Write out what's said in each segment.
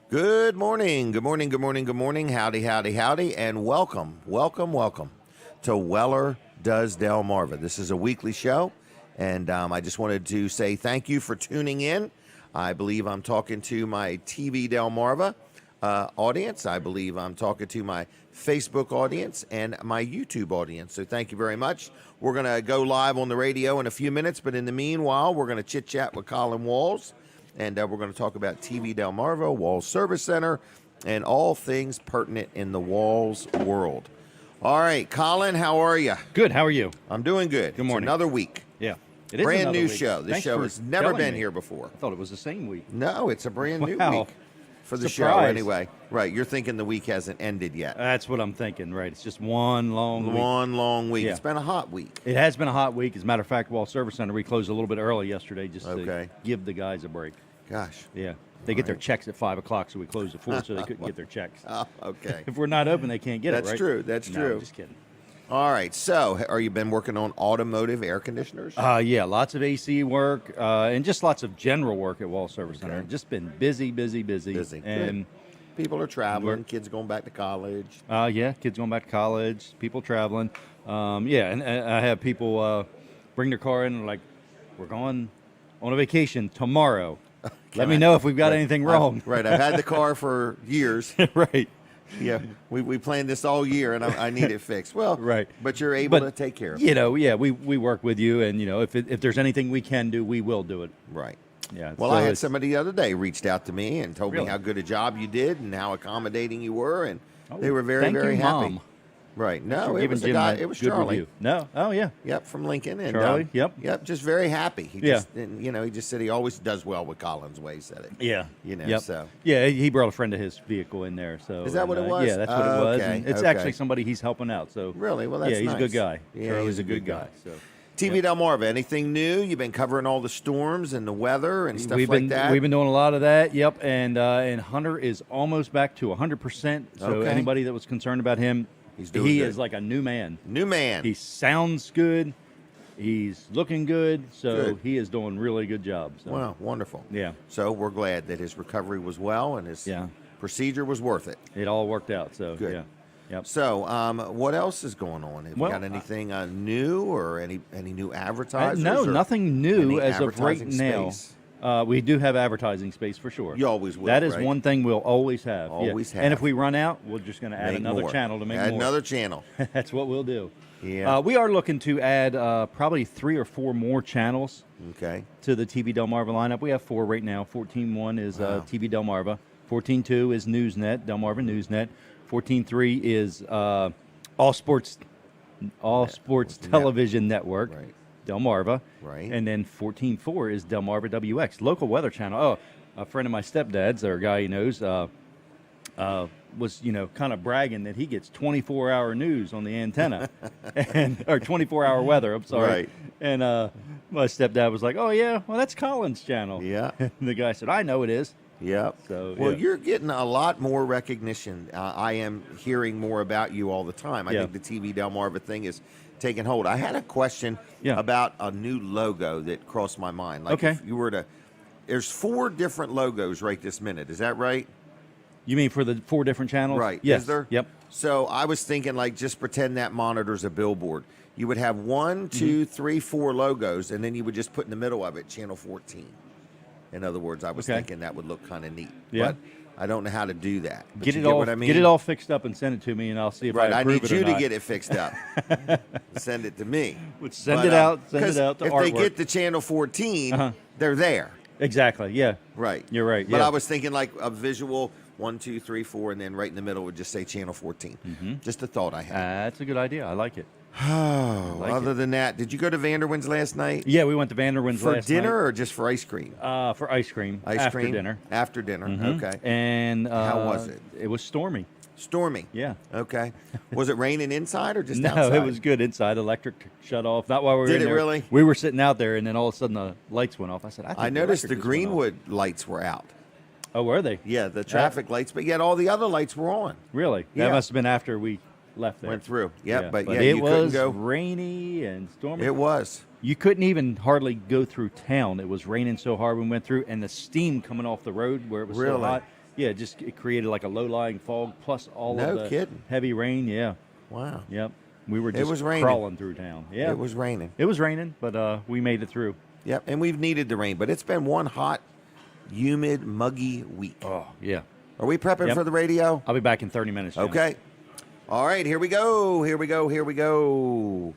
Good morning, good morning, good morning, good morning. Howdy, howdy, howdy, and welcome to Weller Does Delmarva. This is a weekly show, and I just wanted to say thank you for tuning in. I believe I'm talking to my TV Delmarva audience. I believe I'm talking to my Facebook audience and my YouTube audience. So thank you very much. We're going to go live on the radio in a few minutes, but in the meanwhile, we're going to chit-chat with Colin Walls. And we're going to talk about TV Delmarva, Walls Service Center, and all things pertinent in the Walls world. All right, Colin, how are you? Good. How are you? I'm doing good. Good morning. It's another week. Yeah. It is brand another new week. show. This Thanks show for has never telling been me. here before. I thought it was the same week. No, it's a brand new Wow. week for the Surprise. show anyway. Right, you're thinking the week hasn't ended yet. That's what I'm thinking, right? It's just one long week. One long week. Yeah. It's been a hot week. It has been a hot week. As a matter of fact, Walls Service Center, we closed a little bit early yesterday just Okay. to give the guys a break. Gosh. Yeah. They get their checks at 5 o'clock, so we closed at 4, so they couldn't get their checks. Oh, okay. If we're not open, they can't get That's it, right? true. That's No, true. Just kidding. All right, so are you been working on automotive air conditioners? Yeah, lots of AC work and just lots of general work at Walls Service Center. Okay. Just been busy. Busy. And People are traveling, kids going back to college. yeah, kids going back to college, people traveling. Yeah, and I have people bring their car in and like, we're going on a vacation tomorrow. Let me know if we've got anything wrong. I've had the car for years. Right. Yeah, we planned this all year, and I need it fixed. Well, Right. But you're able to take care of it. You know, yeah, we work with you, and, you know, if there's anything we can do, we will do it. Right. Yeah. Well, so I had it's- somebody the other day reached out to me and told Really? me how good a job you did and how accommodating you were, and Oh, they were very, thank very you, happy. Mom. Right. for No, it giving was the Jim guy. that It was good Charlie. review. No. Oh, yeah. Yep, from Lincoln. And, Charlie, yep. Yep, just very happy. He Yeah. just, and, you know, he just said he always does well with Colin's way, he said it. Yeah. You know, Yep. so. Yeah, he brought a friend of his vehicle in there. So Is that what it was? Yeah, that's what it was. Okay, And it's okay. actually somebody he's helping out. So Really? Well, that's yeah, he's a good nice. guy. Yeah, Charlie's he's a good guy. So TV Delmarva, anything new? You've been covering all the storms and the weather and stuff we've like been that? we've been doing a lot of that. Yep, and Hunter is almost back to 100%. So Okay. anybody that was concerned about him, He's doing he good. is like a new man. New man. He sounds good. He's looking good. So Good. he is doing really good job. So. Wow, wonderful. Yeah. So we're glad that his recovery was well and his Yeah. procedure was worth it. It all worked out. So Good. yeah. Yep. So, what else is going on? Have Well, you got anything new or any new advertisers? No, or nothing new any as of right advertising now. space? We do have advertising space for sure. You always will, That is right? one thing we'll always have. yeah. Always have. And if we run out, we're just going to add Make another more. channel to make Add more. another channel. That's what we'll do. Yeah. We are looking to add probably 3 or 4 more channels Okay. to the TV Delmarva lineup. We have 4 right now. 14.1 is Wow. TV Delmarva. 14.2 is Newsnet, Delmarva Newsnet. 14.3 is All Sports Television Network, Right. Delmarva. Right. And then 14.4 is Delmarva WX, local weather channel. Oh, a friend of my stepdad's, or a guy he knows, was, kind of bragging that he gets 24-hour news on the antenna, or 24-hour weather, I'm sorry. Right. And my stepdad was like, oh, yeah, well, that's Colin's channel. Yeah. And the guy said, I know it is. Yep. So, well, yeah. you're getting a lot more recognition. I am hearing more about you all the time. I Yeah. think the TV Delmarva thing is taking hold. I had a question Yeah. about a new logo that crossed my mind. Like Okay. if you were to, there's 4 different logos right this minute. Is that right? You mean for the 4 different channels? Right. Yes. Is there? Yep. So I was thinking, like, just pretend that monitor's a billboard. You would have 1, 2, 3, 4 logos, and then you would just put in the middle of it Channel 14. In other words, I was Okay. thinking that would look kind of neat. Yeah. But I don't know how to do that. But Get you it get all. what I mean? Get it all fixed up and send it to me, and I'll see if Right. I I approve need it or you to not. get it fixed up. Send it to me. Send But, it out. Send 'cause it out to if artwork. they get the Channel 14, they're there. Exactly. Yeah. Right. You're right. But yeah. I was thinking like a visual 1, 2, 3, 4, and then right in the middle would just say Channel 14. Just a thought I had. That's a good idea. I like it. Oh, like other than that, did you go to Vanderwin's last night? Yeah, we went to Vanderwin's For last dinner night. or just for ice cream? For ice cream. Ice after cream dinner. After dinner. Mhm. Okay. And How was it? It was stormy. Stormy. Yeah. Okay. Was it raining inside or just No, outside? it was good inside. Electric shut off. Not while we were Did in it there. really? We were sitting out there, and then all of a sudden the lights went off. I said, I, think I noticed the electric just went off. Greenwood lights were out. Oh, were they? Yeah, the traffic lights, but yet all the other lights were on. Really? Yeah. That must have been after we left there. Went through. Yep, Yeah, but yeah, it you couldn't was go. rainy and stormy. It was. You couldn't even hardly go through town. It was raining so hard when we went through, and the steam coming off the road where it was so Really? hot. Yeah, it created like a low-lying fog plus all No of the kidding. heavy rain. Yeah. Wow. Yep. We were It just was raining. crawling through town. Yeah. It was raining. It was raining, but we made it through. Yep, and we've needed the rain, but it's been one hot, humid, muggy week. Oh, yeah. Are we prepping for the radio? I'll be back in 30 minutes. Jim. Okay. All right, here we go. Here we go. Here we go.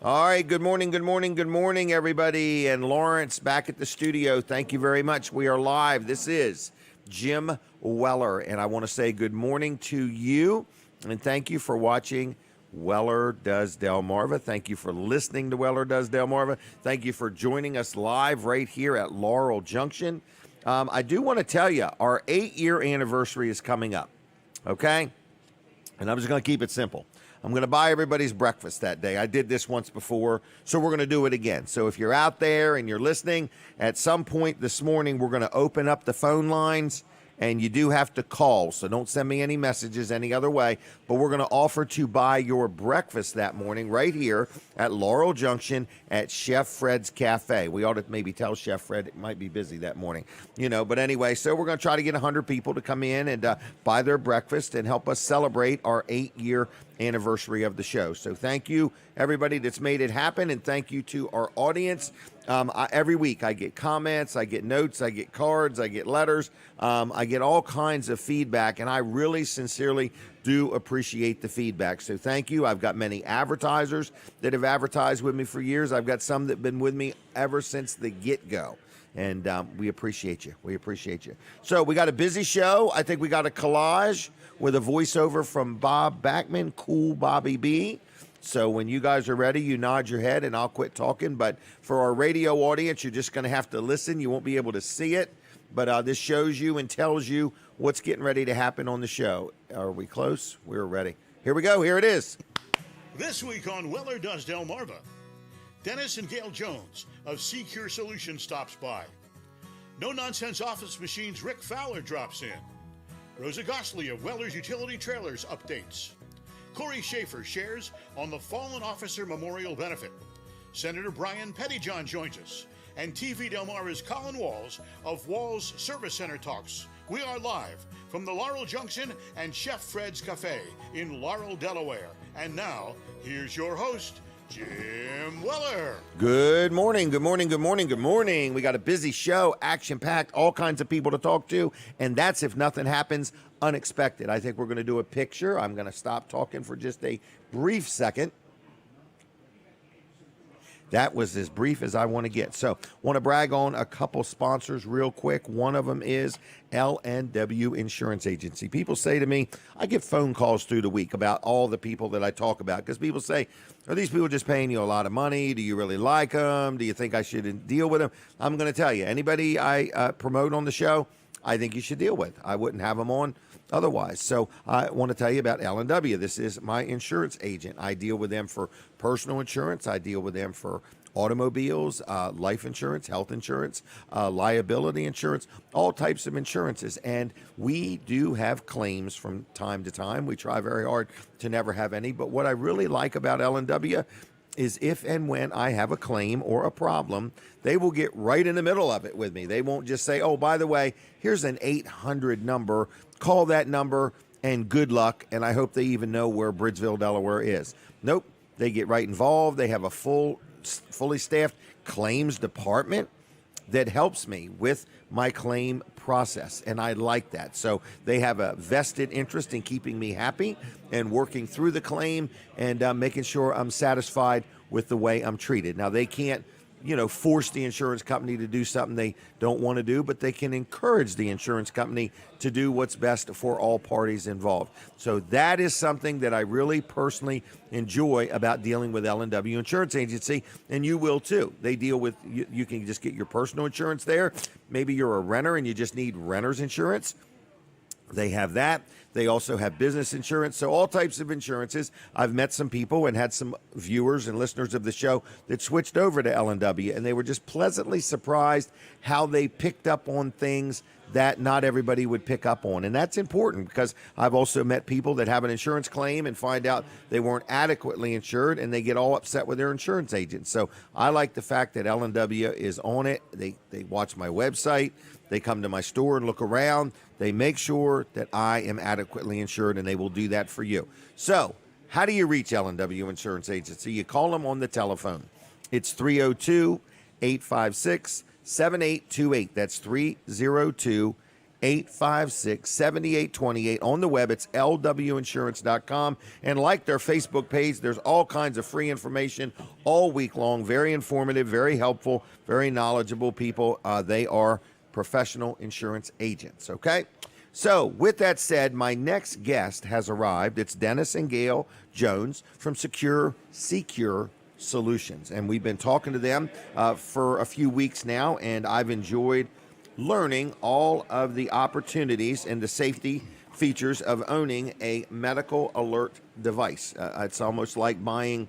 All right, good morning, good morning, good morning, everybody. And Lawrence back at the studio. Thank you very much. We are live. This is Jim Weller, and I want to say good morning to you, and thank you for watching Weller Does Delmarva. Thank you for listening to Weller Does Delmarva. Thank you for joining us live right here at Laurel Junction. I do want to tell you, our 8-year anniversary is coming up, okay? And I'm just going to keep it simple. I'm going to buy everybody's breakfast that day. I did this once before, so we're going to do it again. So if you're out there and you're listening, at some point this morning, we're going to open up the phone lines, and you do have to call, so don't send me any messages any other way. But we're going to offer to buy your breakfast that morning right here at Laurel Junction at Chef Fred's Cafe. We ought to maybe tell Chef Fred it might be busy that morning, But anyway, so we're going to try to get 100 people to come in and buy their breakfast and help us celebrate our 8-year anniversary of the show. So thank you, everybody that's made it happen, and thank you to our audience. Every week I get comments, I get notes, I get cards, I get letters, I get all kinds of feedback, and I really sincerely do appreciate the feedback. So thank you. I've got many advertisers that have advertised with me for years. I've got some that have been with me ever since the get-go. And we appreciate you. We appreciate you. So we got a busy show. I think we got a collage with a voiceover from Bob Backman, Cool Bobby B. So when you guys are ready, you nod your head and I'll quit talking. But for our radio audience, you're just going to have to listen. You won't be able to see it. But this shows you and tells you what's getting ready to happen on the show. Are we close? We're ready. Here we go. Here it is. This week on Weller Does Delmarva, Dennis and Gayle Jones of Seacure Solutions stops by. No-nonsense office machines Rick Fowler drops in. Rosa Goslee of Weller's Utility Trailers updates. Cory Shaffer shares on the Fallen Officer Memorial Benefit. Senator Brian Pettyjohn joins us. And TV Delmarva's Colin Walls of Walls Service Center talks. We are live from the Laurel Junction and Chef Fred's Cafe in Laurel, Delaware. And now, here's your host, Jim Weller. Good morning, good morning, good morning, good morning. We got a busy show, action-packed, all kinds of people to talk to, and that's if nothing happens unexpected. I think we're going to do a picture. I'm going to stop talking for just a brief second. That was as brief as I want to get. So, want to brag on a couple sponsors real quick. One of them is L&W Insurance Agency. People say to me, I get phone calls through the week about all the people that I talk about, because people say, are these people just paying you a lot of money? Do you really like them? Do you think I should deal with them? I'm going to tell you, anybody I promote on the show, I think you should deal with. I wouldn't have them on otherwise. So I want to tell you about L&W. This is my insurance agent. I deal with them for personal insurance. I deal with them for automobiles, life insurance, health insurance, liability insurance, all types of insurances. And we do have claims from time to time. We try very hard to never have any. But what I really like about L&W is if and when I have a claim or a problem, they will get right in the middle of it with me. They won't just say, oh, by the way, here's an 800 number. Call that number and good luck. And I hope they even know where Bridgeville, Delaware is. Nope. They get right involved. They have a fully staffed claims department that helps me with my claim process, and I like that. So they have a vested interest in keeping me happy and working through the claim and making sure I'm satisfied with the way I'm treated. Now, they can't, force the insurance company to do something they don't want to do, but they can encourage the insurance company to do what's best for all parties involved. So that is something that I really personally enjoy about dealing with L&W Insurance Agency, and you will too. They deal with, you can just get your personal insurance there. Maybe you're a renter and you just need renter's insurance. They have that. They also have business insurance, so all types of insurances. I've met some people and had some viewers and listeners of the show that switched over to L&W, and they were just pleasantly surprised how they picked up on things that not everybody would pick up on. And that's important because I've also met people that have an insurance claim and find out they weren't adequately insured, and they get all upset with their insurance agent. So I like the fact that L&W is on it. They watch my website. They come to my store and look around. They make sure that I am adequately insured, and they will do that for you. So how do you reach L&W Insurance Agency? You call them on the telephone. It's 302-856-7828. That's 302-856-7828. On the web, it's lwinsurance.com. And like their Facebook page, there's all kinds of free information all week long. Very informative, very helpful, very knowledgeable people. They are professional insurance agents, okay? So with that said, my next guest has arrived. It's Dennis and Gayle Jones from Seacure Solutions, and we've been talking to them for a few weeks now, and I've enjoyed learning all of the opportunities and the safety features of owning a medical alert device. It's almost like buying,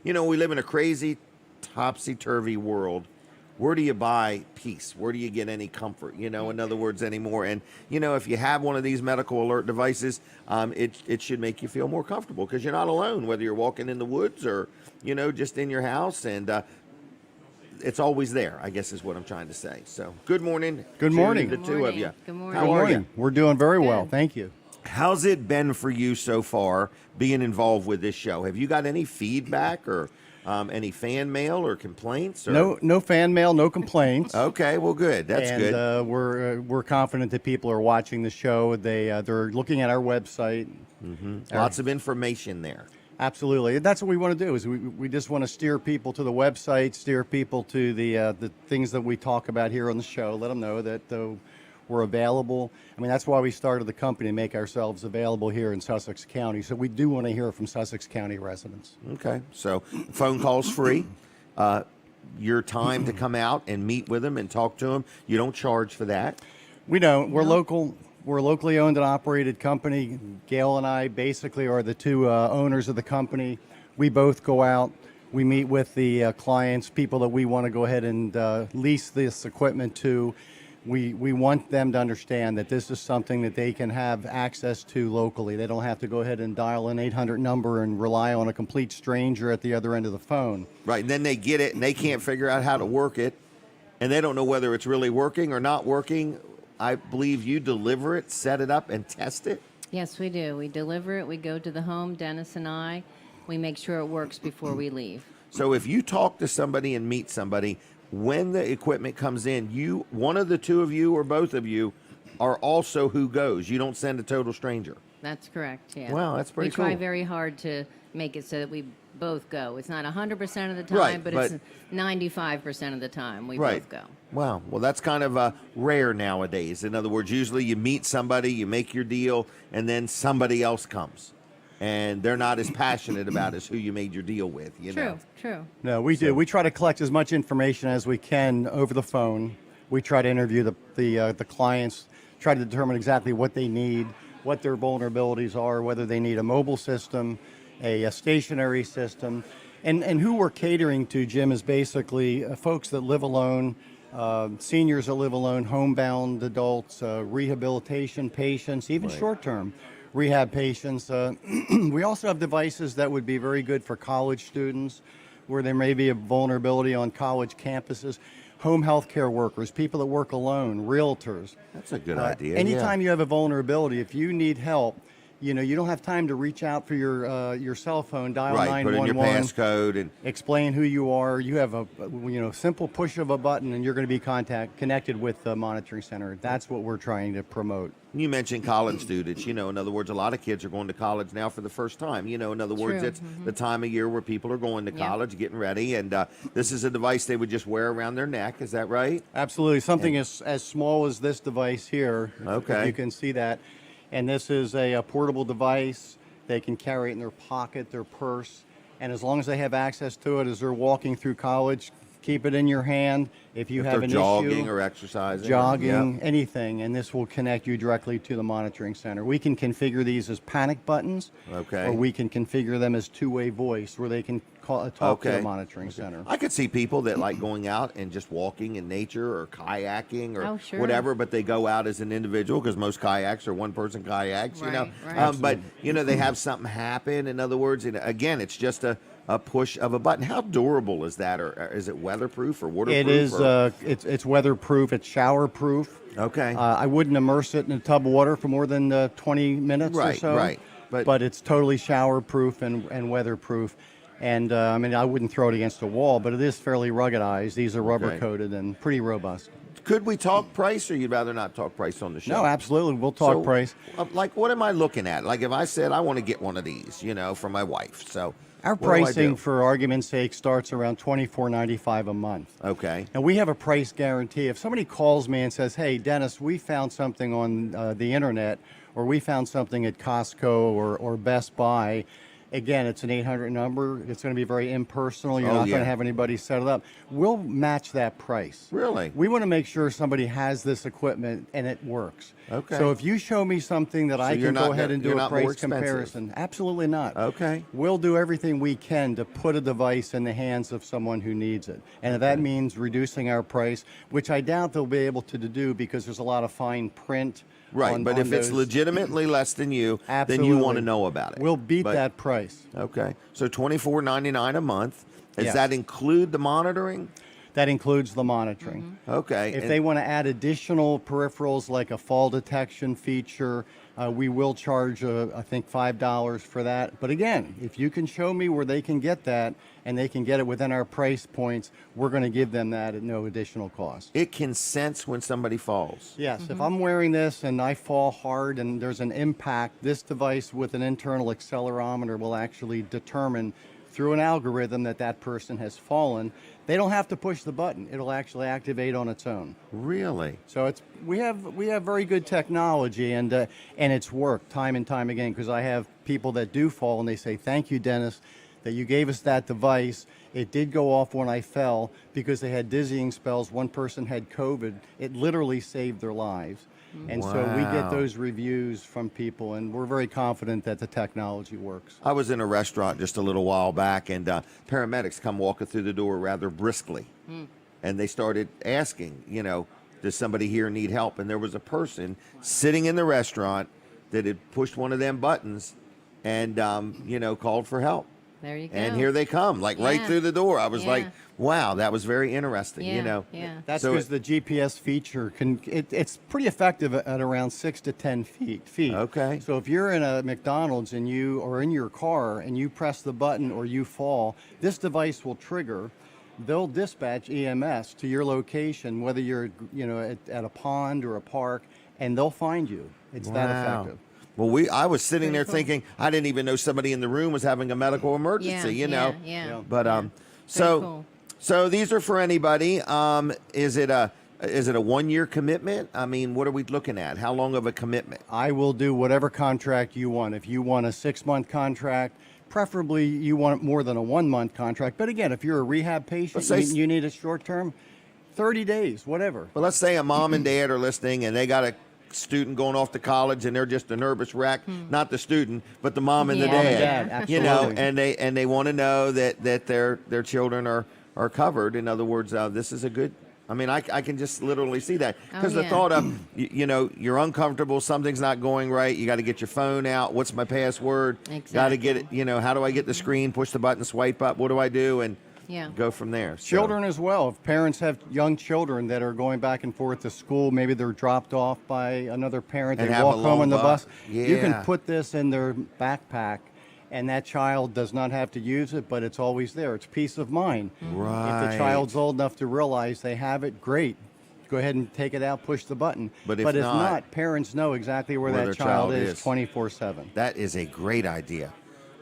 we live in a crazy, topsy-turvy world. Where do you buy peace? Where do you get any comfort, in other words, anymore? And, if you have one of these medical alert devices, it should make you feel more comfortable because you're not alone, whether you're walking in the woods or, just in your house. And it's always there, I guess is what I'm trying to say. So good morning. Good morning. To the two of you. Good morning. How are you? We're doing very well. Thank you. How's it been for you so far being involved with this show? Have you got any feedback or any fan mail or complaints? Or? No fan mail, no complaints. Okay, well, good. That's good. And we're confident that people are watching the show. They're looking at our website. Mm-hmm. Lots of information there. Absolutely. That's what we want to do. Is we just want to steer people to the website, steer people to the things that we talk about here on the show. Let them know that we're available. I mean, that's why we started the company, to make ourselves available here in Sussex County. So we do want to hear from Sussex County residents. Okay. So phone calls free. Your time to come out and meet with them and talk to them. You don't charge for that. We don't. We're local. We're a locally owned and operated company. Gayle and I basically are the two owners of the company. We both go out. We meet with the clients, people that we want to go ahead and lease this equipment to. We want them to understand that this is something that they can have access to locally. They don't have to go ahead and dial an 800 number and rely on a complete stranger at the other end of the phone. Right, and then they get it and they can't figure out how to work it, and they don't know whether it's really working or not working. I believe you deliver it, set it up, and test it? Yes, we do. We deliver it. We go to the home, Dennis and I. We make sure it works before we leave. So if you talk to somebody and meet somebody, when the equipment comes in, one of the two of you or both of you are also who goes. You don't send a total stranger. That's correct, yeah. Wow, that's pretty cool. We try cool. very hard to make it so that we both go. It's not 100% of the time, Right, but it's 95% of the time we Right. both go. Wow. Well, that's kind of rare nowadays. In other words, usually you meet somebody, you make your deal, and then somebody else comes. And they're not as passionate about as who you made your deal with, know. True. No, we do. We try to collect as much information as we can over the phone. We try to interview the clients, try to determine exactly what they need, what their vulnerabilities are, whether they need a mobile system, a stationary system. And who we're catering to, Jim, is basically folks that live alone, seniors that live alone, homebound adults, rehabilitation patients, even short-term rehab patients. We also have devices that would be very good for college students, where there may be a vulnerability on college campuses, home health care workers, people that work alone, realtors. That's a good idea. Anytime you have a vulnerability, if you need help, you don't have time to reach out for your cell phone, dial 911, put in your passcode and explain who you are. You have a simple push of a button, and you're going to be connected with the monitoring center. That's what we're trying to promote. You mentioned college students. In other words, a lot of kids are going to college now for the first time. In other words, True. it's the time of year where people are going to college, getting ready, and this is a device they would just wear around their neck. Is that right? Absolutely. Something as small as this device here. Okay. You can see that. And this is a portable device. They can carry it in their pocket, their purse. And as long as they have access to it as they're walking through college, keep it in your hand. If you have an jogging issue, or exercising. anything, and this will connect you directly to the monitoring center. We can configure these as panic buttons, Okay. or we can configure them as two-way voice, where they can talk to the monitoring center. I could see people that like going out and just walking in nature or kayaking or Sure. whatever, but they go out as an individual because most kayaks are one-person kayaks, you know. Right. But, you know, they have something happen. In other words, again, it's just a push of a button. How durable is that? Or is it weatherproof or waterproof? It is. It's weatherproof. It's shower-proof. Okay. I wouldn't immerse it in a tub of water for more than 20 minutes or so. Right. But it's totally shower-proof and weatherproof. And I mean, I wouldn't throw it against a wall, but it is fairly ruggedized. These are rubber-coated and pretty robust. Could we talk price, or you'd rather not talk price on the show? No, absolutely. We'll talk price. Like, what am I looking at? Like, if I said I want to get one of these, you know, for my wife. So Our what do I pricing, do? for argument's sake, starts around $24.95 a month. Okay. And we have a price guarantee. If somebody calls me and says, hey, Dennis, we found something on the internet, or we found something at Costco or Best Buy, again, it's an 800 number. It's going to be very impersonal. You're not going to have anybody set it up. We'll match that price. Really? We want to make sure somebody has this equipment and it works. Okay. So if you show me something that I you're can go not- ahead and you're do a not more price expensive. comparison, absolutely not. Okay. We'll do everything we can to put a device in the hands of someone who needs it. And if that means reducing our price, which I doubt they'll be able to do because there's a lot of fine print. Right, but if it's those. legitimately less than you, then Absolutely. you want to know about it. We'll beat But- that price. Okay. So $24.99 a month. Does Yes. that include the monitoring? That includes the monitoring. Okay. If and- they want to add additional peripherals like a fall detection feature, we will charge, I think, $5 for that. But again, if you can show me where they can get that and they can get it within our price points, we're going to give them that at no additional cost. it can sense when somebody falls. Yes, if I'm wearing this and I fall hard and there's an impact, this device with an internal accelerometer will actually determine through an algorithm that that person has fallen. They don't have to push the button. It'll actually activate on its own. Really? So we have very good technology, and it's worked time and time again, because I have people that do fall and they say, thank you, Dennis, that you gave us that device. It did go off when I fell because they had dizzying spells. One person had COVID. It literally saved their lives. And so we Wow. get those reviews from people, and we're very confident that the technology works. I was in a restaurant just a little while back, and paramedics come walking through the door rather briskly. And they started asking, you know, does somebody here need help? And there was a person sitting in the restaurant that had pushed one of them buttons and, you know, called for help. There you go. And here they come, like right Yeah. through the door. I was like, Yeah. wow, that was very interesting, Yeah, you know. yeah. That's So because the GPS feature it's pretty effective at around 6 to 10 feet. Okay. So if you're in a McDonald's and you are in your car and you press the button or you fall, this device will trigger. They'll dispatch EMS to your location, whether you're at a pond or a park, and they'll find you. It's that Wow. effective. Well, I was sitting Pretty there cool. thinking I didn't even know somebody in the room was having a medical emergency. you know. Yeah. But Yeah. so cool. so these are for anybody. Is it a 1-year commitment? I mean, what are we looking at? How long of a commitment? I will do whatever contract you want. If you want a 6-month contract, preferably you want more than a 1-month contract. But again, if you're a rehab patient, Let's say you need a short term, 30 days, whatever. Well, let's say a mom and dad are listening, and they got a student going off to college, and they're just a nervous wreck. Not the student, but the mom and the Yeah. Mom and dad. dad, You know, absolutely. and they want to know that their children are covered. In other words, this is a good. I mean, I can just literally see that because the yeah. thought of you know, you're uncomfortable, something's not going right. You got to get your phone out. What's my password? Got to get it. You know, how do I get the screen? Push the button, swipe up. What do I do? And Yeah. go from there. So- Children as well. If parents have young children that are going back and forth to school, maybe they're dropped off by another parent, And they have walk a home long on the bus. bus. You can Yeah. put this in their backpack, and that child does not have to use it, but it's always there. It's peace of mind. Right. If the child's old enough to realize they have it, great. Go ahead and take it out, push the button. But if if not, not, parents know exactly where their that child child is is. 24/7. That is a great idea.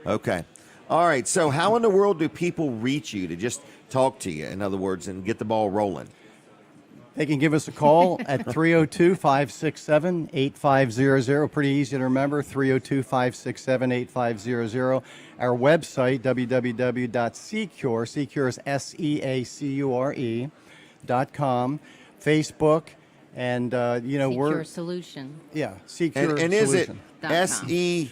Okay. All right. So, how in the world do people reach you to just talk to you, in other words, and get the ball rolling? They can give us a call at 302-567-8500. Pretty easy to remember, 302-567-8500. Our website, www.seacure, Seacure is SEACURE.com, Facebook, and, Secure we're, solution. yeah, Secure And is it Solution. .com. SE?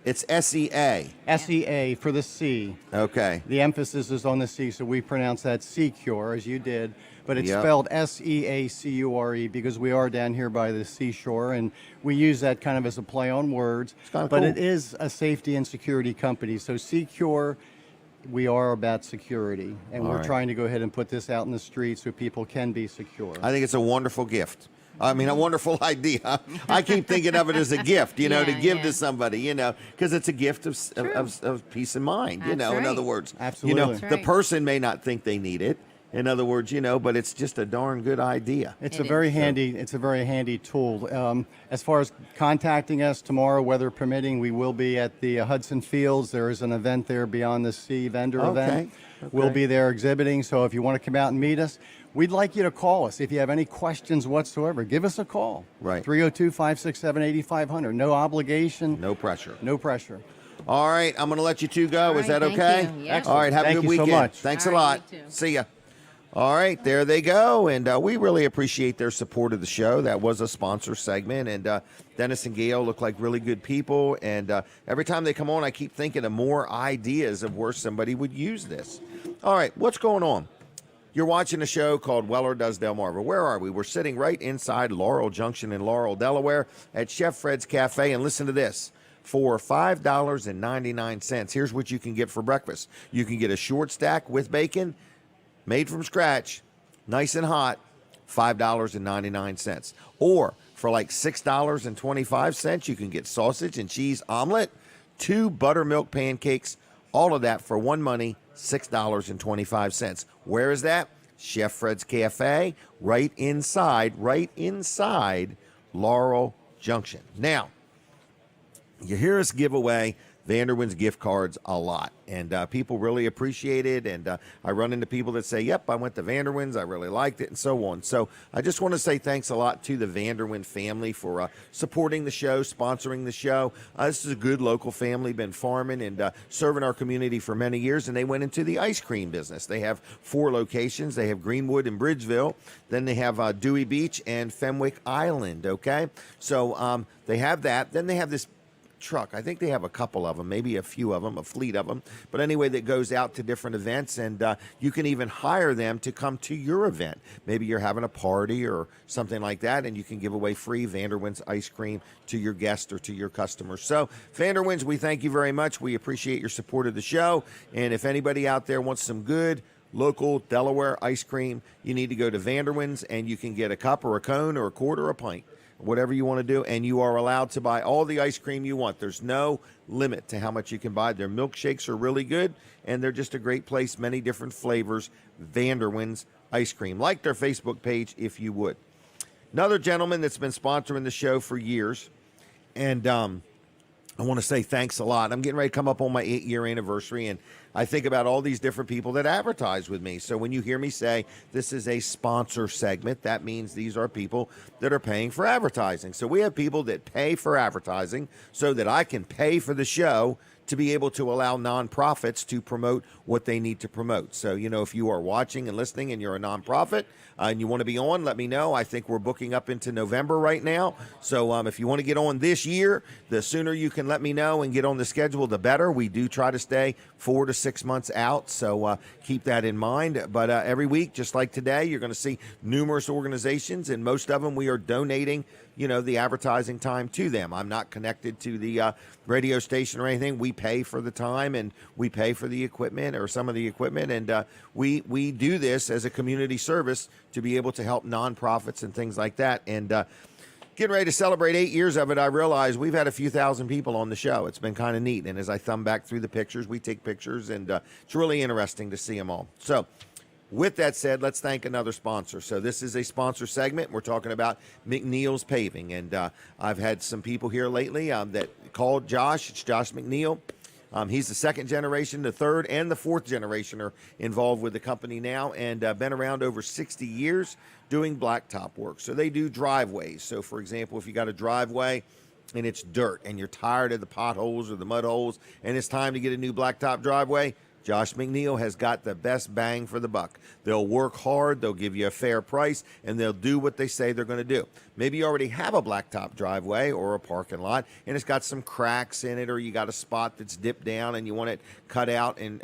It's SEA. SEA for the C. Okay. The emphasis is on the C, so we pronounce that Seacure, as you did. But it's Yep. spelled SEACURE because we are down here by the seashore, and we use that kind of as a play on words. kinda But cool. it is a safety and security company. So Seacure, we are about security, and All we're right. trying to go ahead and put this out in the street so people can be secure. I think it's a wonderful gift. I mean, a wonderful idea. I keep thinking of it as a gift, you know, to Yeah, give yeah. to somebody, you know, because it's a gift of peace of mind, you That's know, in right. other words. Absolutely. You know, That's the right. person may not think they need it, in other words, you know, but it's just a darn good idea. It's It a very is. handy. It's a very handy tool. As far as contacting us tomorrow, weather permitting, we will be at the Hudson Fields. There is an event there, Beyond the Sea vendor event. We'll okay. be there exhibiting. So if you want to come out and meet us, we'd like you to call us. If you have any questions whatsoever, give us a call. Right. 302-567-8500. No obligation. No pressure. No pressure. All right, I'm going to let you two go. All Is right, that thank okay? you. Yep. All right, have Thank a good you so weekend. much. Thanks All a right, lot. you too. See ya. All right, there they go, and we really appreciate their support of the show. That was a sponsor segment, and Dennis and Gayle look like really good people, and every time they come on, I keep thinking of more ideas of where somebody would use this. All right, what's going on? You're watching a show called Weller Does Delmarva. Where are we? We're sitting right inside Laurel Junction in Laurel, Delaware at Chef Fred's Cafe, and listen to this. For $5.99, here's what you can get for breakfast. You can get a short stack with bacon, made from scratch, nice and hot, $5.99. Or for like $6.25, you can get sausage and cheese omelet, 2 buttermilk pancakes, all of that for one money, $6.25. Where is that? Chef Fred's Cafe, right inside Laurel Junction. Now, you hear us give away Vanderwin's gift cards a lot, and people really appreciate it, and I run into people that say, yep, I went to Vanderwin's, I really liked it, and so on. So I just want to say thanks a lot to the Vanderwin family for supporting the show, sponsoring the show. This is a good local family, been farming and serving our community for many years, and they went into the ice cream business. They have 4 locations. They have Greenwood and Bridgeville, then they have Dewey Beach and Fenwick Island, okay? So they have that. Then they have this truck. I think they have a couple of them, maybe a few of them, a fleet of them. But anyway, that goes out to different events, and you can even hire them to come to your event. Maybe you're having a party or something like that, and you can give away free Vanderwin's ice cream to your guests or to your customers. So, Vanderwin's, we thank you very much. We appreciate your support of the show. And if anybody out there wants some good local Delaware ice cream, you need to go to Vanderwin's, and you can get a cup or a cone or a quart or a pint, whatever you want to do, and you are allowed to buy all the ice cream you want. There's no limit to how much you can buy. Their milkshakes are really good, and they're just a great place, many different flavors. Vanderwin's ice cream. Like their Facebook page if you would. Another gentleman that's been sponsoring the show for years, and I want to say thanks a lot. I'm getting ready to come up on my 8-year anniversary, and I think about all these different people that advertise with me. So when you hear me say this is a sponsor segment, that means these are people that are paying for advertising. So we have people that pay for advertising so that I can pay for the show to be able to allow nonprofits to promote what they need to promote. So, you know, if you are watching and listening and you're a nonprofit and you want to be on, let me know. I think we're booking up into November right now. So if you want to get on this year, the sooner you can let me know and get on the schedule, the better. We do try to stay 4 to 6 months out, so keep that in mind. But every week, just like today, you're going to see numerous organizations, and most of them we are donating, you know, the advertising time to them. I'm not connected to the radio station or anything. We pay for the time, and we pay for the equipment or some of the equipment, and we do this as a community service to be able to help nonprofits and things like that. And getting ready to celebrate 8 years of it, I realize we've had a few thousand people on the show. It's been kind of neat, and as I thumb back through the pictures, we take pictures, and it's really interesting to see them all. So with that said, let's thank another sponsor. So this is a sponsor segment. We're talking about McNeils Paving, and I've had some people here lately that called Josh. It's Josh McNeil. He's the second generation, the third and the fourth generation are involved with the company now, and been around over 60 years doing blacktop work. So they do driveways. So for example, if you got a driveway and it's dirt and you're tired of the potholes or the mud holes and it's time to get a new blacktop driveway, Josh McNeil has got the best bang for the buck. They'll work hard, they'll give you a fair price, and they'll do what they say they're going to do. Maybe you already have a blacktop driveway or a parking lot, and it's got some cracks in it, or you got a spot that's dipped down and you want it cut out and,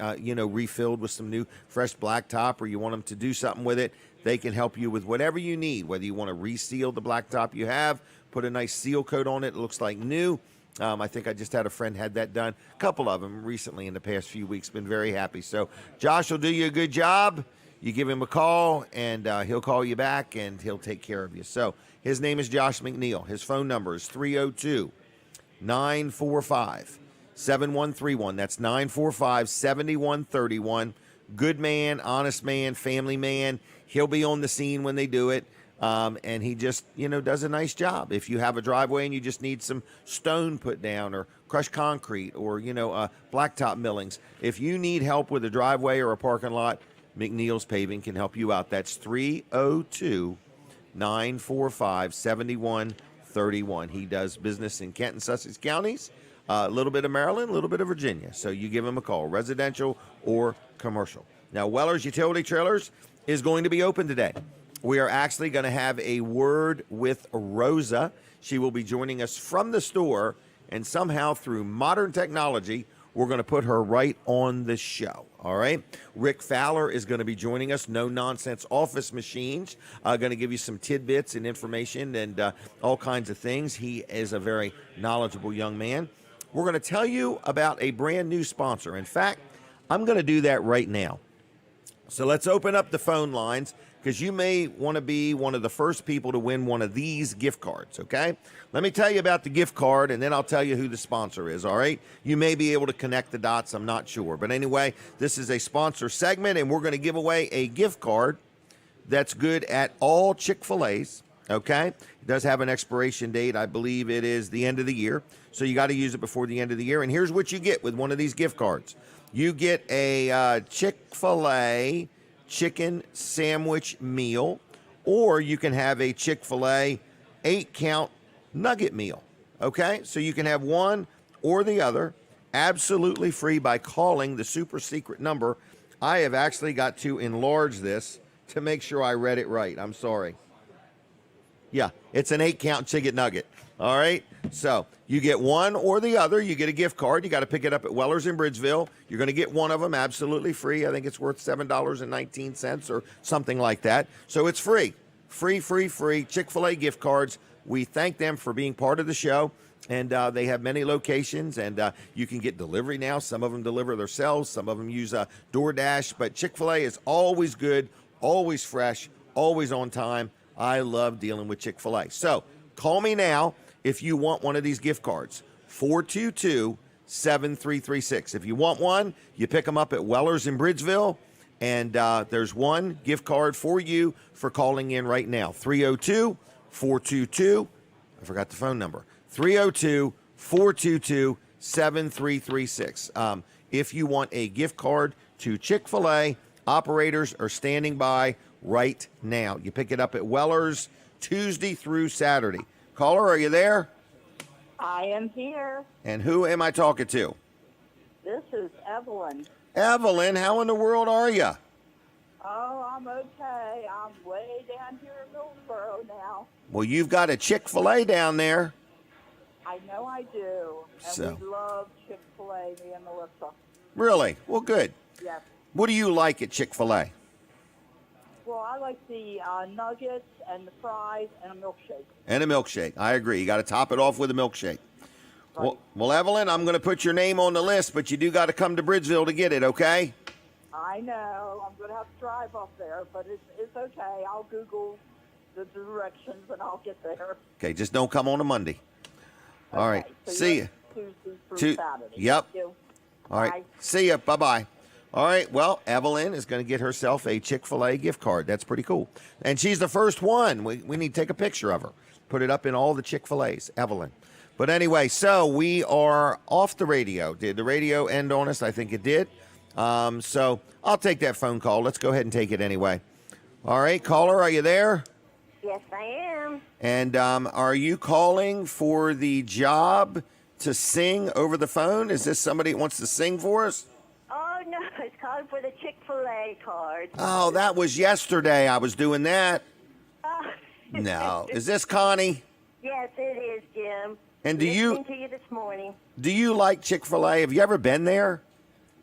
refilled with some new fresh blacktop, or you want them to do something with it. They can help you with whatever you need, whether you want to reseal the blacktop you have, put a nice seal coat on it, it looks like new. I think I just had a friend had that done. A couple of them recently in the past few weeks. Been very happy. So Josh will do you a good job. You give him a call, and he'll call you back, and he'll take care of you. So his name is Josh McNeil. His phone number is 302-945-7131. That's 945-7131. Good man, honest man, family man. He'll be on the scene when they do it. And he just, does a nice job. If you have a driveway and you just need some stone put down or crushed concrete or, blacktop millings, if you need help with a driveway or a parking lot, McNeils Paving can help you out. That's 302-945-7131. He does business in Kent and Sussex counties, a little bit of Maryland, a little bit of Virginia. So you give him a call, residential or commercial. Now, Weller's Utility Trailers is going to be open today. We are actually going to have a word with Rosa. She will be joining us from the store, and somehow through modern technology, we're going to put her right on the show. All right. Rick Fowler is going to be joining us. No Nonsense Office Machines. Going to give you some tidbits and information and all kinds of things. He is a very knowledgeable young man. We're going to tell you about a brand new sponsor. In fact, I'm going to do that right now. So let's open up the phone lines, because you may want to be one of the first people to win one of these gift cards, okay? Let me tell you about the gift card, and then I'll tell you who the sponsor is, all right? You may be able to connect the dots. I'm not sure. But anyway, this is a sponsor segment, and we're going to give away a gift card that's good at all ChickfilAs, okay? It does have an expiration date. I believe it is the end of the year, so you got to use it before the end of the year. And here's what you get with one of these gift cards. You get a ChickfilA chicken sandwich meal, or you can have a ChickfilA 8-count nugget meal. Okay, so you can have one or the other absolutely free by calling the super secret number. I have actually got to enlarge this to make sure I read it right. I'm sorry. Yeah, it's an 8-count chicken nugget. All right, so you get one or the other. You get a gift card. You got to pick it up at Weller's in Bridgeville. You're going to get one of them absolutely free. I think it's worth $7.19 or something like that. So it's free. Free. ChickfilA gift cards. We thank them for being part of the show. And they have many locations, and you can get delivery now. Some of them deliver themselves. Some of them use DoorDash. But ChickfilA is always good, always fresh, always on time. I love dealing with ChickfilA. So call me now if you want one of these gift cards, 422-7336. If you want one, you pick them up at Weller's in Bridgeville, and there's one gift card for you for calling in right now, 302-422, I forgot the phone number, 302-422-7336. If you want a gift card to Chick-fil-A, operators are standing by right now. You pick it up at Weller's Tuesday through Saturday. Caller, are you there? I am here. And who am I talking to? This is Evelyn. Evelyn, how in the world are you? Oh, I'm okay. I'm way down here in Millsboro now. Well, you've got a Chick-fil-A down there. I know I do. And So. we love Chick-fil-A, me and Melissa. Really? Well, good. Yes. What do you like at Chick-fil-A? Well, I like the nuggets and the fries and a milkshake. And a milkshake. I agree. You got to top it off with a milkshake. Well, Evelyn, I'm going to put your name on the list, but you do got to come to Bridgeville to get it, okay? I know. I'm going to have to drive up there, but it's okay. I'll Google the directions and I'll get there. Okay, just don't come on a Monday. All right. So See you. Tuesday through Saturday. Yep. Thank you. All right. Bye. See ya. Bye-bye. All right. Well, Evelyn is going to get herself a Chick-fil-A gift card. That's pretty cool. And she's the first one. We need to take a picture of her. Put it up in all the Chick-fil-A's. Evelyn. But anyway, so we are off the radio. Did the radio end on us? I think it did. So I'll take that phone call. Let's go ahead and take it anyway. All right. Caller, are you there? Yes, I am. And are you calling for the job to sing over the phone? Is this somebody that wants to sing for us? Oh, no, it's calling for the Chick-fil-A card. Oh, that was yesterday. I was doing that. Uh, No. Is this Connie? Yes, it is, Jim. And Listening to you this morning. do you like Chick-fil-A? Have you ever been there?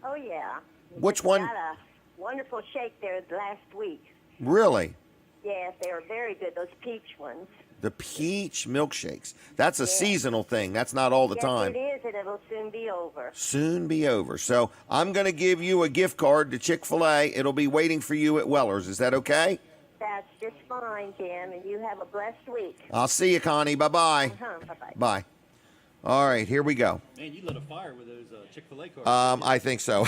Oh, yeah. Which one? Got a wonderful shake there last week. Really? Yes, they were very good, those peach ones. The peach milkshakes. That's a seasonal thing. That's not all the Yes, time. it is, and it'll soon be over. Soon be over. So I'm going to give you a gift card to Chick-fil-A. It'll be waiting for you at Weller's. Is that okay? That's just fine, Jim, and you have a blessed week. I'll see you, Connie. Bye-bye. Bye-bye. Bye. All right, here we go. Man, you lit a fire with those Chick-fil-A cards. I think so.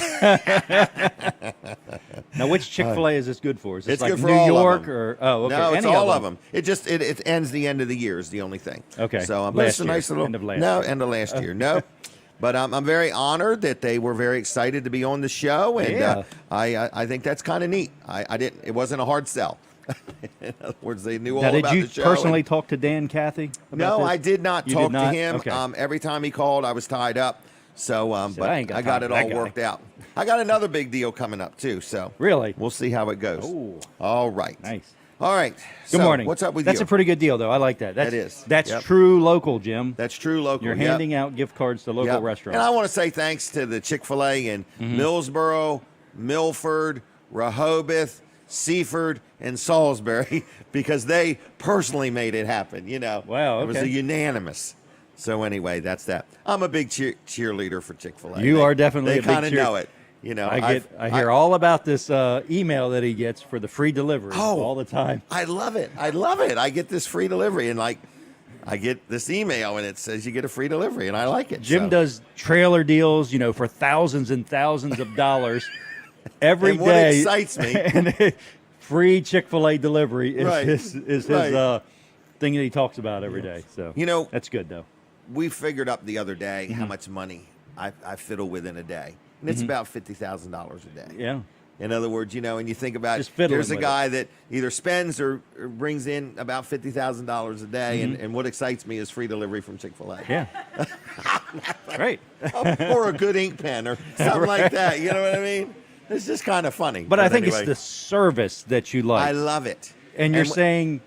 Now, which Chick-fil-A is this good for? Is this It's like good for New all of York them. or okay? No, it's any all of of them. It just it ends the end of the year is the only thing. Okay. So but Last it's a year. nice little End of last no year. end of last year. No. But I'm very honored that they were very excited to be on the show, and Yeah. I think that's kind of neat. I didn't. It wasn't a hard sell. In other words, they knew all Now, did about you the show. personally and- talk to Dan Cathy about No, this? I did not You talk did not? to him. Okay. Every time he called, I was tied up. So, but I ain't got I got time it for all that guy. worked out. I got another big deal coming up too. So Really? we'll see how it goes. Ooh. All right. Nice. All right. Good So, morning. What's up with That's you? a pretty good deal, though. I like that. That's, That is. That's Yep. true local, Jim. That's true local. You're Yep. handing out gift cards to local Yep. restaurants. And I want to say thanks to the Chick-fil-A in Mm-hmm. Millsboro, Milford, Rehoboth, Seaford, and Salisbury because they personally made it happen. You know, Wow, it was okay. a unanimous. So anyway, that's that. I'm a big cheerleader for Chick-fil-A. You They- are definitely They a big kind of cheer- know it. You know, I hear all about this email that he gets for the free delivery all the time. I love it. I love it. I get this free delivery, and I get this email, and it says you get a free delivery, and I like it. Jim so. does trailer deals, for thousands and thousands of dollars every And what day. excites me- and free Chick-fil-A delivery is Right. his Right. thing that he talks about every day. So that's good though. We figured up the other day Mm-hmm. how much money I fiddle with in a day, and it's about $50,000 a day. Yeah. In other words, and you think about Just fiddling here's a with guy that either spends or brings in about $50,000 a day, and what excites me is free delivery from Chick-fil-A. Mm-hmm. Yeah. Right. Or a good ink pen or something like that. You know what I mean? It's just kind of funny. But I think anyway, it's the service that you like. I love it. And you're wh- saying,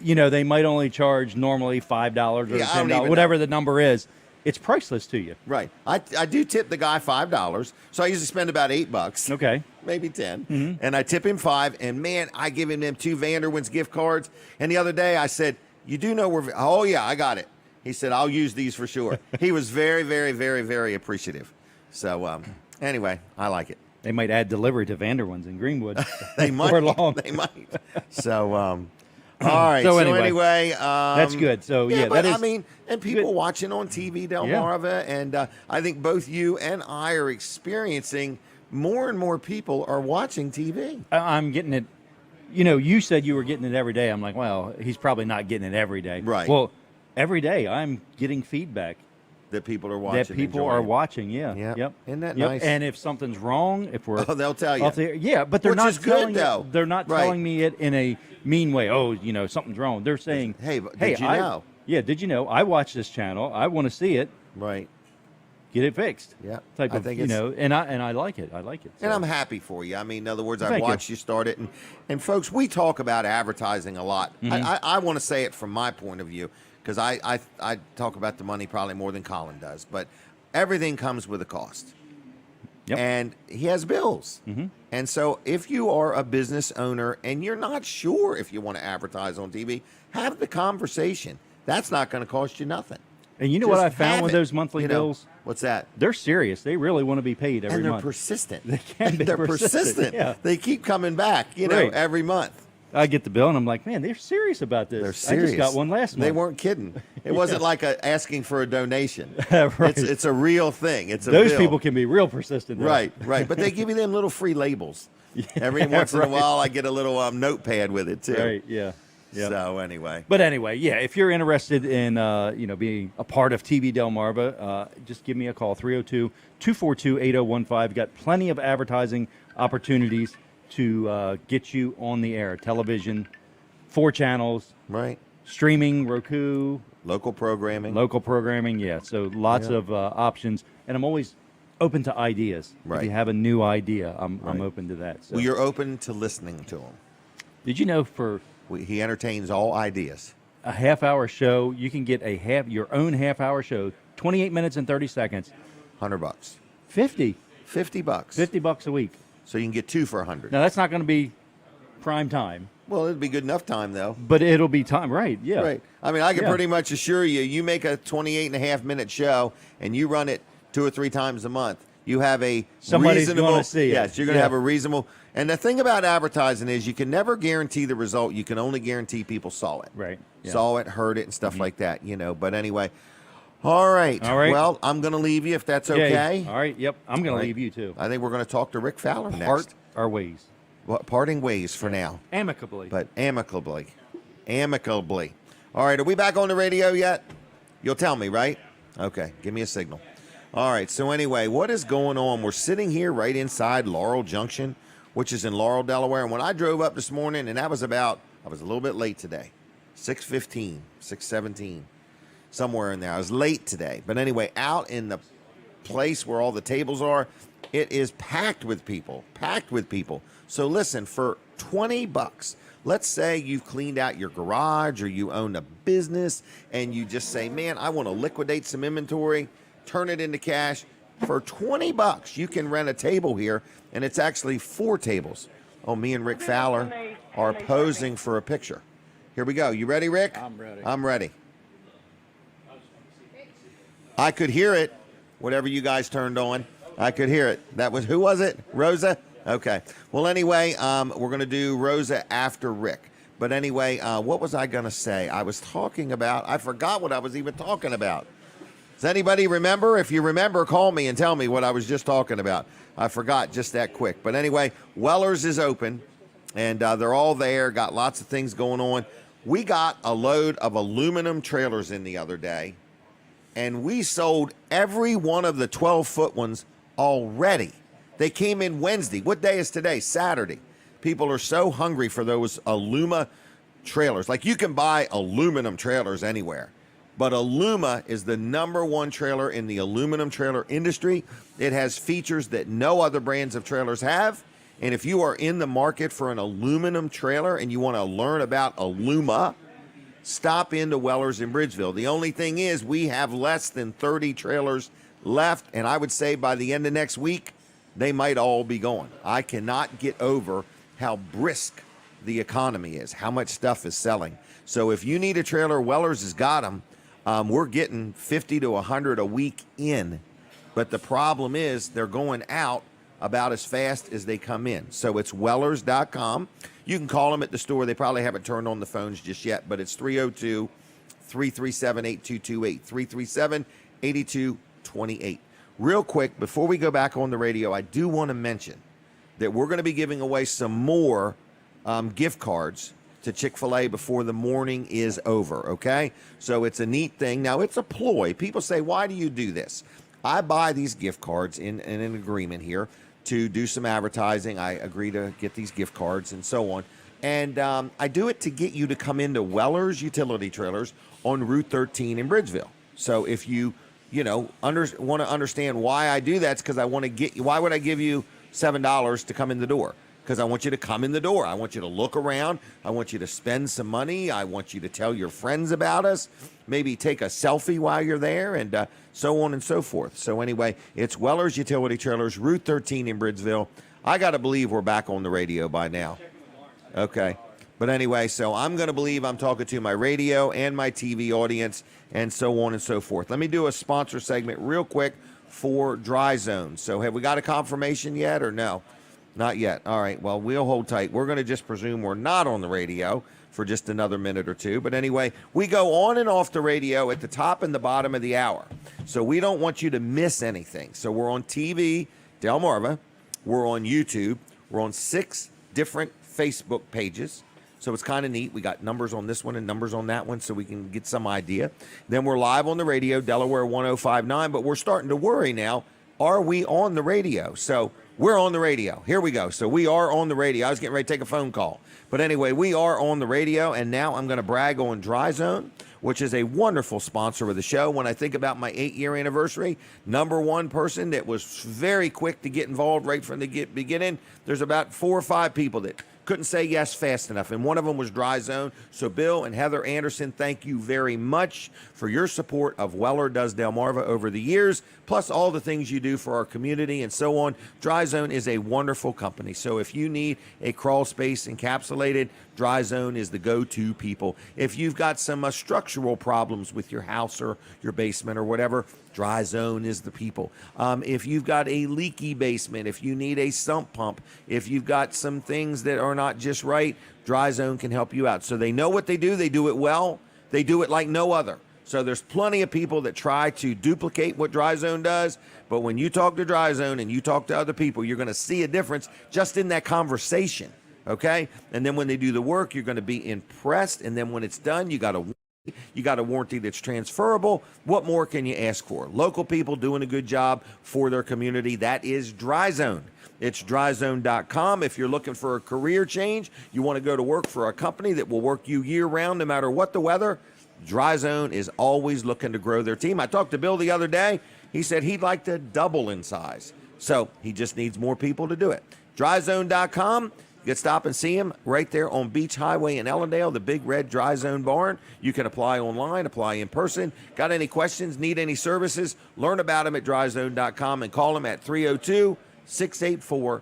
they might only charge normally $5 or Yeah, I don't $10, even whatever know. the number is. It's priceless to you. Right. I do tip the guy $5, so I usually spend about $8. Okay. Maybe 10. Mm-hmm. And I tip him 5, and man, I give him them 2 Vanderwin's gift cards. And the other day I said, "You do know we're oh yeah, I got it." He said, "I'll use these for sure." He was very, very, very, very appreciative. So anyway, I like it. They might add delivery to Vanderwin's in Greenwood. They might. Before long. They might. So all right. So So anyway, anyway, that's good. So, yeah, but that is I mean, and people good. watching on TV Delmarva, and I think both you and I are experiencing more and more people are watching TV. I'm getting it. You said you were getting it every day. I'm like, well, he's probably not getting it every day. Right. Well, every day I'm getting feedback That people are watching. that people enjoying. are watching. Yeah. Yep. Yep. Isn't that Yep. nice? And if something's wrong, if we're Oh, they'll tell you. off the air- yeah, but they're Which not is good, telling though. it. They're not Right. telling me it in a mean way. Oh, something's wrong. They're saying, Hey, but did you know? Yeah, did you know? I watch this channel. I want to see it. Right. Get it fixed. Yeah. Type I of, think and I like it. I like it. And So- I'm happy for you. I mean, in other words, I've Thank you. watched you start it. And folks, we talk about advertising a lot. Mm-hmm. I want to say it from my point of view because I talk about the money probably more than Colin does. But everything comes with a cost. Yep. And he has bills. Mm-hmm. And so if you are a business owner and you're not sure if you want to advertise on TV, have the conversation. That's not going to cost you nothing. And you know Just what I found have with it, those monthly bills? What's that? They're serious. They really want to be paid every And they're month. persistent. They can be They're persistent, persistent. yeah. They keep coming back, Right. every month. I get the bill and I'm like, man, they're serious about this. They're serious. I just got one last month. They weren't kidding. It wasn't like asking for a donation. Right. It's a real thing. It's a Those bill. people can be real persistent. though. Right. But they give you them little free labels. Every once in a right. while, I get a little notepad with it too. Right. Yeah. Yeah. So anyway, But anyway, yeah, if you're interested in being a part of TV Delmarva, just give me a call, 302-242-8015. Got plenty of advertising opportunities to get you on the air. Television, 4 channels, right. streaming, Roku, Local programming. local programming, yeah. So lots Yeah. of options. And I'm always open to ideas. Right. If you have a new idea, I'm Right. open to that. So. Well, you're open to listening to him. Did you know for He entertains all ideas. a half-hour show, you can get your own half-hour show, 28 minutes and 30 seconds, $100. 50 $50. $50 a week. So you can get 2 for 100. Now that's not going to be prime time, Well, it'd be good enough time though. but it'll be time, right? Yeah. Right. I mean, I can Yeah. pretty much assure you, you make a 28.5-minute show and you run it 2 or 3 times a month. You have a Somebody's reasonable. gonna see it. Yes, you're going to Yeah. have a reasonable. And the thing about advertising is you can never guarantee the result. You can only guarantee people saw it. Right. Yeah. Saw it, heard it, and stuff like that. But anyway. All right. All right. Well, I'm going to leave you if that's Yeah, okay. All right. Yep. I'm going All to right. leave you too. I think we're going to talk to Rick Fowler next. Part our ways Parting ways for now. amicably. But amicably. All right, are we back on the radio yet? You'll tell me, right? Okay, give me a signal. All right, so anyway, what is going on? We're sitting here right inside Laurel Junction, which is in Laurel, Delaware. And when I drove up this morning, and I was a little bit late today, 6:15, 6:17, somewhere in there. I was late today. But anyway, out in the place where all the tables are, it is packed with people. So listen, for $20, let's say you've cleaned out your garage or you own a business and you just say, man, I want to liquidate some inventory, turn it into cash. For $20, you can rent a table here, and it's actually 4 tables. Oh, me and Rick Fowler are posing for a picture. Here we go. You ready, Rick? I'm ready. I could hear it. Whatever you guys turned on, I could hear it. Who was it? Rosa? Okay. Well, anyway, we're going to do Rosa after Rick. But anyway, what was I going to say? I forgot what I was even talking about. Does anybody remember? If you remember, call me and tell me what I was just talking about. I forgot just that quick. But anyway, Weller's is open, and they're all there, got lots of things going on. We got a load of aluminum trailers in the other day, and we sold every one of the 12-foot ones already. They came in Wednesday. What day is today? Saturday. People are so hungry for those Aluma trailers. Like, you can buy aluminum trailers anywhere, but Aluma is the #1 trailer in the aluminum trailer industry. It has features that no other brands of trailers have. And if you are in the market for an aluminum trailer and you want to learn about Aluma, stop into Weller's in Bridgeville. The only thing is we have less than 30 trailers left, and I would say by the end of next week, they might all be gone. I cannot get over how brisk the economy is, how much stuff is selling. So if you need a trailer, Weller's has got them. We're getting 50 to 100 a week in, but the problem is they're going out about as fast as they come in. So it's Wellers.com. You can call them at the store. They probably haven't turned on the phones just yet, but it's 302-337-8228, 337-8228. Real quick, before we go back on the radio, I do want to mention that we're going to be giving away some more gift cards to Chick-fil-A before the morning is over, okay? So it's a neat thing. Now, it's a ploy. People say, why do you do this? I buy these gift cards in an agreement here to do some advertising. I agree to get these gift cards and so on. And I do it to get you to come into Weller's Utility Trailers on Route 13 in Bridgeville. So if you want to understand why I do that, it's because I want to get you. Why would I give you $7 to come in the door? Because I want you to come in the door. I want you to look around. I want you to spend some money. I want you to tell your friends about us. Maybe take a selfie while you're there, and so on and so forth. So anyway, it's Weller's Utility Trailers, Route 13 in Bridgeville. I got to believe we're back on the radio by now. Okay. But anyway, so I'm going to believe I'm talking to my radio and my TV audience and so on and so forth. Let me do a sponsor segment real quick for Dry Zone. So have we got a confirmation yet or no? Not yet. All right. Well, we'll hold tight. We're going to just presume we're not on the radio for just another minute or two. But anyway, we go on and off the radio at the top and the bottom of the hour. So we don't want you to miss anything. So we're on TV, Delmarva. We're on YouTube. We're on 6 different Facebook pages. So it's kind of neat. We got numbers on this one and numbers on that one so we can get some idea. Then we're live on the radio, Delaware 105.9. But we're starting to worry now. Are we on the radio? So we're on the radio. Here we go. So we are on the radio. I was getting ready to take a phone call. But anyway, we are on the radio. And now I'm going to brag on Dry Zone. which is a wonderful sponsor of the show. When I think about my 8-year anniversary, number one person that was very quick to get involved right from the beginning, there's about 4 or 5 people that couldn't say yes fast enough, and one of them was Dry Zone. So Bill and Heather Anderson, thank you very much for your support of Weller Does Delmarva over the years, plus all the things you do for our community and so on. Dry Zone is a wonderful company. So if you need a crawl space encapsulated, Dry Zone is the go-to people. If you've got some structural problems with your house or your basement or whatever, Dry Zone is the people. If you've got a leaky basement, if you need a sump pump, if you've got some things that are not just right, Dry Zone can help you out. So they know what they do it well, they do it like no other. So there's plenty of people that try to duplicate what Dry Zone does, but when you talk to Dry Zone and you talk to other people, you're going to see a difference just in that conversation, okay? And then when they do the work, you're going to be impressed, and then when it's done, you got a warranty that's transferable. What more can you ask for? Local people doing a good job for their community. That is Dry Zone. It's dryzone.com. If you're looking for a career change, you want to go to work for a company that will work you year-round no matter what the weather, Dry Zone is always looking to grow their team. I talked to Bill the other day. He said he'd like to double in size. So he just needs more people to do it. Dryzone.com. You can stop and see him right there on Beach Highway in Ellendale, the big red Dry Zone barn. You can apply online, apply in person. Got any questions, need any services, learn about him at dryzone.com and call him at 302-684-5034,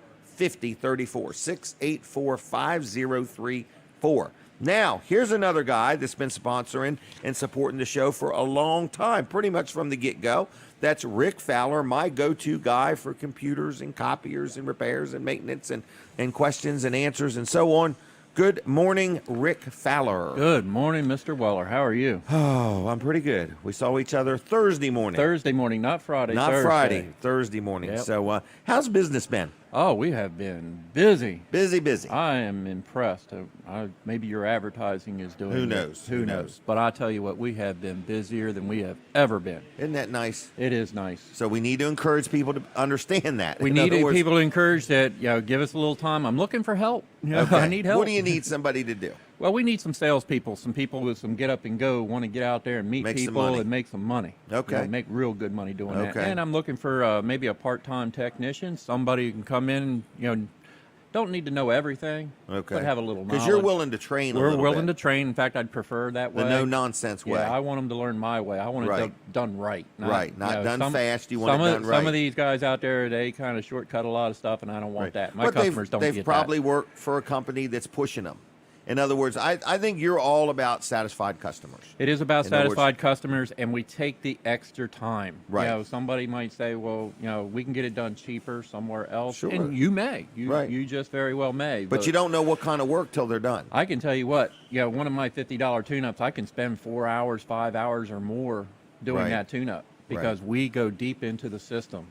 684-5034. Now, here's another guy that's been sponsoring and supporting the show for a long time, pretty much from the get-go. That's Rick Fowler, my go-to guy for computers and copiers and repairs and maintenance and questions and answers and so on. Good morning, Rick Fowler. Good morning, Mr. Weller. How are you? Oh, I'm pretty good. We saw each other Thursday morning. Thursday morning, not Friday. Not Thursday. Friday, Thursday morning. Yep. So how's business been? Oh, we have been busy. Busy. I am impressed. Maybe your advertising is doing Who it. knows? Who knows? But I tell you what, we have been busier than we have ever been. Isn't that nice? It is nice. So we need to encourage people to understand that. We need people to encourage that, give us a little time. I'm looking for help. Okay. I need help. What do you need somebody to do? Well, we need some salespeople, some people with some get up and go, want to get out there and meet Make some people money. and make some money. Okay. Make real good money doing that. Okay. And I'm looking for maybe a part-time technician, somebody who can come in, don't need to know everything, Okay. but have a little knowledge. Because you're willing to train a We're little willing bit. to train. In fact, I'd prefer that way. The no-nonsense way. Yeah, I want them to learn my way. I want it done right. Right. Not done fast. You want it done right. Some of these guys out there, they kind of shortcut a lot of stuff, and I don't want that. My But customers don't get they've probably worked for a company that's pushing them. In other words, I think you're all about satisfied customers. It is about In other words- satisfied customers, and we take the extra time. Right. Somebody might say, well, we can get it done cheaper somewhere else. Sure. And you may. Right. You just very well may. But you don't know what kind of work till they're done. I can tell you what, one of my $50 tune-ups, I can spend 4 hours, 5 hours or more doing Right. that tune-up because we go deep into the system.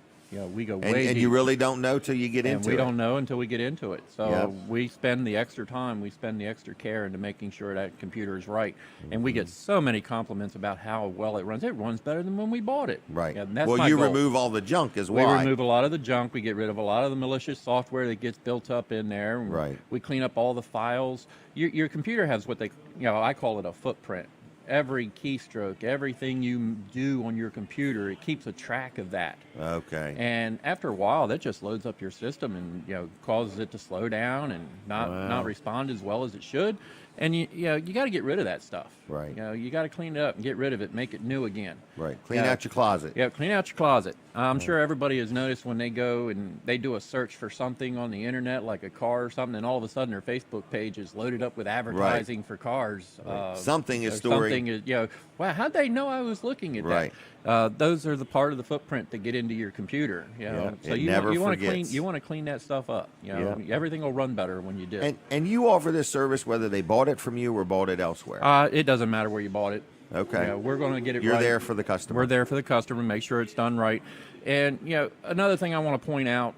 We go way And deep. you really don't know till you get into it. And we don't know until we get into it. So Yep. we spend the extra time, we spend the extra care into making sure that computer is right. And we get so many compliments about how well it runs. It runs better than when we bought it. Right. And that's well, my you goal. remove all the junk as We well. remove a lot of the junk. We get rid of a lot of the malicious software that gets built up in there. Right. We clean up all the files. Your computer has what I call it a footprint. Every keystroke, everything you do on your computer, it keeps a track of that. Okay. And after a while, that just loads up your system and causes it to slow down and not respond as well as it should. And you got to get rid of that stuff. Right. You got to clean it up and get rid of it, make it new again. Right. Clean out your closet. Yeah, clean out your closet. I'm sure everybody has noticed when they go and they do a search for something on the internet, like a car or something, and all of a sudden their Facebook page is loaded up with advertising for cars. Something is or story. Something is, wow, how'd they know I was looking at Right. that? Those are the part of the footprint that get into your computer. Yeah, So it you never want to forgets. clean that stuff up. Everything will run better when you do. And you offer this service whether they bought it from you or bought it elsewhere. It doesn't matter where you bought it. Okay. We're going to get it You're right. there for the customer. We're there for the customer, make sure it's done right. And, another thing I want to point out,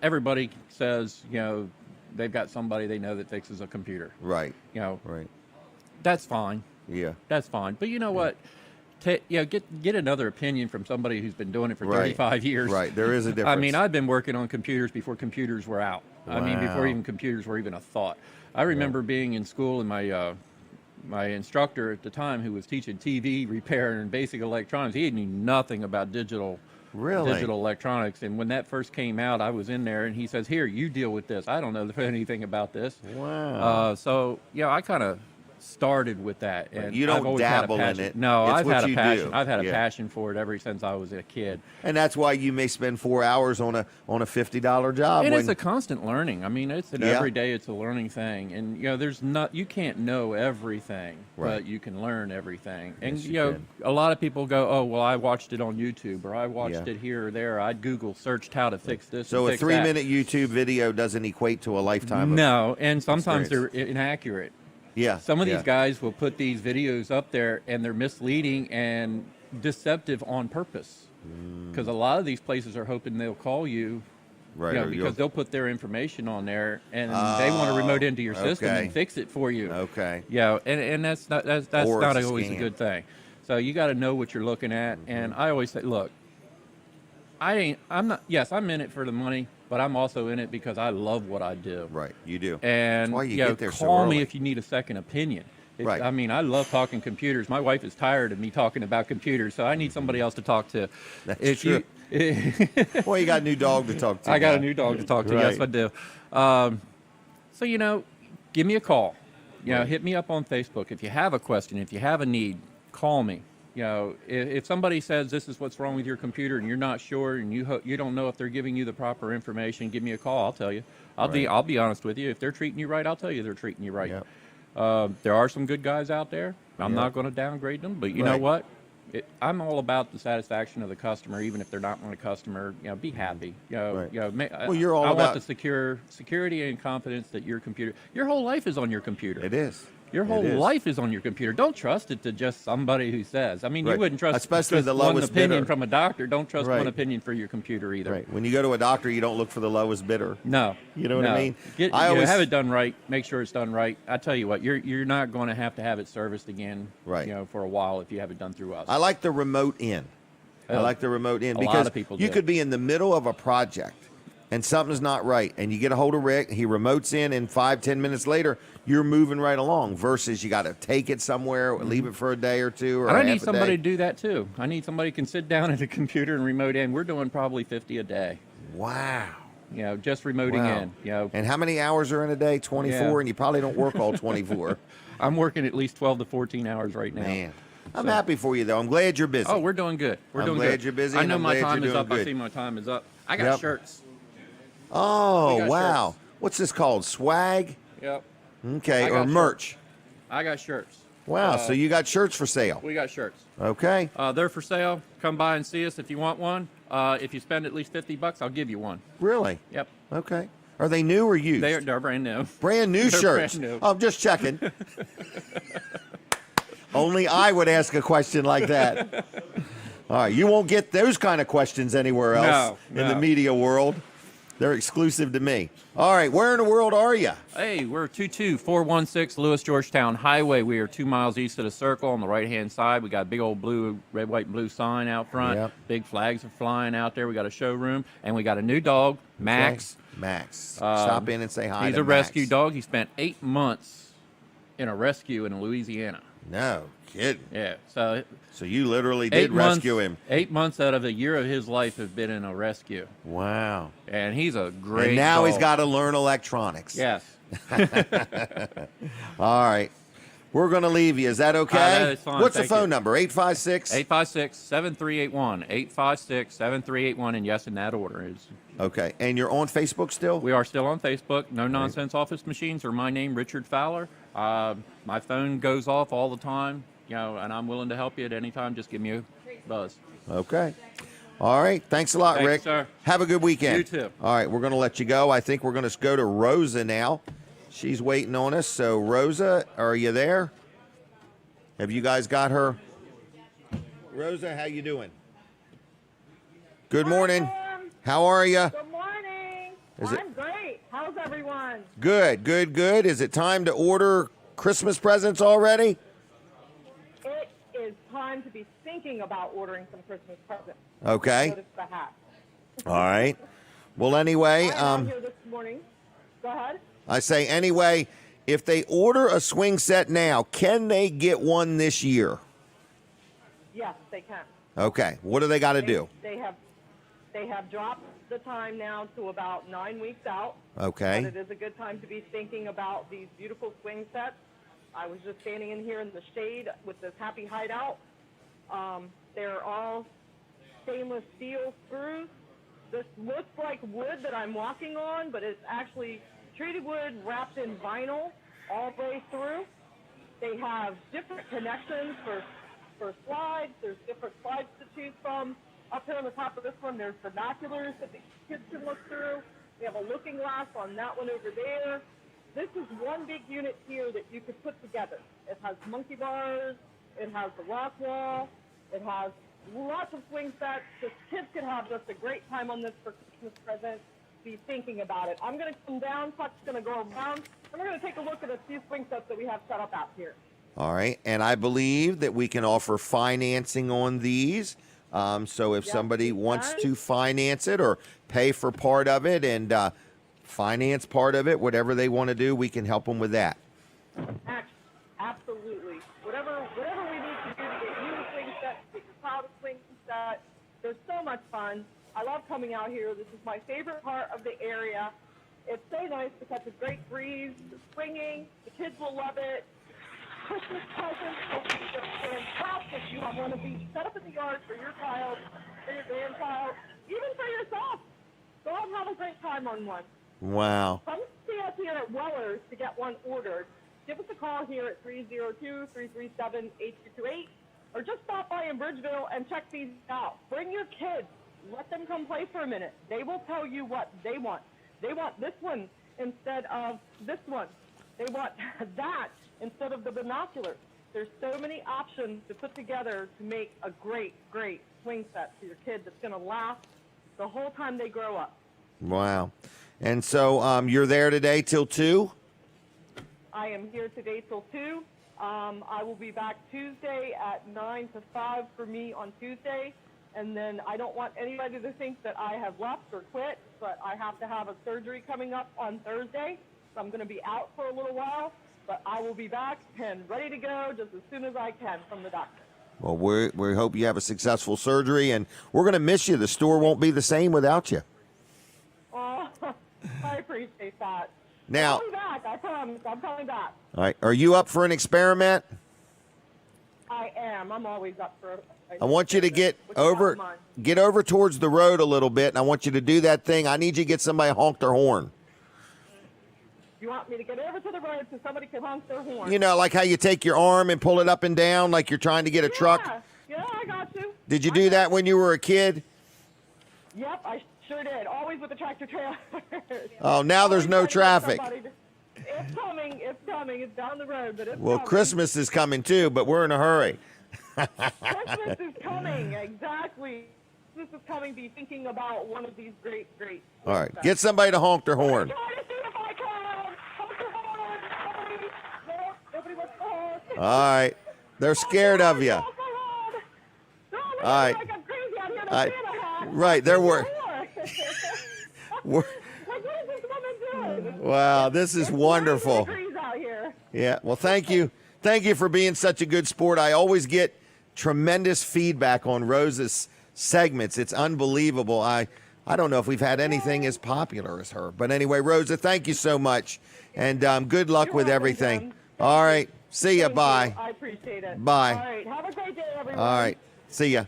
everybody says, they've got somebody they know that fixes a computer. Right. Right. That's fine. Yeah. That's fine. But you know what? Get another opinion from somebody who's been doing it for 35 years. Right. There is a difference. I mean, I've been working on computers before computers were out. I mean, before Wow. even computers were even a thought. I remember being in school in my my instructor at the time, who was teaching TV repair and basic electronics, he knew nothing about digital electronics. And when that first came out, I was in there, and he says, "Here, you deal with this. I don't know anything about this." Wow. So yeah, I kind of started with that, and You don't I've always had a dabble in passion. it. No, It's I've what had a you passion. do. I've had a Yeah. passion for it ever since I was a kid. And that's why you may spend 4 hours on a $50 job. And when, it's a constant learning. I mean, it's an Yeah. every day. It's a learning thing, and you can't know everything, Right. but you can learn everything. And Yes, you can. a lot of people go, "Oh, well, I watched it on YouTube, or I watched Yeah. it here or there. I'd Google searched how to fix this." so and a fix that." 3-minute YouTube video doesn't equate to a lifetime. No, and sometimes experience. they're inaccurate. Yeah. Some of yeah. these guys will put these videos up there, and they're misleading and deceptive on purpose. Because a lot of these places are hoping they'll call you, Right. or because they'll put their information on there, and they want to remote into your system okay. and fix it for you. Okay. Yeah, and that's not Or not it's a always a scam. good thing. So you got to know what you're looking at. And I always say, look, I'm not. Yes, I'm in it for the money, but I'm also in it because I love what I do. Right. You do. And That's why you know, get there so call me early. if you need a second opinion. Right. I mean, I love talking computers. My wife is tired of me talking about computers, so I need somebody else to talk to. That's If true. Well, you got a new dog to talk to. I got now. a new dog to talk to. Right. Yes, I do. So give me a call. Right. Hit me up on Facebook if you have a question. If you have a need, call me. If somebody says this is what's wrong with your computer and you're not sure and you don't know if they're giving you the proper information, give me a call. I'll tell you. I'll be honest with you. If they're treating you right, I'll tell you they're treating you right. Yep. There are some good guys out there. I'm Yep. not going to downgrade them, but you know Right. what? I'm all about the satisfaction of the customer, even if they're not my customer. Be happy. Right. Well, you're all I about- want the security and confidence that your whole life is on your computer. It is. Your It whole is. life is on your computer. Don't trust it to just somebody who says. I mean, Right. you wouldn't trust Especially just the one lowest opinion bidder. from a doctor. Don't trust Right. one opinion for your computer either. Right. When you go to a doctor, you don't look for the lowest bidder. No. You know what I no. mean? I always have it done right. Make sure it's done right. I tell you what, you're not going to have it serviced again. Right. For a while if you have it done through us. I like the remote in. I Oh, like the remote in a lot because of people you do. could be in the middle of a project and something's not right, and you get a hold of Rick, he remotes in, and 5-10 minutes later, you're moving right along. Versus you got to take it somewhere, or leave it for a day or two, or And I half need a somebody day. to do that too. I need somebody who can sit down at a computer and remote in. We're doing probably 50 a day. Wow. Just remoting Wow. in. And how many hours are in a day? 24, Yeah. and you probably don't work all 24. I'm working at least 12 to 14 hours right now. Man, I'm happy for you though. I'm glad you're busy. Oh, we're doing good. We're I'm doing glad good. you're busy, I and know I'm my glad time you're is up. doing I good. see my time is up. I got Yep. shirts. Oh, We got wow. shirts. What's this called? Swag? Yep. Okay, I or got merch. I got shirts. Wow, so you got shirts for sale. We got shirts. Okay. They're for sale. Come by and see us if you want one. If you spend at least $50, I'll give you one. Really? Yep. Okay. Are they new or used? They're brand new. Brand new They're shirts. brand new. Oh, I'm just checking. Only I would ask a question like that. All right, you won't get those kind of questions anywhere else in the no. media world. They're exclusive to me. All right, where in the world are you? Hey, we're 22416 Lewis Georgetown Highway. We are 2 miles east of the circle on the right-hand side. We got a big old blue, red, white, and blue sign out front. Yep. Big flags are flying out there. We got a showroom, and we got a new dog, Max. Okay. Max. Stop in and say hi He's to a Max. rescue dog. He spent 8 months in a rescue in Louisiana. No kidding. Yeah, so So you literally did rescue him. 8 months out of a year of his life have been in a rescue, Wow. and he's a great. And now he's dog. got to learn electronics. Yes. All right. We're going to leave you. Is that okay? that is fine. What's the Thank phone you. number? 856? 856-7381. 856-7381, and yes, in that order is. Okay. And you're on Facebook still? We are still on Facebook. No Nonsense Office Machines, or my name, Richard Fowler. My phone goes off all the time, and I'm willing to help you at any time. Just give me a buzz. Okay. All right. Thanks a lot, Thank you, Rick. sir. Have a good weekend. You too. All right. We're going to let you go. I think we're going to go to Rosa now. She's waiting on us. So, Rosa, are you there? Have you guys got her? Rosa, how you doing? Good morning. How are you? Good morning. Is it- I'm great. How's everyone? Good, good, good. Is it time to order Christmas presents already? It is time to be thinking about ordering some Christmas presents. Okay. Notice the hat. All right. Well, anyway, I'm out here this morning. Go ahead. I say anyway, if they order a swing set now, can they get one this year? Yes, they can. Okay. What do they got to do? They have dropped the time now to about 9 weeks out. Okay. But it is a good time to be thinking about these beautiful swing sets. I was just standing in here in the shade with this Happy Hideout. They're all stainless steel screws. This looks like wood that I'm walking on, but it's actually treated wood wrapped in vinyl all the way through. They have different connections for slides. There's different slides to choose from. Up here on the top of this one, there's binoculars that the kids can look through. We have a looking glass on that one over there. This is one big unit here that you could put together. It has monkey bars. It has the rock wall. It has lots of swing sets. The kids could have just a great time on this for Christmas presents. Be thinking about it. I'm going to come down. Puck's going to go around. And we're going to take a look at a few swing sets that we have set up out here. All right. And I believe that we can offer financing on these. So if somebody wants to finance it or pay for part of it and finance part of it, whatever they want to do, we can help them with that. Absolutely. Whatever we need to do to get you a swing set, to get your child a swing set. There's so much fun. I love coming out here. This is my favorite part of the area. It's so nice to catch a great breeze. It's springing. The kids will love it. Christmas presents will be just fantastic. You have one of these set up in the yard for your child, for your grandchild, even for yourself. Go out and have a great time on one. Wow. Come see us here at Weller's to get one ordered. Give us a call here at 302-337-8228 or just stop by in Bridgeville and check these out. Bring your kids. Let them come play for a minute. They will tell you what they want. They want this one instead of this one. They want that instead of the binoculars. There's so many options to put together to make a great, great swing set for your kid that's going to last the whole time they grow up. Wow. And so you're there today till 2? I am here today till 2. I will be back Tuesday at 9 to 5 for me on Tuesday. And then I don't want anybody to think that I have left or quit, but I have to have a surgery coming up on Thursday. So I'm going to be out for a little while, but I will be back and ready to go just as soon as I can from the doctor. Well, we hope you have a successful surgery, and we're going to miss you. The store won't be the same without you. Oh, I appreciate that. Now, I'll be back. I promise. I'm coming back. all right, are you up for an experiment? I am. I'm always up for. I want you to get over towards the road a little bit, and I want you to do that thing. I need you to get somebody to honk their horn. You want me to get over to the road so somebody can honk their horn? You know, like how you take your arm and pull it up and down like you're trying to get a truck? Yeah, I got you. Did you do that when you were a kid? Yep, I sure did. Always with the tractor trailer. Oh, now there's no traffic. It's coming. It's coming. It's down the road, but it's Well, coming. Christmas is coming too, but we're in a hurry. Christmas is coming. Exactly. Christmas is coming. Be thinking about one of these great. All right, get somebody to honk their horn. Try to see if I can. Honk your horn. Nobody wants to honk. All right, they're scared of you. All right. Like I'm crazy out here. I- right, they're Like, what is this woman doing? Wow, this is wonderful. 90 degrees out here. Yeah, well, thank you for being such a good sport. I always get tremendous feedback on Rosa's segments. It's unbelievable. I don't know if we've had anything as popular as her. But anyway, Rosa, thank you so much, and good luck You're with welcome, everything. Jim. All right, see ya. Thank Bye. you. I appreciate it. Bye. All right. Have a great day, everyone. All right, see ya.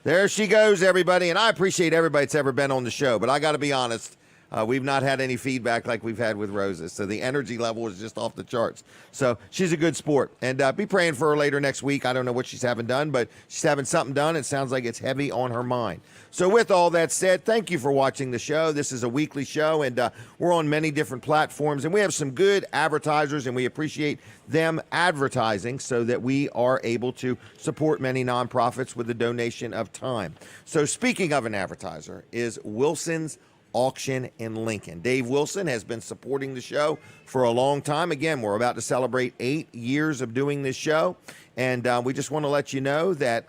There she goes, everybody. And I appreciate everybody that's ever been on the show. But I got to be honest, we've not had any feedback like we've had with Rosa. So the energy level is just off the charts. So she's a good sport. And be praying for her later next week. I don't know what she's having done, but she's having something done. It sounds like it's heavy on her mind. So with all that said, thank you for watching the show. This is a weekly show, and we're on many different platforms. And we have some good advertisers, and we appreciate them advertising so that we are able to support many nonprofits with the donation of time. So speaking of an advertiser is Wilson's Auction in Lincoln. Dave Wilson has been supporting the show for a long time. Again, we're about to celebrate 8 years of doing this show. And we just want to let you know that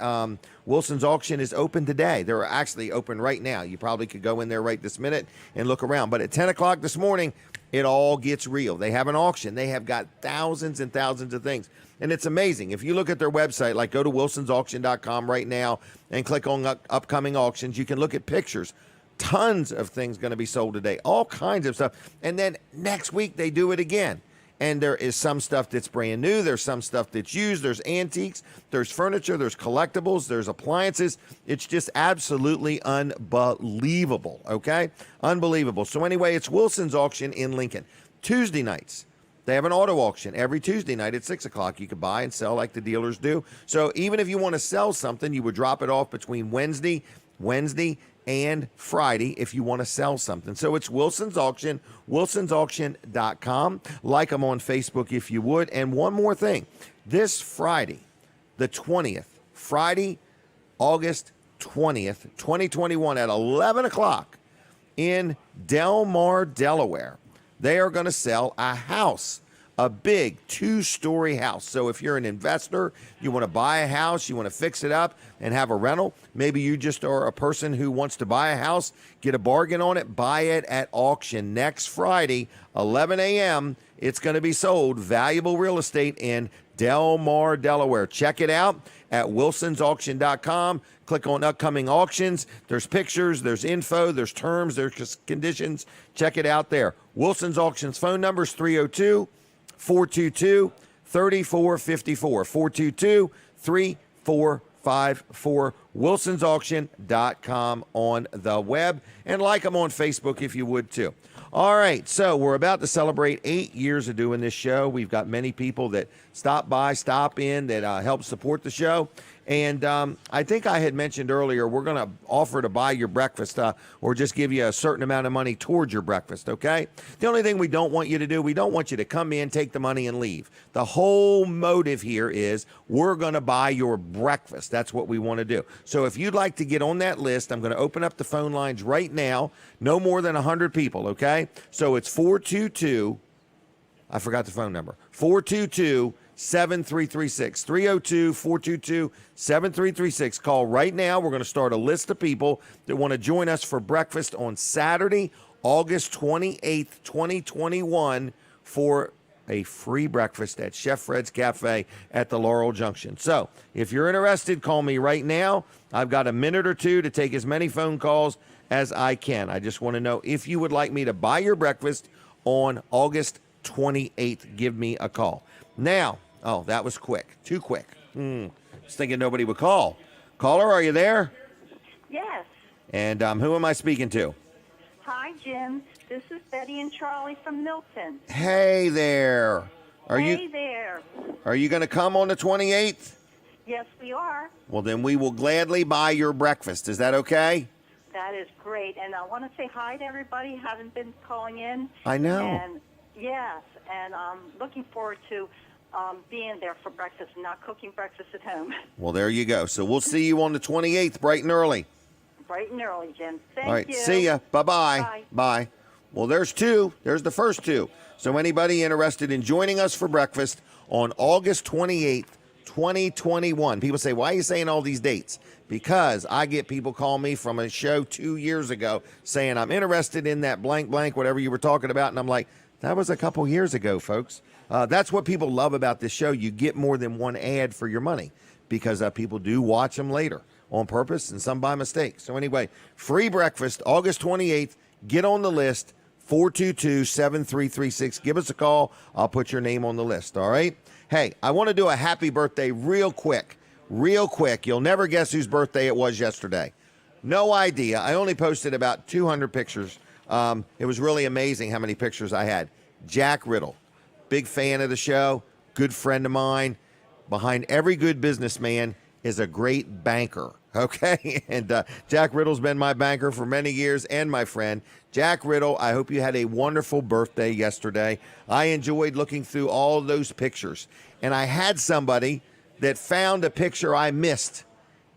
Wilson's Auction is open today. They're actually open right now. You probably could go in there right this minute and look around. But at 10 o'clock this morning, it all gets real. They have an auction. They have got thousands and thousands of things. And it's amazing. If you look at their website, like go to wilsonsauction.com right now and click on upcoming auctions, you can look at pictures. Tons of things going to be sold today. All kinds of stuff. And then next week they do it again. And there is some stuff that's brand new. There's some stuff that's used. There's antiques. There's furniture. There's collectibles. There's appliances. It's just absolutely unbelievable, okay? Unbelievable. So anyway, it's Wilson's Auction in Lincoln. Tuesday nights, they have an auto auction every Tuesday night at 6 o'clock. You could buy and sell like the dealers do. So even if you want to sell something, you would drop it off between Wednesday, and Friday if you want to sell something. So it's Wilson's Auction, wilsonsauction.com. Like them on Facebook if you would. And one more thing. This Friday, the 20th, Friday, August 20th, 2021 at 11 o'clock in Delmar, Delaware, they are going to sell a house. A big 2-story house. So if you're an investor, you want to buy a house, you want to fix it up and have a rental, maybe you just are a person who wants to buy a house, get a bargain on it, buy it at auction next Friday, 11 a.m. It's going to be sold. Valuable real estate in Delmar, Delaware. Check it out at wilsonsauction.com. Click on upcoming auctions. There's pictures, there's info, there's terms, there's conditions. Check it out there. Wilson's Auction's phone number is 302-422-3454. 422-3454. wilsonsauction.com on the web. And like them on Facebook if you would too. All right, so we're about to celebrate 8 years of doing this show. We've got many people that stop in, that help support the show. And I think I had mentioned earlier, we're going to offer to buy your breakfast or just give you a certain amount of money towards your breakfast, okay? The only thing we don't want you to do, we don't want you to come in, take the money, and leave. The whole motive here is we're going to buy your breakfast. That's what we want to do. So if you'd like to get on that list, I'm going to open up the phone lines right now. No more than 100 people, okay? So it's 422, I forgot the phone number, 422-7336, 302-422-7336. Call right now. We're going to start a list of people that want to join us for breakfast on Saturday, August 28th, 2021 for a free breakfast at Chef Fred's Cafe at the Laurel Junction. So if you're interested, call me right now. I've got a minute or two to take as many phone calls as I can. I just want to know if you would like me to buy your breakfast on August 28th. Give me a call. Now, oh, that was quick. Too quick. I was thinking nobody would call. Caller, are you there? Yes. And who am I speaking to? Hi, Jim. This is Betty and Charlie from Milton. Hey there. Are you going to come on the 28th? Yes, we are. Well, then we will gladly buy your breakfast. Is that okay? That is great. And I want to say hi to everybody. Haven't been calling in. I know. And yes, and I'm looking forward to being there for breakfast and not cooking breakfast at home. Well, there you go. So we'll see you on the 28th, bright and early. Bright and early, Jim. Thank All right, you. see ya. Bye-bye. Bye. Bye. Well, there's two. There's the first two. So anybody interested in joining us for breakfast on August 28th, 2021. People say, why are you saying all these dates? Because I get people call me from a show 2 years ago saying, I'm interested in that blank, whatever you were talking about. And I'm like, that was a couple years ago, folks. That's what people love about this show. You get more than one ad for your money because people do watch them later on purpose and some by mistake. So anyway, free breakfast, August 28th. Get on the list, 422-7336. Give us a call. I'll put your name on the list, all right? Hey, I want to do a happy birthday real quick. You'll never guess whose birthday it was yesterday. No idea. I only posted about 200 pictures. It was really amazing how many pictures I had. Jack Riddle, big fan of the show, good friend of mine. Behind every good businessman is a great banker, okay? And Jack Riddle's been my banker for many years and my friend. Jack Riddle, I hope you had a wonderful birthday yesterday. I enjoyed looking through all those pictures. And I had somebody that found a picture I missed,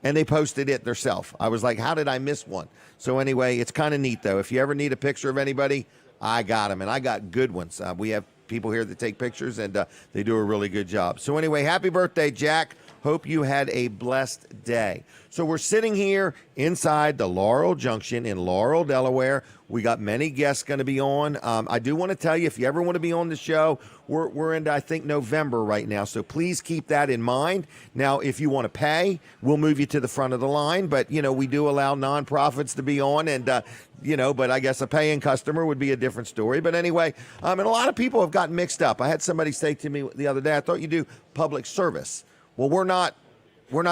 and they posted it themselves. I was like, how did I miss one? So anyway, it's kind of neat, though. If you ever need a picture of anybody, I got them, and I got good ones. We have people here that take pictures, and they do a really good job. So anyway, happy birthday, Jack. Hope you had a blessed day. So we're sitting here inside the Laurel Junction in Laurel, Delaware. We got many guests going to be on. I do want to tell you, if you ever want to be on the show, we're into, I think, November right now. So please keep that in mind. Now, if you want to pay, we'll move you to the front of the line. But, we do allow nonprofits to be on. And, but I guess a paying customer would be a different story. But anyway, and a lot of people have gotten mixed up. I had somebody say to me the other day, I thought you do public service. Well, we're not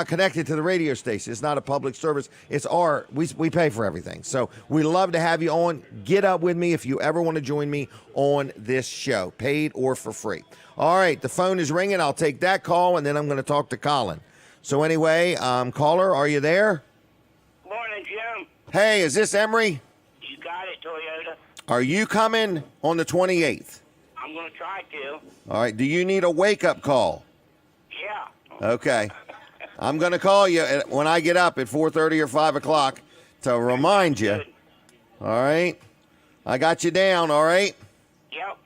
connected to the radio station. It's not a public service. It's we pay for everything. So we love to have you on. Get up with me if you ever want to join me on this show, paid or for free. All right, the phone is ringing. I'll take that call, and then I'm going to talk to Colin. So anyway, caller, are you there? Morning, Jim. Hey, is this Emery? You got it, Toyota. Are you coming on the 28th? I'm going to try to. All right, do you need a wake-up call? Yeah. Okay. I'm going to call you when I get up at 4:30 or 5 o'clock to remind you. All right? I got you down, all right? Yep.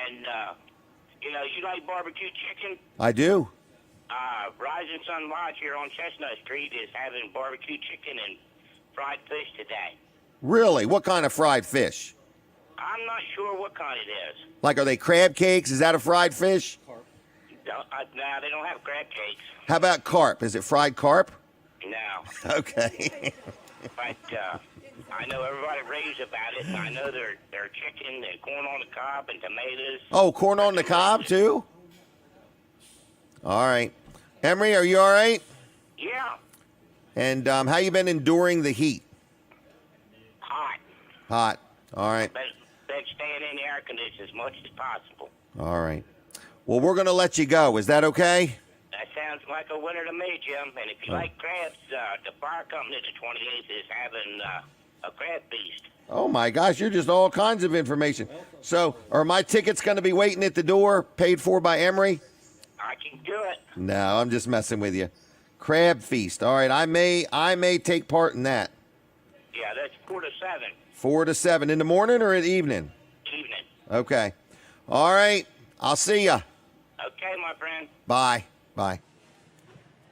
And, you like barbecue chicken? I do. Rising Sun Lodge here on Chestnut Street is having barbecue chicken and fried fish today. Really? What kind of fried fish? I'm not sure what kind it is. Like, are they crab cakes? Is that a fried fish? No, they don't have crab cakes. How about carp? Is it fried carp? No. Okay. But I know everybody raves about it, and I know they're chicken and corn on the cob and tomatoes. Oh, corn on the cob, too? All right. Emery, are you all right? Yeah. And how you been enduring the heat? Hot. Hot. All right. Been staying in the air conditioning as much as possible. All right. Well, we're going to let you go. Is that okay? That sounds like a winner to me, Jim. And if you like crabs, the fire company the 28th is having a crab feast. Oh, my gosh. You're just all kinds of information. So are my tickets going to be waiting at the door, paid for by Emery? I can do it. No, I'm just messing with you. Crab feast. All right. I may take part in that. Yeah, that's 4 to 7. 4 to 7 in the morning or at evening? Evening. Okay. All right. I'll see ya. Okay, my friend. Bye. Bye.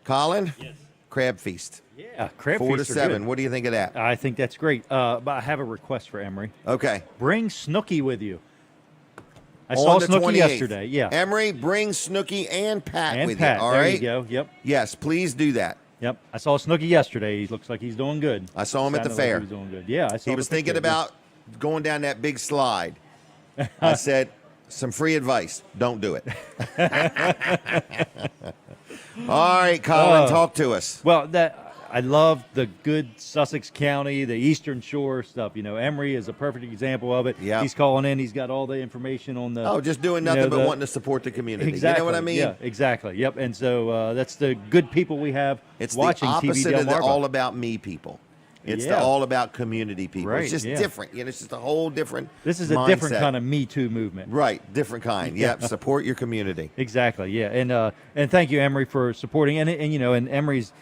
Colin? Yes. Crab feast. Yeah, crab 4 to feasts are 7. good. What do you think of that? I think that's great. But I have a request for Emery. Okay. Bring Snooky with you. I On saw the Snooky 28th. yesterday. Yeah. Emery, bring Snooky and Pat And with Pat. you. All there right? you go. Yep. Yes, please do that. Yep. I saw Snooky yesterday. He looks like he's doing good. I saw him at the Sounded like fair. he was doing good. Yeah, I saw He the was picture. thinking about going down that big slide. I said, some free advice. Don't do it. All right, Colin, talk to us. Well, I love the good Sussex County, the Eastern Shore stuff. Emery is a perfect example of it. Yeah. He's calling in. He's got all the information on the. Oh, just doing nothing but wanting to support the community. Exactly. You know what I mean? Yeah, exactly. Yep. And so that's the good people we have It's watching the opposite TV of the Delmarva. all about me people. It's the Yeah. all about community people. Right, It's just yeah. different. It's just a whole different This is a mindset. different kind of Me Too movement. Right, different kind. Yep, support your community. Exactly. Yeah. And thank you, Emery, for supporting. And Emery's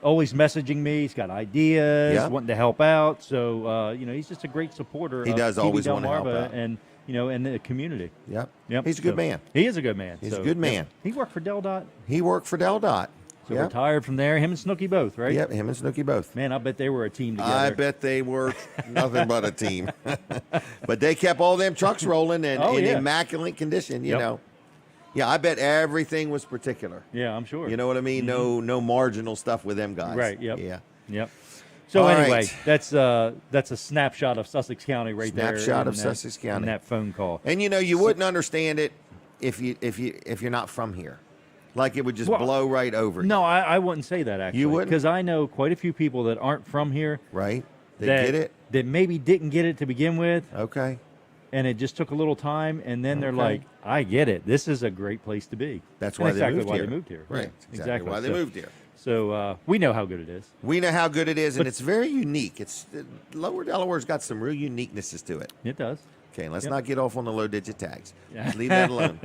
always messaging me. He's got ideas, Yeah. wanting to help out. So he's just a great supporter. He of does TV always want to help Delmarva out. And and the community. Yep. Yep. He's a good So, man. He is a good man. He's a good man. yeah. He worked for Del Dot. He worked for Del Dot. So Yep. retired from there. Him and Snooky both, right? Yep, him and Snooky both. Man, I bet they were a team together. I bet they were nothing but a team. But they kept all them trucks rolling and Oh, in yeah. immaculate condition, you Yep. know. Yeah, I bet everything was particular. Yeah, I'm sure. You know what I mean? No marginal stuff with them guys. Right. Yep. Yeah. Yep. So All anyway, right. that's a snapshot of Sussex County right there. Snapshot in of that- Sussex County. in that phone call. And you wouldn't understand it if you're not from here. Like it would just Well, blow right over you. No, I wouldn't say that actually. You wouldn't? Because I know quite a few people that aren't from here. Right? They that, get it? That maybe didn't get it to begin with. Okay. And it just took a little time, and then they're Okay. like, "I get it. This is a great place to be." That's And why exactly they moved why here. they moved here. Right. Exactly why they So- moved here. So we know how good it is. We know how good it is, and But- it's very unique. Lower Delaware's got some real uniquenesses to it. It does. Okay, let's Yep. not get off on the low-digit tags. Yeah. Leave that alone.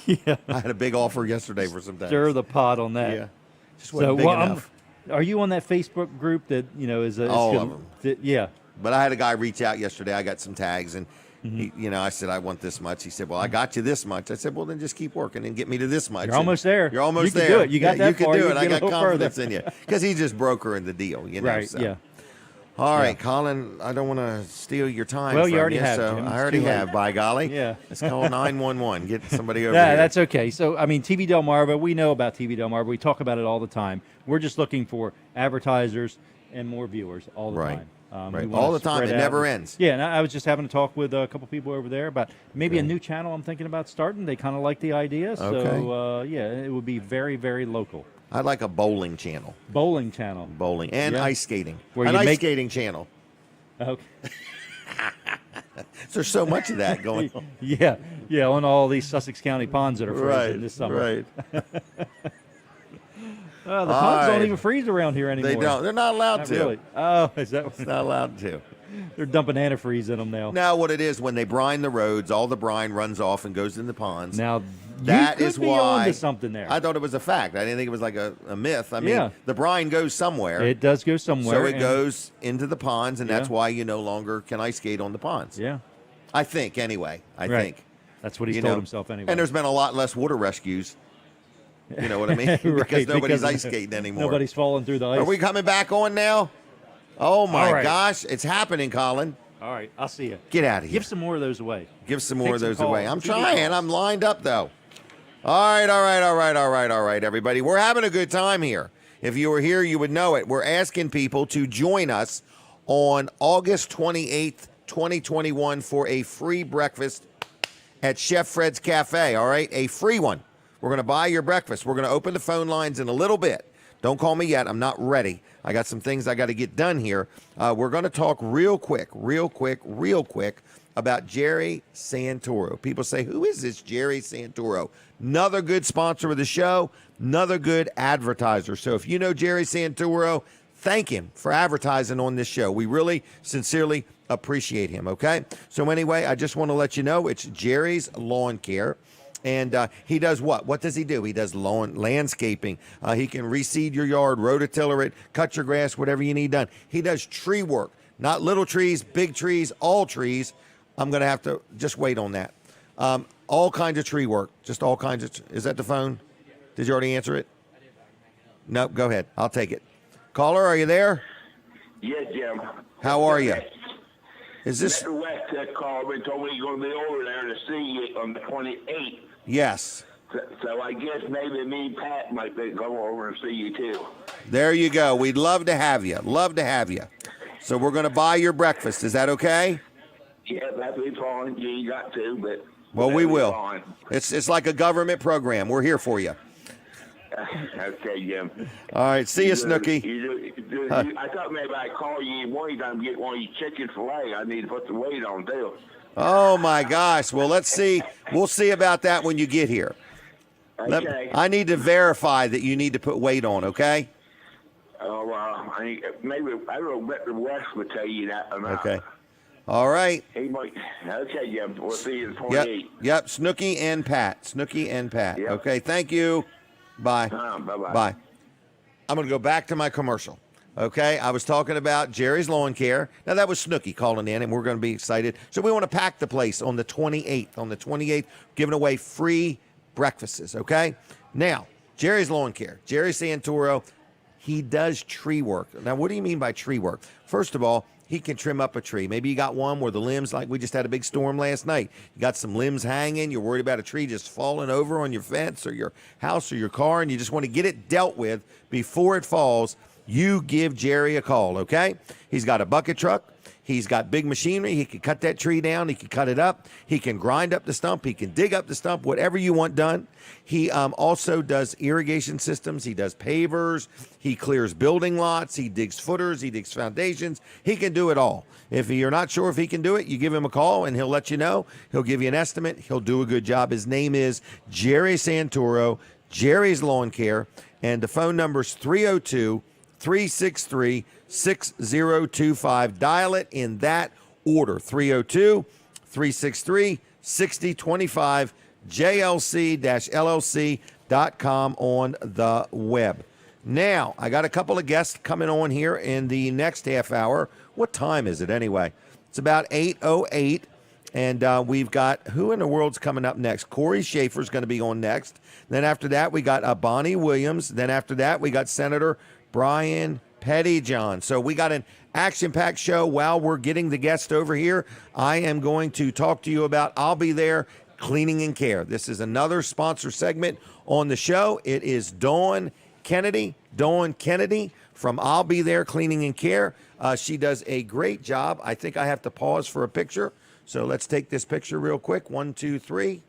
Yeah. I had a big offer yesterday for some tags. Stir the pot on that. Yeah. Just wasn't big enough. Are you on that Facebook group that is All of them. Yeah. But I had a guy reach out yesterday. I got some tags, and I said, I want this much. He said, well, I got you this much. I said, well, then just keep working and get me to this much. You're almost there. You're almost you there. Can do it. You got that you far. can do You it. can I get a got little confidence further. in you because he's just brokering the deal. Right. So. Yeah. All right, Colin, I don't want to steal your time. Well, from you already have, so Jim. It's I already too late. have, by golly. Yeah. Let's call 911. Get somebody over Yeah, here. that's okay. So, I mean, TV Delmarva, we know about TV Delmarva. We talk about it all the time. We're just looking for advertisers and more viewers all the Right. time. Right. we wanna All the time. spread It out. never ends. Yeah, and I was just having a talk with a couple people over there about maybe a new channel I'm thinking about starting. They kind of like the idea. Okay. So, yeah, it would be very, very local. I'd like a bowling channel. Bowling channel. Bowling. And Yeah. ice skating. Where An you ice make- skating channel. Okay. There's so much of that going on. Yeah, on all these Sussex County ponds that are frozen this summer. Right. The ponds don't right. even freeze around here anymore. They don't. They're not allowed Not to. really. Oh, is that It's not allowed to. They're dumping antifreeze in them now. Now, what it is, when they brine the roads, all the brine runs off and goes in the ponds. Now, that you could is be why onto something there. I thought it was a fact. I didn't think it was like a myth. I mean, Yeah. the brine goes somewhere. It does go somewhere. So it and- goes into the ponds, and that's Yeah. why you no longer can ice skate on the ponds. Yeah. I think, anyway. I Right. think. That's what he's You told know, himself anyway. And there's been a lot less water rescues. You know what I mean? Right, because nobody's because ice skating anymore. Nobody's falling through the ice. Are we coming back on now? Oh, my All right. gosh. It's happening, Colin. All right, I'll see you. Get out of here. Give some more of those away. Give some more Take of some those calls. away. I'm TV trying. calls. I'm lined up, though. All right, everybody. We're having a good time here. If you were here, you would know it. We're asking people to join us on August 28th, 2021 for a free breakfast at Chef Fred's Cafe, all right? A free one. We're going to buy your breakfast. We're going to open the phone lines in a little bit. Don't call me yet. I'm not ready. I got some things I got to get done here. We're going to talk real quick about Jerry Santoro. People say, who is this Jerry Santoro? Another good sponsor of the show, another good advertiser. So if you know Jerry Santoro, thank him for advertising on this show. We really sincerely appreciate him, okay? So anyway, I just want to let you know it's Jerry's Lawn Care. And he does what? What does he do? He does landscaping. He can reseed your yard, rototiller it, cut your grass, whatever you need done. He does tree work, not little trees, big trees, all trees. I'm going to have to just wait on that. All kinds of tree work, just all kinds of. Is that the phone? Did you already answer it? Nope, go ahead. I'll take it. Caller, are you there? Yes, Jim. How are you? Is this? Mr. West called me and told me he's going to be over there to see you on the 28th. Yes. So I guess maybe me and Pat might go over and see you too. There you go. We'd love to have you. Love to have you. So we're going to buy your breakfast. Is that okay? Yeah, that'd be fine. You ain't got to, but. Well, we that'd be will. fine. It's like a government program. We're here for you. Okay, Jim. All right. See you, Snooky. I thought maybe I'd call you one time to get one of your ChickfilA. I need to put the weight on too. Oh my gosh. Well, let's see. We'll see about that when you get here. Okay. I need to verify that you need to put weight on, okay? Oh, maybe I don't bet the West would tell you that amount. Okay. All right. He might. Okay, Jim. We'll see you in Yep. 28. Yep. Snooky and Pat. Yep. Okay. Thank you. Bye. Bye-bye. Bye. I'm going to go back to my commercial. Okay, I was talking about Jerry's Lawn Care. Now, that was Snooky calling in, and we're going to be excited. So we want to pack the place on the 28th. On the 28th, giving away free breakfasts, okay? Now, Jerry's Lawn Care. Jerry Santoro, he does tree work. Now, what do you mean by tree work? First of all, he can trim up a tree. Maybe you got one where the limbs, like we just had a big storm last night. You got some limbs hanging. You're worried about a tree just falling over on your fence or your house or your car, and you just want to get it dealt with before it falls. You give Jerry a call, okay? He's got a bucket truck. He's got big machinery. He can cut that tree down. He can cut it up. He can grind up the stump. He can dig up the stump, whatever you want done. He also does irrigation systems. He does pavers. He clears building lots. He digs footers. He digs foundations. He can do it all. If you're not sure if he can do it, you give him a call, and he'll let you know. He'll give you an estimate. He'll do a good job. His name is Jerry Santoro, Jerry's Lawn Care, and the phone number is 302-363-6025. Dial it in that order, 302-363-6025, jlc-llc.com on the web. Now, I got a couple of guests coming on here in the next half hour. What time is it anyway? It's about 8:08, And we've got, who in the world's coming up next? Cory Shaffer's going to be on next. Then after that, we got Bunnie Williams. Then after that, we got Senator Brian Pettyjohn. So we got an action-packed show. While we're getting the guest over here, I am going to talk to you about I'll Be There Cleaning and Care. This is another sponsor segment on the show. It is Dawn Kennedy from I'll Be There Cleaning and Care. She does a great job. I think I have to pause for a picture. So let's take this picture real quick. 1, 2, 3.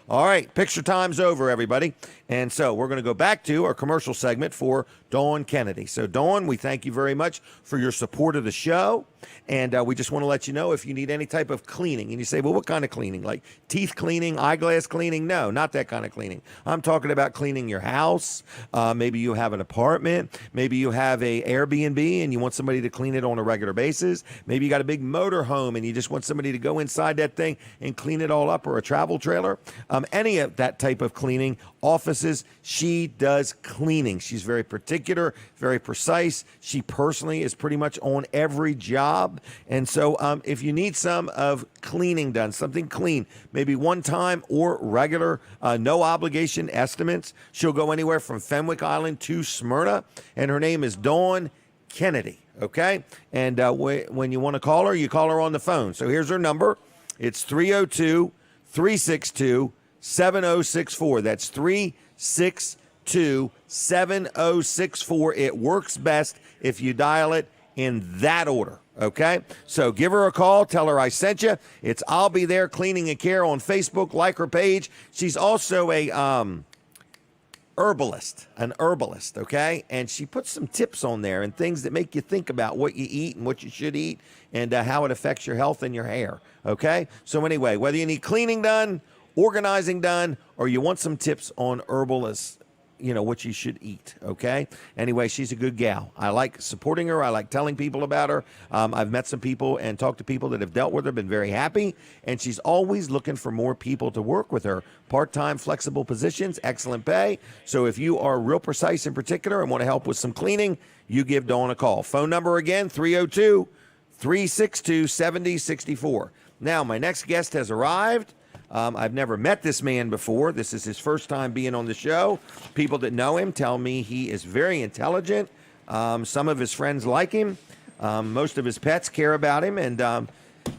All right, picture time's over, everybody. And so we're going to go back to our commercial segment for Dawn Kennedy. So, Dawn, we thank you very much for your support of the show. And we just want to let you know if you need any type of cleaning. And you say, well, what kind of cleaning? Like teeth cleaning, eyeglass cleaning? No, not that kind of cleaning. I'm talking about cleaning your house. Maybe you have an apartment. Maybe you have a Airbnb and you want somebody to clean it on a regular basis. Maybe you got a big motor home and you just want somebody to go inside that thing and clean it all up, or a travel trailer. Any of that type of cleaning, offices, she does cleaning. She's very particular, very precise. She personally is pretty much on every job. And so if you need some of cleaning done, something clean, maybe one time or regular, no obligation estimates, she'll go anywhere from Fenwick Island to Smyrna. And her name is Dawn Kennedy. Okay. And when you want to call her, you call her on the phone. So here's her number. It's 302-362-7064. That's 362-7064. It works best if you dial it in that order. Okay, so give her a call. Tell her I sent you. It's I'll Be There Cleaning and Care on Facebook. Like her page. She's also a herbalist, okay? And she puts some tips on there and things that make you think about what you eat and what you should eat and how it affects your health and your hair, okay? So anyway, whether you need cleaning done, organizing done, or you want some tips on herbalist, what you should eat, okay? Anyway, she's a good gal. I like supporting her. I like telling people about her. I've met some people and talked to people that have dealt with her, been very happy, and she's always looking for more people to work with her. Part-time, flexible positions, excellent pay. So if you are real precise in particular and want to help with some cleaning, you give Dawn a call. Phone number again, 302-362-7064. Now, my next guest has arrived. I've never met this man before. This is his first time being on the show. People that know him tell me he is very intelligent. Some of his friends like him. Most of his pets care about him. And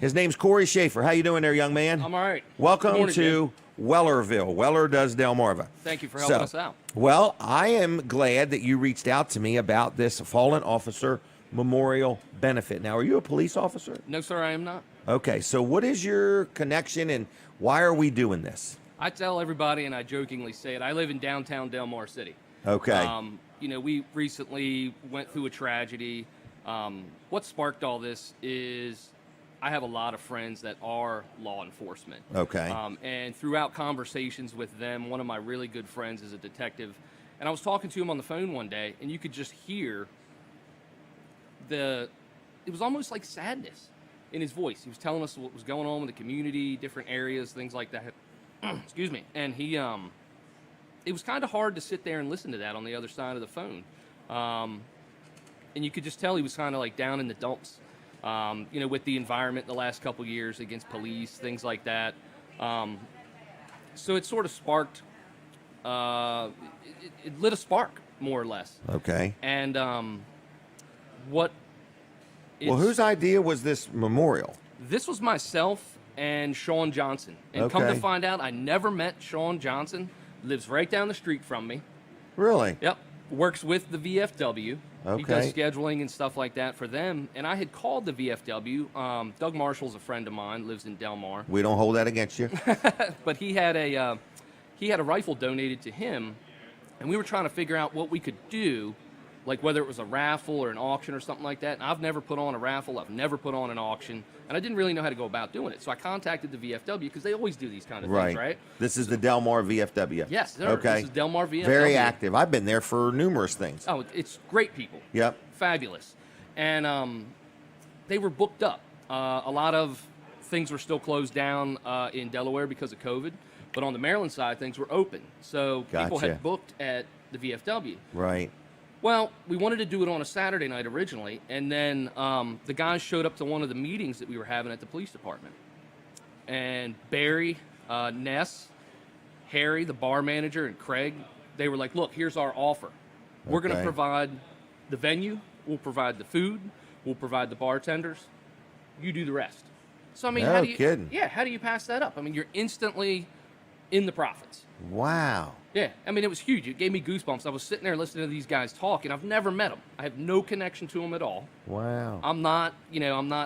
his name's Cory Shaffer. How you doing there, young man? I'm all right. Welcome morning, to Wellerville. Weller Does Delmarva. Thank you for helping us out. Well, I am glad that you reached out to me about this fallen officer memorial benefit. Now, are you a police officer? No, sir, I am not. Okay, so what is your connection and why are we doing this? I tell everybody, and I jokingly say it, I live in downtown Delmar City. Okay. We recently went through a tragedy. What sparked all this is I have a lot of friends that are law enforcement. Okay. And throughout conversations with them, one of my really good friends is a detective. And I was talking to him on the phone one day, and you could just hear it was almost like sadness in his voice. He was telling us what was going on with the community, different areas, things like that. Excuse me. And he, it was kind of hard to sit there and listen to that on the other side of the phone. And you could just tell he was kind of like down in the dumps, with the environment the last couple years against police, things like that. So it sort of sparked, it lit a spark, more or less. Okay. And whose idea was this memorial? This was myself and Sean Johnson. And come to find out, I never met Sean Johnson. Lives right down the street from me. Really? Yep. Works with the VFW. Okay. He does scheduling and stuff like that for them. And I had called the VFW. Doug Marshall's a friend of mine, lives in Delmar. We don't hold that against you. But he had a rifle donated to him, and we were trying to figure out what we could do, like whether it was a raffle or an auction or something like that. And I've never put on a raffle. I've never put on an auction. And I didn't really know how to go about doing it. So I contacted the VFW because they always do these kind of things, right? This is the Delmar VFW. Yes, sir. Okay. This is Delmar VFW. Very active. I've been there for numerous things. Oh, it's great people. Yep. Fabulous. And they were booked up. A lot of things were still closed down in Delaware because of COVID. But on the Maryland side, things were open. So people had booked at the VFW. Right. Well, we wanted to do it on a Saturday night originally, and then the guys showed up to one of the meetings that we were having at the police department. And Barry, Ness, Harry, the bar manager, and Craig, they were like, look, here's our offer. We're going to provide the venue, we'll provide the food, we'll provide the bartenders, you do the rest. So, I mean, how do you pass that up? I mean, you're instantly in the profits. Wow. Yeah, I mean, it was huge. It gave me goosebumps. I was sitting there listening to these guys talk, and I've never met them. I have no connection to them at all. Wow. I'm not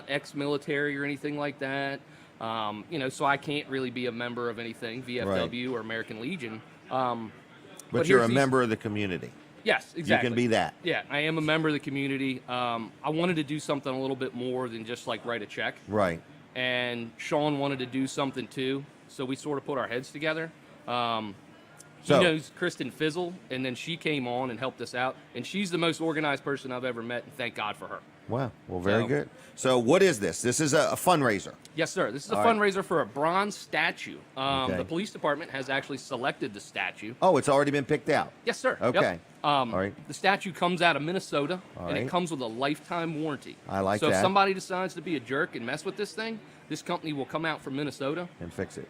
ex-military or anything like that. So I can't really be a member of anything, VFW or American Legion. But you're a member of the community. Yes, exactly. You can be that. Yeah, I am a member of the community. I wanted to do something a little bit more than just like write a check. Right. And Sean wanted to do something too, so we sort of put our heads together. He knows Kristen Fizzle, and then she came on and helped us out, and she's the most organized person I've ever met, and thank God for her. Wow. Well, very good. So what is this? This is a fundraiser. Yes, sir. This is a fundraiser for a bronze statue. The police department has actually selected the statue. Oh, it's already been picked out? Yes, sir. Okay. Yep. All right. The statue comes out of Minnesota, All and right. it comes with a lifetime warranty. I like so that. So if somebody decides to be a jerk and mess with this thing, this company will come out from Minnesota and fix it.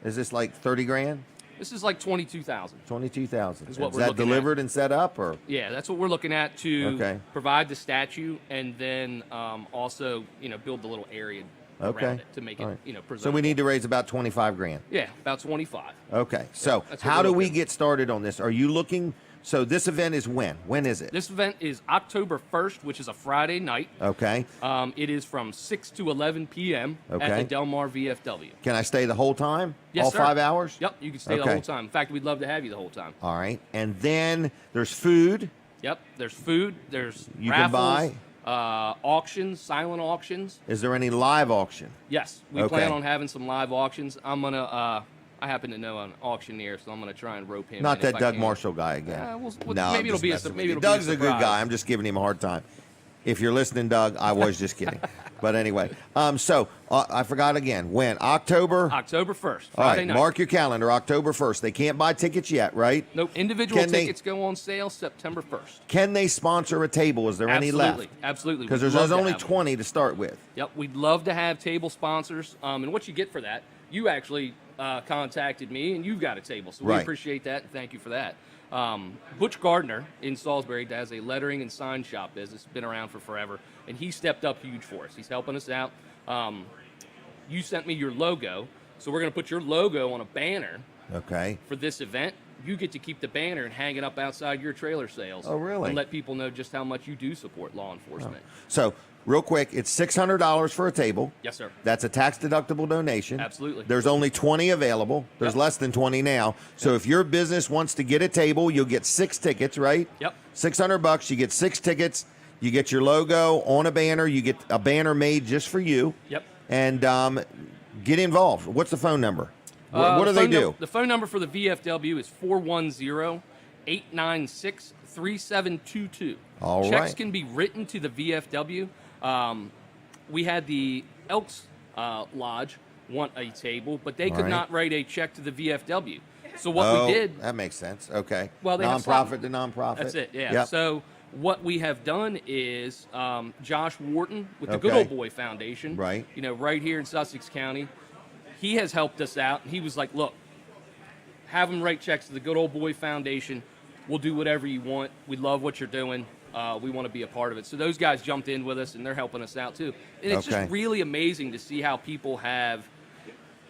Is this like 30 grand? This is like 22,000. 22,000. Is what is we're that looking delivered at. and set up, or? Yeah, that's what we're looking at to provide the statue, and then also build the little area around it to make it presentable. So we need to raise about 25 grand. Yeah, about 25. Okay. So that's what how we're do we looking. get started on this? Are you looking? So this event is when? When is it? This event is October 1st, which is a Friday night. Okay. It is from 6 to 11 p.m. at Okay. the Delmar VFW. Can I stay the whole time? Yes, All sir. 5 hours? Yep, you can stay the whole time. In fact, we'd love to have you the whole time. All right. And then there's food. Yep, there's food, there's You can raffles, buy. Auctions, silent auctions. Is there any live auction? Yes, we plan on having some live auctions. I'm going to... I happen to know an auctioneer, so I'm going to try and rope him. Not in that if I Doug can. Marshall guy again. No, maybe it'll be a Doug's a good surprise. guy. I'm just giving him a hard time. If you're listening, Doug, I was just kidding. But anyway, so I forgot again. When? October 1st, All Friday right, night. mark your calendar, October 1st. They can't buy tickets yet, right? Nope, individual Can they- tickets go on sale September 1st. Can they sponsor a table? Is there any left? Absolutely. Because We'd there's love to only have them. 20 to start with. Yep, we'd love to have table sponsors. And what you get for that, you actually contacted me, and you've got a table. So we Right. appreciate that, and thank you for that. Butch Gardner in Salisbury does a lettering and sign shop business. Been around for forever, and he stepped up huge for us. He's helping us out. You sent me your logo, so we're going to put your logo on a banner Okay. for this event. You get to keep the banner and hang it up outside your trailer sales. Oh, really? And let people know just how much you do support law enforcement. So, real quick, it's $600 for a table. Yes, sir. That's a tax-deductible donation. Absolutely. There's only 20 available. There's less than 20 now. So if your business wants to get a table, you'll get 6 tickets, right? Yep. $600. You get 6 tickets. You get your logo on a banner. You get a banner made just for you. Yep. And get involved. What's the phone number? What do they do? The phone number for the VFW is 410-896-3722. All Checks right. can be written to the VFW. We had the Elks Lodge want a table, but they could right. not write a check to the VFW. So what we did... That makes sense. Okay. Well, they have nonprofit to nonprofit. That's it, yeah. Yep. So what we have done is Josh Wharton with the Good Okay. Old Boy Foundation, Right. Right here in Sussex County, he has helped us out. He was like, look, have them write checks to the Good Old Boy Foundation. We'll do whatever you want. We love what you're doing. We want to be a part of it. So those guys jumped in with us, and they're helping us out, too. And it's Okay. just really amazing to see how people have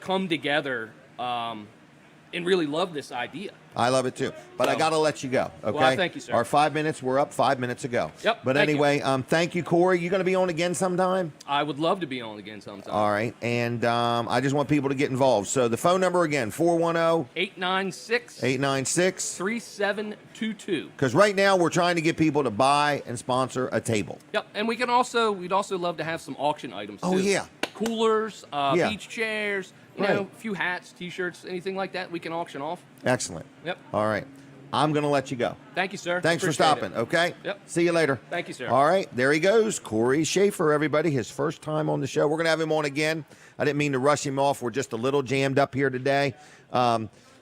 come together and really love this idea. I love it too. But I So- got to let you go, okay? Well, thank you, sir. Our 5 minutes, we're up 5 minutes ago. Yep, But thank you. anyway, thank you, Cory. You going to be on again sometime? I would love to be on again sometime. All right. And I just want people to get involved. So the phone number again, 410 896 896. 3722. Because right now we're trying to get people to buy and sponsor a table. Yep, and we'd also love to have some auction items too. Oh, yeah. Coolers, Yeah. beach chairs, Right. a few hats, t-shirts, anything like that we can auction off. Excellent. Yep. All right. I'm going to let you go. Thank you, sir. Thanks for Appreciate stopping, it. okay? Yep. See you later. Thank you, sir. All right, there he goes. Cory Shaffer, everybody. His first time on the show. We're going to have him on again. I didn't mean to rush him off. We're just a little jammed up here today.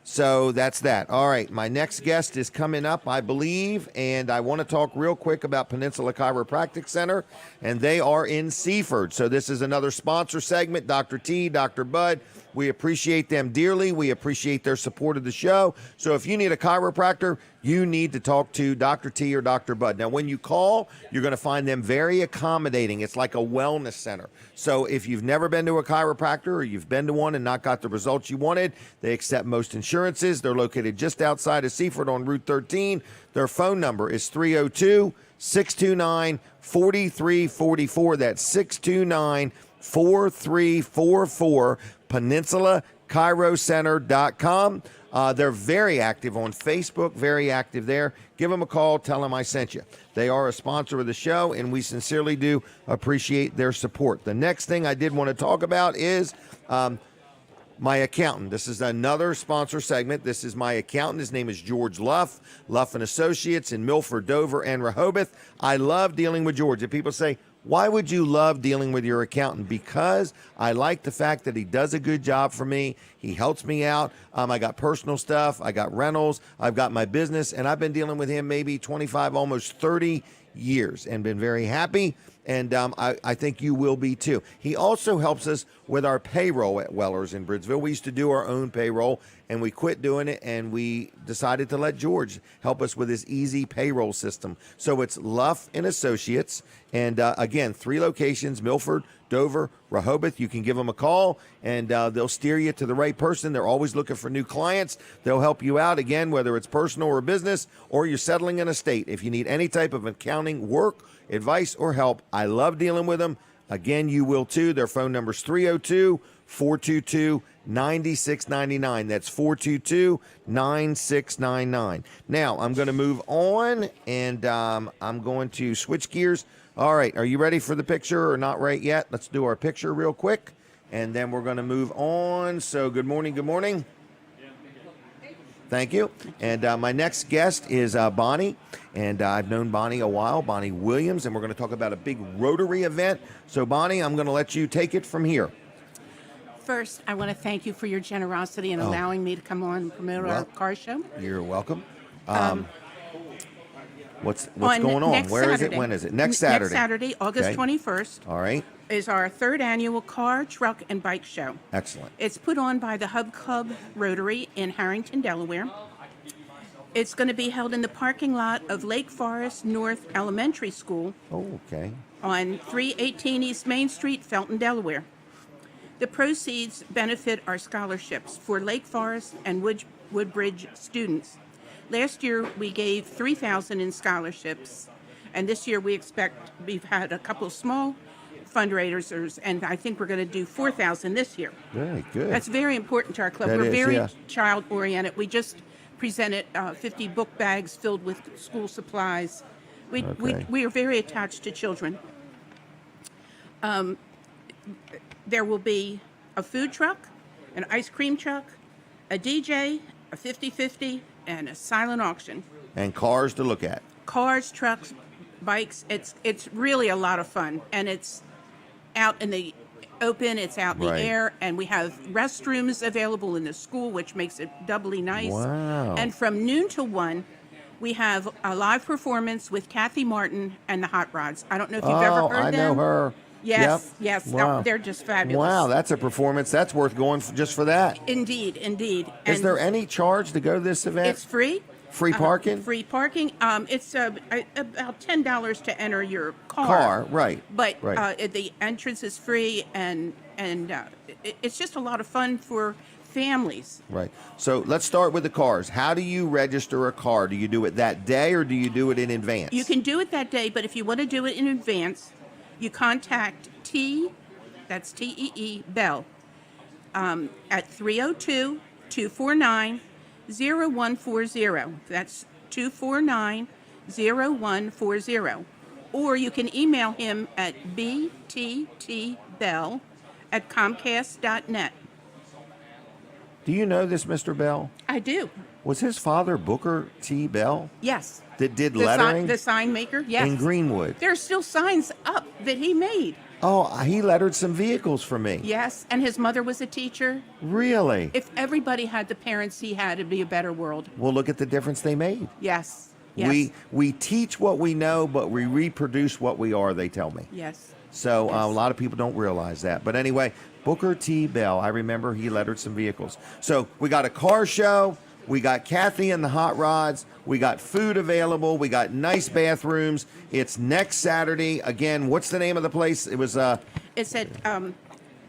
So that's that. All right, my next guest is coming up, I believe, and I want to talk real quick about Peninsula Chiropractic Center, and they are in Seaford. So this is another sponsor segment, Dr. T, Dr. Bud. We appreciate them dearly. We appreciate their support of the show. So if you need a chiropractor, you need to talk to Dr. T or Dr. Bud. Now, when you call, you're going to find them very accommodating. It's like a wellness center. So if you've never been to a chiropractor or you've been to one and not got the results you wanted, they accept most insurances. They're located just outside of Seaford on Route 13. Their phone number is 302-629-4344. That's 629-4344. PeninsulaChiroCenter.com. They're very active on Facebook, very active there. Give them a call. Tell them I sent you. They are a sponsor of the show, and we sincerely do appreciate their support. The next thing I did want to talk about is my accountant. This is another sponsor segment. This is my accountant. His name is George Luff, Luff & Associates in Milford, Dover, and Rehoboth. I love dealing with George. If people say, why would you love dealing with your accountant? Because I like the fact that he does a good job for me. He helps me out. I got personal stuff. I got rentals. I've got my business. And I've been dealing with him maybe 25, almost 30 years and been very happy. And I think you will be too. He also helps us with our payroll at Weller's in Bridgeville. We used to do our own payroll, and we quit doing it, and we decided to let George help us with his easy payroll system. So it's Luff & Associates. And again, 3 locations, Milford, Dover, Rehoboth. You can give them a call, and they'll steer you to the right person. They're always looking for new clients. They'll help you out, again, whether it's personal or business, or you're settling an estate. If you need any type of accounting work, advice, or help, I love dealing with them. Again, you will too. Their phone number is 302-422-9699. That's 422-9699. Now, I'm going to move on, and I'm going to switch gears. All right, are you ready for the picture or not right yet? Let's do our picture real quick, and then we're going to move on. So good morning, good morning. Thank you. And my next guest is Bunnie, and I've known Bunnie a while, Bunnie Williams, and we're going to talk about a big Rotary event. So, Bunnie, I'm going to let you take it from here. First, I want to thank you for your generosity in allowing me to come on and promote our car show. You're welcome. What's going on? Where Saturday. Is it? When is it? Next Saturday. Next Saturday, August 21st. All right. Is our 3rd annual car, truck, and bike show. Excellent. It's put on by the Hub Club Rotary in Harrington, Delaware. It's going to be held in the parking lot of Lake Forest North Elementary School. Oh, okay. On 318 East Main Street, Felton, Delaware. The proceeds benefit our scholarships for Lake Forest and Woodbridge students. Last year, we gave $3,000 in scholarships, and this year we've had a couple of small fundraisers, and I think we're going to do $4,000 this year. Very good. That's very important to our club. We're very child-oriented. We just presented 50 book bags filled with school supplies. We are very attached to children. There will be a food truck, an ice cream truck, a DJ, a 50-50, and a silent auction. And cars to look at. Cars, trucks, bikes. It's really a lot of fun, and it's out in the open, it's out in the air, and we have restrooms available in the school, which makes it doubly nice. Wow. And from noon to 1, we have a live performance with Kathy Martin and the Hot Rods. I don't know if you've ever heard them. I know her. Yes, yes. Wow. They're just fabulous. Wow, that's a performance. That's worth going just for that. Indeed, indeed. Is there any charge to go to this event? It's free. Free parking? Free parking. It's about $10 to enter your car. Right. But the entrance is free, and it's just a lot of fun for families. Right. So let's start with the cars. How do you register a car? Do you do it that day, or do you do it in advance? You can do it that day, but if you want to do it in advance, you contact that's T-E-E, Bell, at 302-249-0140. That's 249-0140. Or you can email him at bttbell@comcast.net. Do you know this Mr. Bell? I do. Was his father Booker T. Bell? Yes. That did lettering? The sign maker, yes. In Greenwood. There are still signs up that he made. Oh, he lettered some vehicles for me. Yes, and his mother was a teacher. Really? If everybody had the parents he had, it'd be a better world. Well, look at the difference they made. Yes. Yes. We teach what we know, but we reproduce what we are, they tell me. Yes. So a lot of people don't realize that. But anyway, Booker T. Bell, I remember he lettered some vehicles. So we got a car show. We got Kathy and the Hot Rods. We got food available. We got nice bathrooms. It's next Saturday. Again, what's the name of the place? It was It's at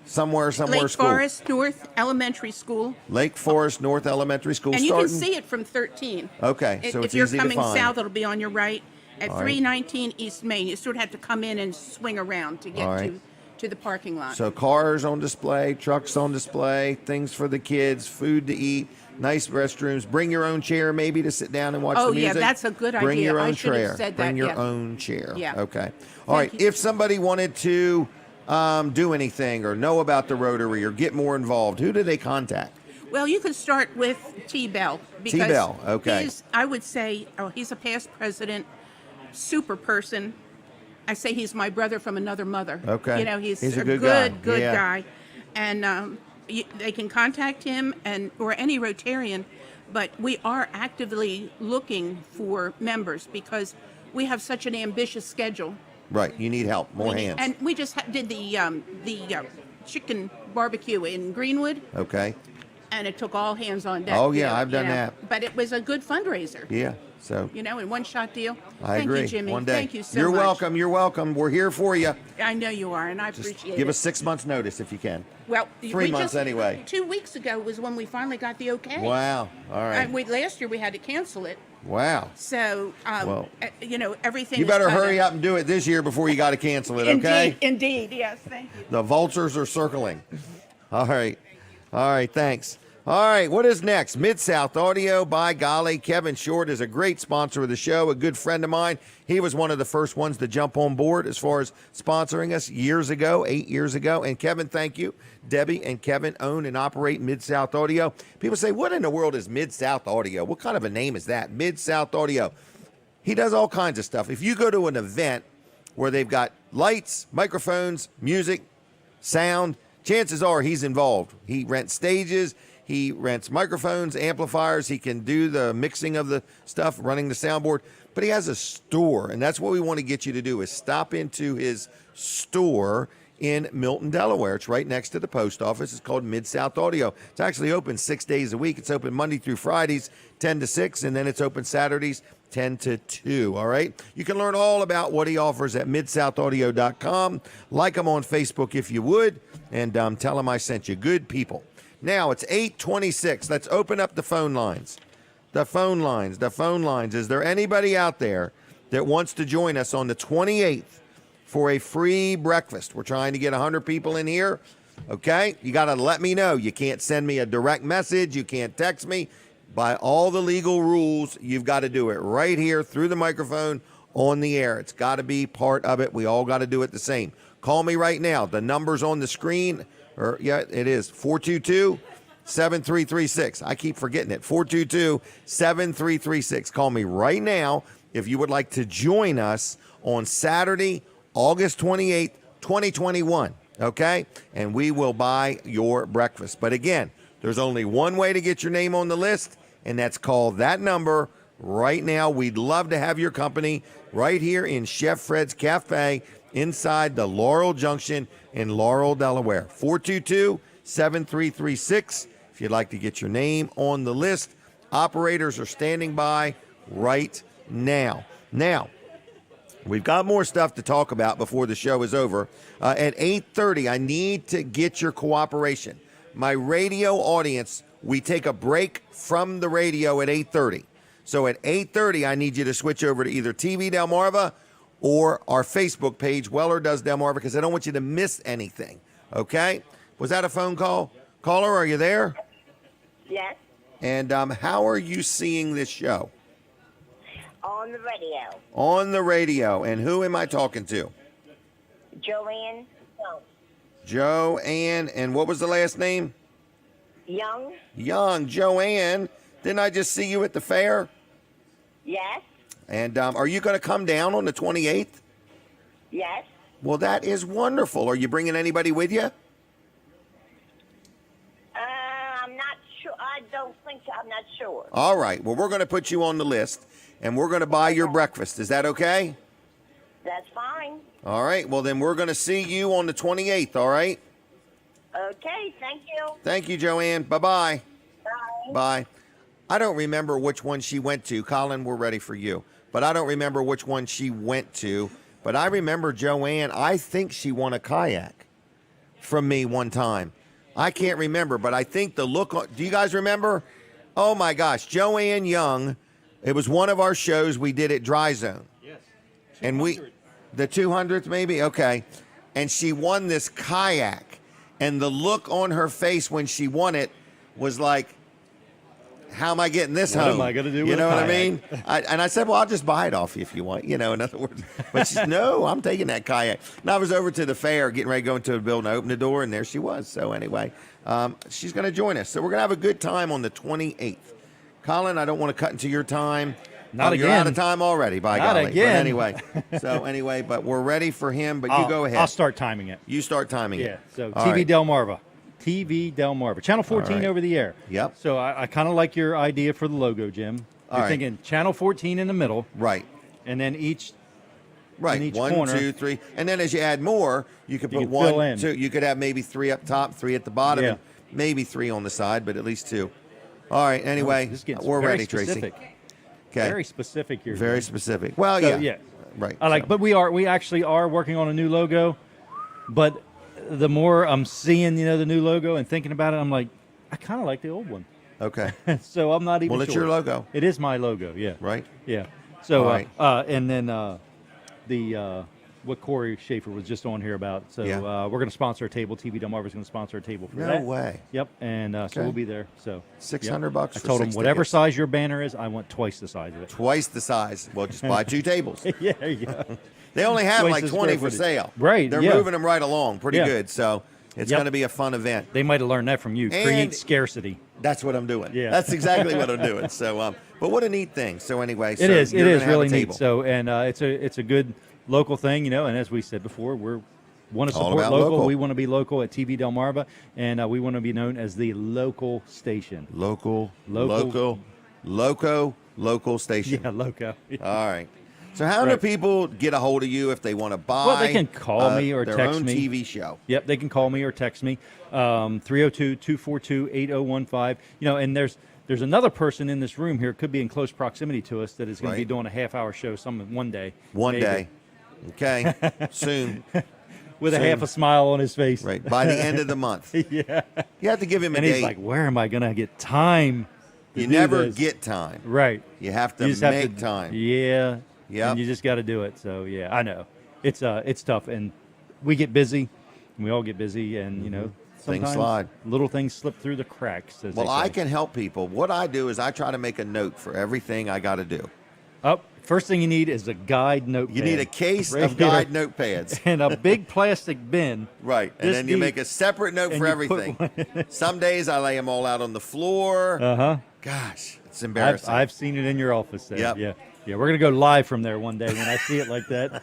somewhere Lake school. Forest North Elementary School. Lake Forest North Elementary School. And you starting. can see it from 13. Okay, so if it's you're easy to coming find. south, it'll be on your right at All right. 319 East Main. You sort of have to come in and swing around to get All right. to the parking lot. So cars on display, trucks on display, things for the kids, food to eat, nice restrooms. Bring your own chair maybe to sit down and watch the music. Oh, yeah, that's a good Bring idea. your I own should have chair. said Bring that, your yeah. own chair. Yeah. Okay. All right. If somebody wanted to do anything or know about the Rotary or get more involved, who do they contact? Well, you could start with T. Bell. Because Bell, okay. I would say, he's a past president, super person. I say he's my brother from another mother. Okay. You know, he's a a good good guy. Yeah. guy. And they can contact him or any Rotarian, but we are actively looking for members because we have such an ambitious schedule. Right. You need help. More hands. And we just did the chicken barbecue in Greenwood, Okay. and it took all hands on deck. Oh, yeah, I've done that. But it was a good fundraiser. Yeah. So You know, in one-shot deal. I Thank agree. you, Jimmy. One day. Thank you so You're much. welcome. You're welcome. We're here for you. I know you are, and I Just appreciate give it. us 6 months notice if you can. Well, 3 months anyway. 2 weeks ago was when we finally got the okay. Wow. All right. Last year we had to cancel it. Wow. So, Well, everything. You is better kinda- hurry up and do it this year before you got to cancel it, okay? Indeed, yes, thank you. The vultures are circling. All right. All right, thanks. All right, what is next? Mid-South Audio by Gayle. Kevin Short is a great sponsor of the show, a good friend of mine. He was one of the first ones to jump on board as far as sponsoring us years ago, 8 years ago. And Kevin, thank you. Debbie and Kevin own and operate Mid-South Audio. People say, what in the world is Mid-South Audio? What kind of a name is that? Mid-South Audio. He does all kinds of stuff. If you go to an event where they've got lights, microphones, music, sound, chances are he's involved. He rents stages. He rents microphones, amplifiers. He can do the mixing of the stuff, running the soundboard. But he has a store, and that's what we want to get you to do is stop into his store in Milton, Delaware. It's right next to the post office. It's called Mid-South Audio. It's actually open 6 days a week. It's open Monday through Fridays, 10 to 6, and then it's open Saturdays, 10 to 2, all right? You can learn all about what he offers at midsoutaudio.com. Like him on Facebook if you would, and tell him I sent you. Good people. Now, it's 8:26. Let's open up the phone lines. The phone lines. Is there anybody out there that wants to join us on the 28th for a free breakfast? We're trying to get 100 people in here, okay? You got to let me know. You can't send me a direct message. You can't text me. By all the legal rules, you've got to do it right here through the microphone on the air. It's got to be part of it. We all got to do it the same. Call me right now. The number's on the screen. It is 422-7336. I keep forgetting it. 422-7336. Call me right now if you would like to join us on Saturday, August 28th, 2021. Okay? And we will buy your breakfast. But again, there's only one way to get your name on the list, and that's call that number right now. We'd love to have your company right here in Chef Fred's Cafe inside the Laurel Junction in Laurel, Delaware. 422-7336 if you'd like to get your name on the list. Operators are standing by right now. Now, we've got more stuff to talk about before the show is over. At 8:30, I need to get your cooperation. My radio audience, we take a break from the radio at 8:30. So at 8:30, I need you to switch over to either TV Delmarva or our Facebook page, Weller Does Delmarva, because I don't want you to miss anything, okay? Was that a phone call? Caller, are you there? Yes. And how are you seeing this show? On the radio. On the radio. And who am I talking to? Joanne Young. Joanne, and what was the last name? Young. Young. Joanne, didn't I just see you at the fair? Yes. And are you going to come down on the 28th? Yes. Well, that is wonderful. Are you bringing anybody with you? I'm not sure. I don't think so. I'm not sure. All right. Well, we're going to put you on the list, and we're going to buy your breakfast. Is that okay? That's fine. All right. Well, then we're going to see you on the 28th, all right? Okay, thank you. Thank you, Joanne. Bye-bye. Bye. Bye. I don't remember which one she went to. Colin, we're ready for you. But I don't remember which one she went to. But I remember Joanne, I think she won a kayak from me one time. I can't remember, but I think the look on, do you guys remember? Oh my gosh, Joanne Young. It was one of our shows we did at Dry Zone. Yes. And the 200th maybe? Okay. And she won this kayak. And the look on her face when she won it was like, how am I getting this home? What am I going to do with You know a what I kayak? mean? And I said, well, I'll just buy it off you if you want, in other words. But she's, no, I'm taking that kayak. And I was over to the fair getting ready to go into the building. I opened the door, and there she was. So anyway, she's going to join us. So we're going to have a good time on the 28th. Colin, I don't want to cut into your time. Not You're again. out of time already, by Not golly. again. But anyway, but we're ready for him. But you go ahead. I'll start timing it. You start timing it. Yeah. So All TV right. Delmarva. TV Delmarva. Channel 14 right. over the air. Yep. So I kind of like your idea for the logo, Jim. All You're right. thinking Channel 14 in the middle. Right. And then each Right. in each 1, corner. 2, 3. And then as you add more, you could You put can fill 1, in. 2. You could have maybe 3 up top, 3 at the bottom, Yeah. and maybe 3 on the side, but at least 2. All right. Anyway, This gets we're very ready, specific. Tracy. Okay. Very specific here. Very Jim. specific. Well, So, yeah. Right. I like, so. but we actually are working on a new logo. But the more I'm seeing, the new logo and thinking about it, I'm like, I kind of like the old one. Okay. So I'm not even. Well, it's sure. your logo. It is my logo. Yeah. Right. Yeah. So All right. and then what Cory Shaffer was just on here about. So Yeah. we're going to sponsor a table. TV Delmarva is going to sponsor a table for No that. way. Yep. And so Okay. we'll be there. So $600 I for told him 6 whatever tickets. size your banner is, I want twice the size of it. Twice the size. Well, just buy 2 tables. Yeah. There you go. They only have Twice like the 20 square for footage. sale. Right, They're yeah. moving them right along pretty Yeah. good. So it's Yep. going to be a fun event. They might have learned that from you. And- Create scarcity. That's what I'm doing. Yeah. That's exactly what I'm doing. So, but what a neat thing. So anyway, so It is. It you're is gonna have really a neat. table. So, and it's a good local thing, And as we said before, we want to All support about local. local. We want to be local at TV Delmarva, and we want to be known as the local station. Local station. Yeah, loco. All right. So how do Right. people get a hold of you if they want to buy? Well, they can call me or their text own me. TV show. Yep, they can call me or text me. 302-242-8015. And there's another person in this room here, could be in close proximity to us, that is going to be Right. doing a half-hour show one day. One maybe. day. Okay. Soon. With a Soon. half a smile on his face. Right. By the end of the month. Yeah. You have to give him a And date. he's like, where am I going to get time to You do never this? get time. Right. You have to You just have make to- time. Yeah. Yep. And you just got to do it. So, yeah, I know. It's tough. And we get busy. And we all get busy. And, Things sometimes slide. little things slip through the cracks. As Well, they I say. can help people. What I do is I try to make a note for everything I got to do. First thing you need is a guide notepad. You need a case Right of here. guide notepads. And a big plastic bin. Right. And This then you deep. make a separate note And for you put everything. Some days I lay them all out on the floor. Uh-huh. Gosh, it's embarrassing. I've seen it in your office there. Yep. Yeah. Yeah, we're going to go live from there one day when I see it like that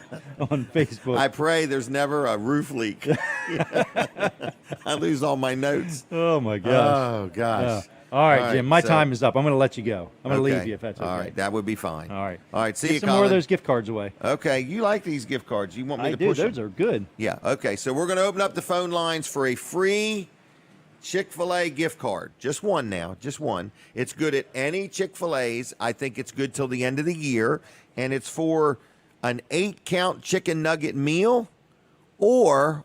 on Facebook. I pray there's never a roof leak. I lose all my notes. Oh, my gosh. Oh, gosh. All right, Jim, my so- time is up. I'm going to let you go. I'm going to Okay. leave you if that's okay. All right, that would be fine. All right. All right, see Get you, some Colin. more of those gift cards away. Okay, you like these gift cards. You want me I to do. push Those them? are good. Yeah, okay. So we're going to open up the phone lines for a free ChickfilA gift card. Just one now, just one. It's good at any Chick-fil-A's. I think it's good till the end of the year. And it's for an 8-count chicken nugget meal or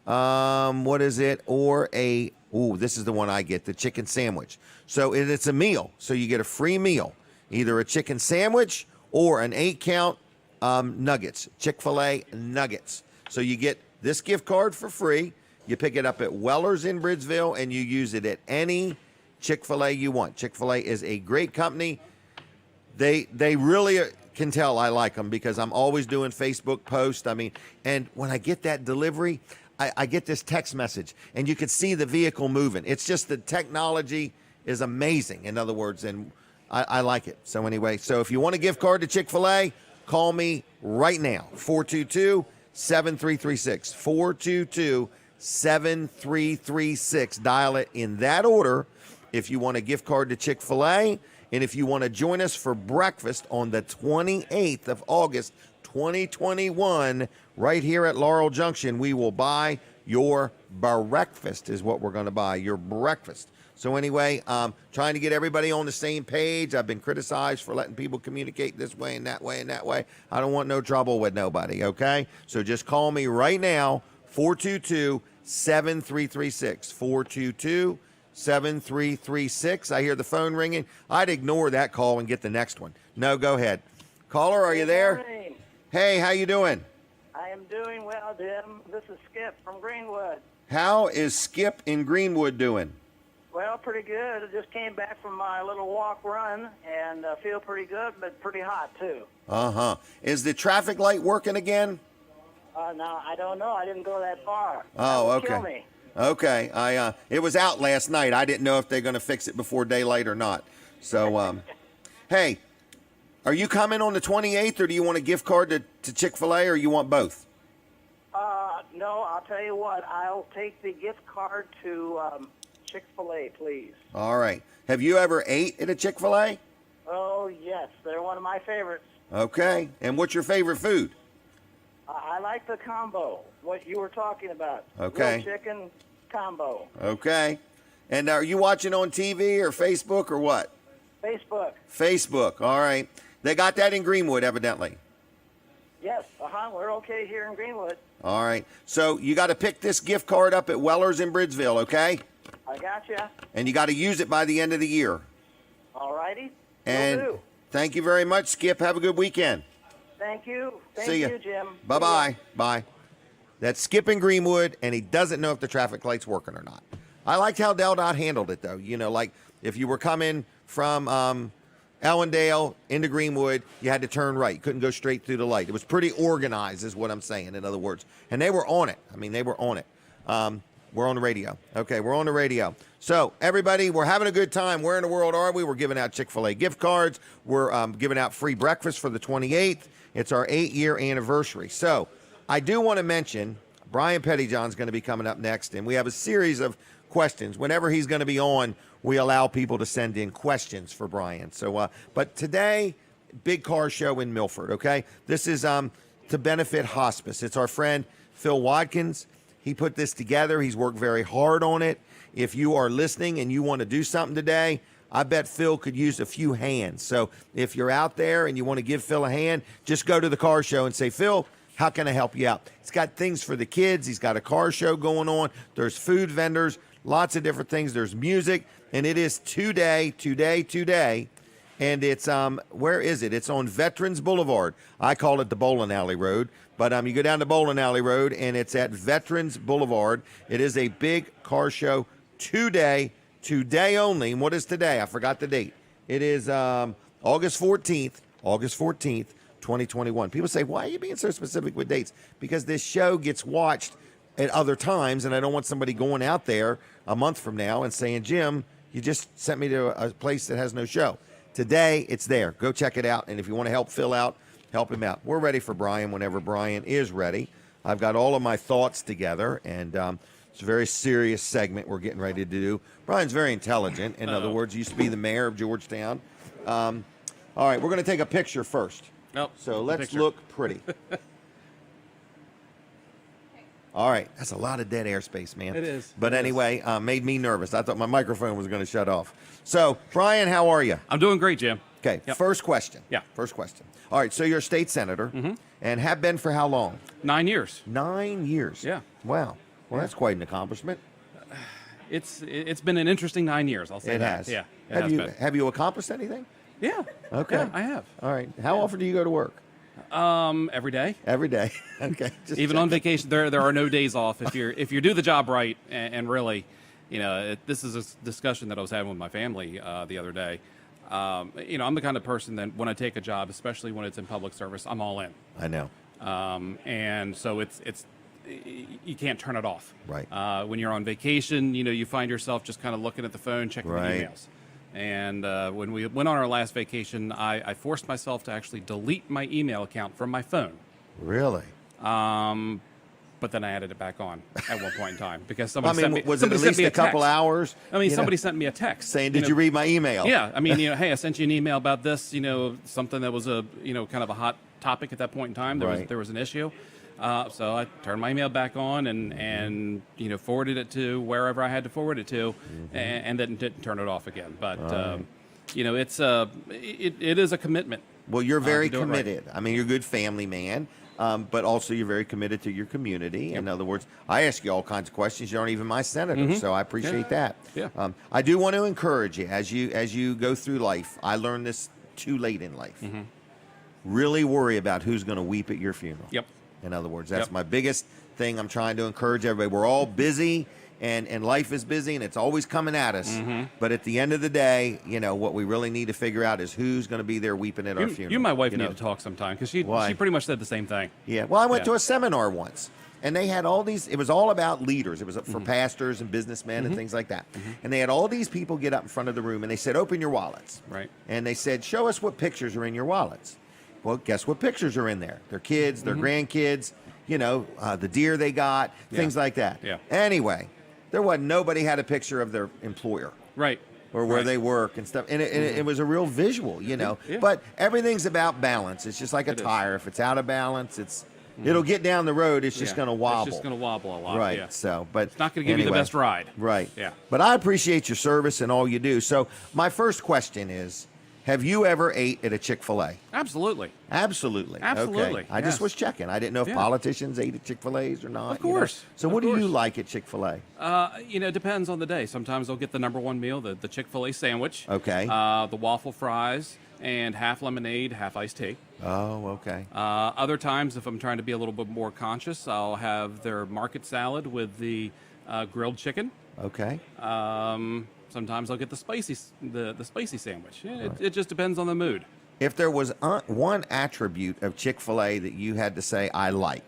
what is it? Or this is the one I get, the chicken sandwich. So it's a meal. So you get a free meal, either a chicken sandwich or an 8-count nuggets, Chick-fil-A nuggets. So you get this gift card for free. You pick it up at Weller's in Bridgeville, and you use it at any Chick-fil-A you want. Chick-fil-A is a great company. They really can tell I like them because I'm always doing Facebook posts. I mean, and when I get that delivery, I get this text message, and you can see the vehicle moving. It's just the technology is amazing, in other words, and I like it. So anyway, so if you want a gift card to Chick-fil-A, Call me right now, 422-7336. 422-7336. Dial it in that order if you want a gift card to Chick-fil-A, and if you want to join us for breakfast on the 28th of August, 2021, right here at Laurel Junction. We will buy your breakfast is what we're going to buy, your breakfast. So anyway, trying to get everybody on the same page. I've been criticized for letting people communicate this way and that way and that way. I don't want no trouble with nobody, okay? So just call me right now, 422-7336. 422-7336. I hear the phone ringing. I'd ignore that call and get the next one. No, go ahead. Caller, are you there? Morning. Hey, how you doing? I am doing well, Jim. This is Skip from Greenwood. How is Skip in Greenwood doing? Well, pretty good. I just came back from my little walk run and feel pretty good, but pretty hot too. Uh-huh. Is the traffic light working again? No, I don't know. I didn't go that far. Oh, That would okay. Kill me. Okay. It was out last night. I didn't know if they're going to fix it before daylight or not. So, hey, are you coming on the 28th, or do you want a gift card to Chick-fil-A, or you want both? No, I'll tell you what. I'll take the gift card to Chick-fil-A, please. All right. Have you ever ate at a Chick-fil-A? Oh, yes. They're one of my favorites. Okay. And what's your favorite food? I like the combo, what you were talking about. Okay. Grilled chicken combo. Okay. And are you watching on TV or Facebook or what? Facebook. Facebook. All right. They got that in Greenwood, evidently. Yes, we're okay here in Greenwood. All right. So you got to pick this gift card up at Weller's in Bridgeville, okay? I got you. And you got to use it by the end of the year. All righty. And Will do. thank you very much, Skip. Have a good weekend. Thank you. Thank See ya. you, Jim. Bye-bye. Bye. That's Skip in Greenwood, and he doesn't know if the traffic light's working or not. I liked how DelDOT handled it, though. You know, like if you were coming from Allendale into Greenwood, you had to turn right. You couldn't go straight through the light. It was pretty organized is what I'm saying, in other words. And they were on it. I mean, they were on it. We're on the radio. Okay, we're on the radio. So, everybody, we're having a good time. Where in the world are we? We're giving out Chick-fil-A gift cards. We're giving out free breakfast for the 28th. It's our 8-year anniversary. So, I do want to mention Brian Pettyjohn's going to be coming up next, and we have a series of questions. Whenever he's going to be on, we allow people to send in questions for Brian. So, but today, big car show in Milford, okay? This is to benefit hospice. It's our friend Phil Watkins. He put this together. He's worked very hard on it. If you are listening and you want to do something today, I bet Phil could use a few hands. So if you're out there and you want to give Phil a hand, just go to the car show and say, Phil, how can I help you out? He's got things for the kids. He's got a car show going on. There's food vendors, lots of different things. There's music, and it is today. And it's, where is it? It's on Veterans Boulevard. I call it the Bowling Alley Road. But you go down to Bowling Alley Road, and it's at Veterans Boulevard. It is a big car show today only. And what is today? I forgot the date. It is August 14th, 2021. People say, why are you being so specific with dates? Because this show gets watched at other times, and I don't want somebody going out there a month from now and saying, Jim, you just sent me to a place that has no show. Today, it's there. Go check it out. And if you want to help Phil out, help him out. We're ready for Brian whenever Brian is ready. I've got all of my thoughts together, and it's a very serious segment we're getting ready to do. Brian's very intelligent. In other words, he used to be the mayor of Georgetown. All right, we're going to take a picture first. Nope. So let's look pretty. All right, that's a lot of dead airspace, man. It is. But anyway, made me nervous. I thought my microphone was going to shut off. So, Brian, how are you? I'm doing great, Jim. Okay, Yep. First question. Yeah. First question. All right, so you're a state senator and have been for how long? 9 years. 9 years. Yeah. Wow. Well, that's quite an accomplishment. It's been an interesting 9 years. I'll say It that. has. Yeah. it Have has you been. have you accomplished anything? Yeah. Okay. Yeah, I have. All right. How often do you go to work? Every day. Every day. Okay. Just Even on vacation, there are no days off if you do the job right. And really, this is a discussion that I was having with my family the other day. I'm the kind of person that when I take a job, especially when it's in public service, I'm all in. I know. And so it's you can't turn it off. Right. When you're on vacation, you find yourself just kind of looking at the phone, checking Right. the emails. And when we went on our last vacation, I forced myself to actually delete my email account from my phone. Really? But then I added it back on at one point in time because I somebody mean, sent me. was it at somebody sent least me a couple text. hours? I mean, You somebody know, sent me a text saying, "Did you read my email?" Yeah, I mean, hey, I sent you an email about this. Something that was a kind of a hot topic at that point in time. There was an issue. So I turned my email back on and forwarded it to wherever I had to forward it to, and then didn't turn it off again. But it is a commitment. Well, you're very to do it right. committed. I mean, you're a good family man, but also you're very committed to your community. In other words, I ask you all kinds of questions. You aren't even my senator, so I appreciate that. Yeah. I do want to encourage you as you go through life. I learned this too late in life. Really worry about who's going to weep at your funeral. Yep. In other words, that's my biggest thing. I'm trying to encourage everybody. We're all busy. And life is busy, and it's always coming at us. But at the end of the day, what we really need to figure out is who's going to be there weeping at our funeral. You and my wife need to talk sometime because she pretty much said the same thing. Yeah. Well, I went to a seminar once, and they had all these. It was all about leaders. It was for pastors and businessmen and things like that. And they had all these people get up in front of the room, and they said, "Open your wallets." Right. And they said, "Show us what pictures are in your wallets." Well, guess what pictures are in there? Their kids, their grandkids. The deer they got, things like that. Yeah. Anyway. There wasn't nobody had a picture of their employer, right, or where they work and stuff, and it was a real visual, Yeah. But everything's about balance. It's just like a tire. If it's out of balance, it'll get down the road. It's just going to wobble. It's just going to wobble a lot, right? Yeah. So, but it's not going to give you the best ride, right? Yeah. But I appreciate your service and all you do. So, my first question is: have you ever ate at a Chick-fil-A? Absolutely. Absolutely. Absolutely. Okay. I just was checking. I didn't know if politicians ate at Chick-fil-A's or not. Of course. So what do you like at Chick-fil-A? It depends on the day. Sometimes I'll get the number one meal, the Chick-fil-A sandwich. Okay. The waffle fries and half lemonade, half iced tea. Oh, okay. Other times, if I'm trying to be a little bit more conscious, I'll have their market salad with the grilled chicken. Okay. Sometimes I'll get the spicy sandwich. It just depends on the mood. If there was one attribute of Chick-fil-A that you had to say, I like.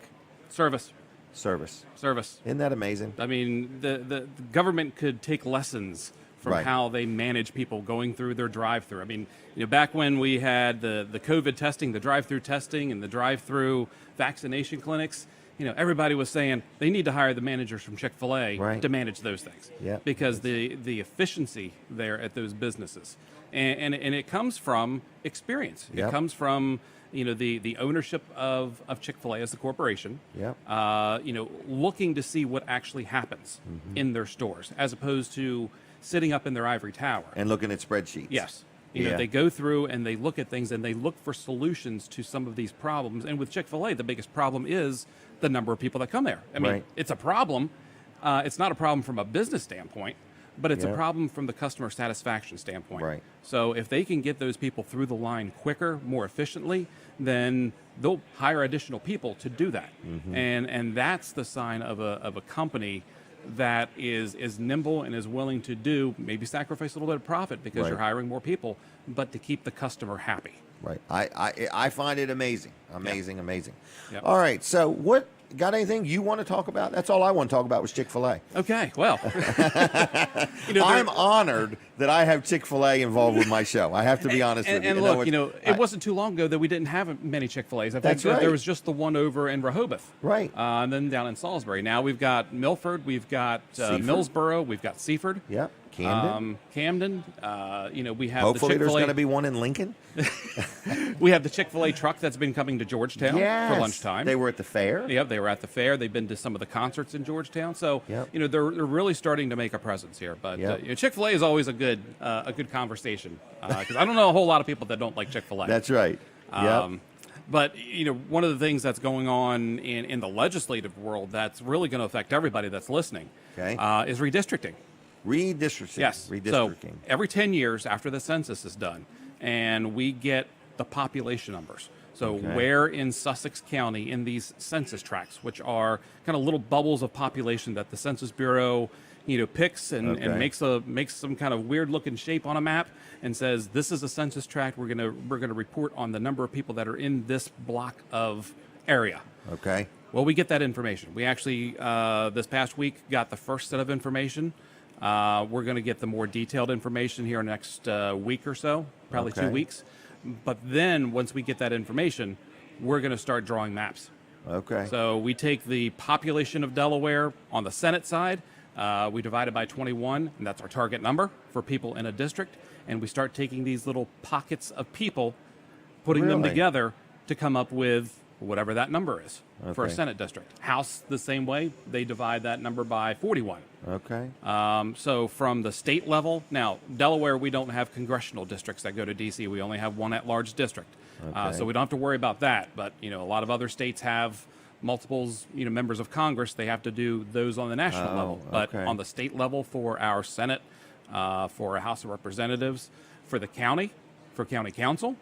Service. Isn't that amazing? I mean, the government could take lessons from how they manage people going through their drive-through. I mean, back when we had the COVID testing, the drive-through testing, and the drive-through vaccination clinics, everybody was saying they need to hire the managers from Chick-fil-A to manage those things. Yeah. Because the efficiency there at those businesses. And it comes from experience. Yep. It comes from, the ownership of Chick-fil-A as the corporation. Yep. Looking to see what actually happens in their stores as opposed to sitting up in their ivory tower. And looking at spreadsheets. Yes. They go through and they look at things and they look for solutions to some of these problems. And with Chick-fil-A, the biggest problem is the number of people that come there. I mean, it's a problem. It's not a problem from a business standpoint, but it's a problem from the customer satisfaction standpoint. Right. So if they can get those people through the line quicker, more efficiently, then they'll hire additional people to do that. And that's the sign of a company that is nimble and is willing to do, maybe sacrifice a little bit of profit because you're hiring more people, but to keep the customer happy. Right. I find it amazing. Amazing. Yep. All right. So what got anything you want to talk about? That's all I want to talk about was Chick-fil-A. Okay. Well, I'm honored that I have Chick-fil-A involved with my show. I have to be honest with you. And look, it wasn't too long ago that we didn't have many Chick-fil-A's. I think That's right. there was just the one over in Rehoboth. Right. And then down in Salisbury. Now we've got Milford, we've got Seaford. Millsboro, we've got Seaford. Yep. Camden. We have Hopefully the there's Chick-fil-A. going to be one in Lincoln. We have the Chick-fil-A truck that's been coming to Georgetown for lunchtime. They were at the fair. Yep, they were at the fair. They've been to some of the concerts in Georgetown. So, they're really starting to make a presence here. But Chick-fil-A is always a good conversation because I don't know a whole lot of people that don't like Chick-fil-A. That's right. But one of the things that's going on in the legislative world that's really going to affect everybody that's listening is redistricting. Redistricting. Yes. Redistricting. So every 10 years after the census is done, and we get the population numbers. So where in Sussex County in these census tracts, which are kind of little bubbles of population that the Census Bureau picks and makes some kind of weird looking shape on a map and says this is a census tract. We're gonna report on the number of people that are in this block of area. Okay. Well, we get that information. We actually this past week got the first set of information. We're going to get the more detailed information here next week or so, probably 2 weeks. But then once we get that information, we're going to start drawing maps. Okay. So we take the population of Delaware on the Senate side, we divide it by 21, and that's our target number for people in a district. And we start taking these little pockets of people, putting them together to come up with whatever that number is for a Senate district. House, the same way, they divide that number by 41. Okay. So from the state level, now, Delaware, we don't have congressional districts that go to D.C. We only have one at-large district. So we don't have to worry about that. But, a lot of other states have multiples, members of Congress. They have to do those on the national level. But on the state level for our Senate, for a House of Representatives, for the county, for county council,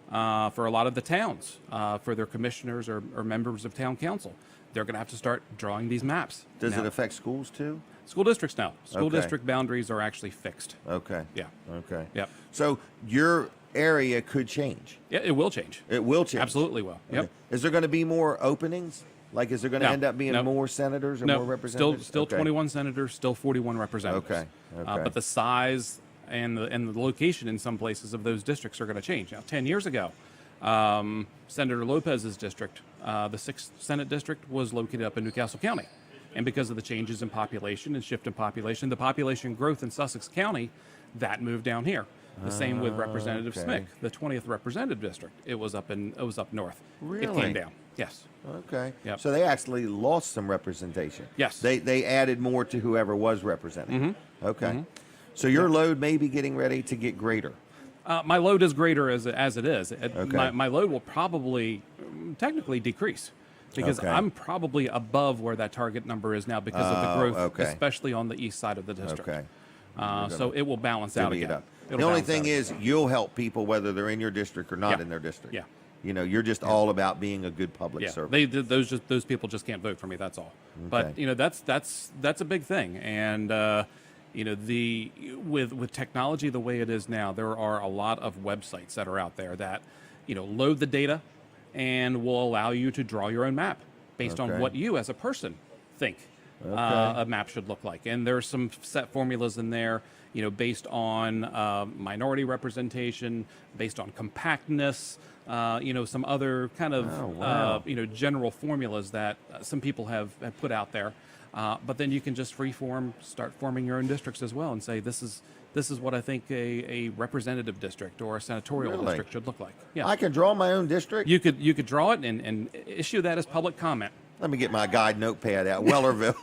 for a lot of the towns, for their commissioners or members of town council, they're going to have to start drawing these maps. Does it affect schools too? School districts now. School district boundaries are actually fixed. Okay. Yeah. Okay. Yep. So your area could change. Yeah, it will change. It will change. Absolutely will. Yep. Is there going to be more openings? Like, is there going to end up being more senators or more representatives? Still 21 senators, still 41 representatives. Okay. But the size and the location in some places of those districts are going to change. Now, 10 years ago, Senator Lopez's district, the 6th Senate district, was located up in Newcastle County. And because of the changes in population and shift in population, the population growth in Sussex County, that moved down here. The same with Representative Smick, the 20th representative district. It was up north. Really? It came down. Yes. Okay. Yep. So they actually lost some representation. Yes. They added more to whoever was represented. Okay. So your load may be getting ready to get greater. My load is greater as it is. My load will probably technically decrease because I'm probably above where that target number is now because of the growth, especially on the east side of the district. Okay. So it will balance out again. The only thing is you'll help people whether they're in your district or not in their district. Yeah. You're just all about being a good public servant. Those people just can't vote for me. That's all. But that's a big thing. And with technology the way it is now, there are a lot of websites that are out there that load the data and will allow you to draw your own map based on what you as a person think a map should look like. And there's some set formulas in there, based on minority representation, based on compactness, some other kind of general formulas that some people have put out there. But then you can just start forming your own districts as well and say, this is what I think a representative district or a senatorial district should look like. Yeah. I can draw my own district? You could draw it and issue that as public comment. Let me get my guide notepad out. Wellerville.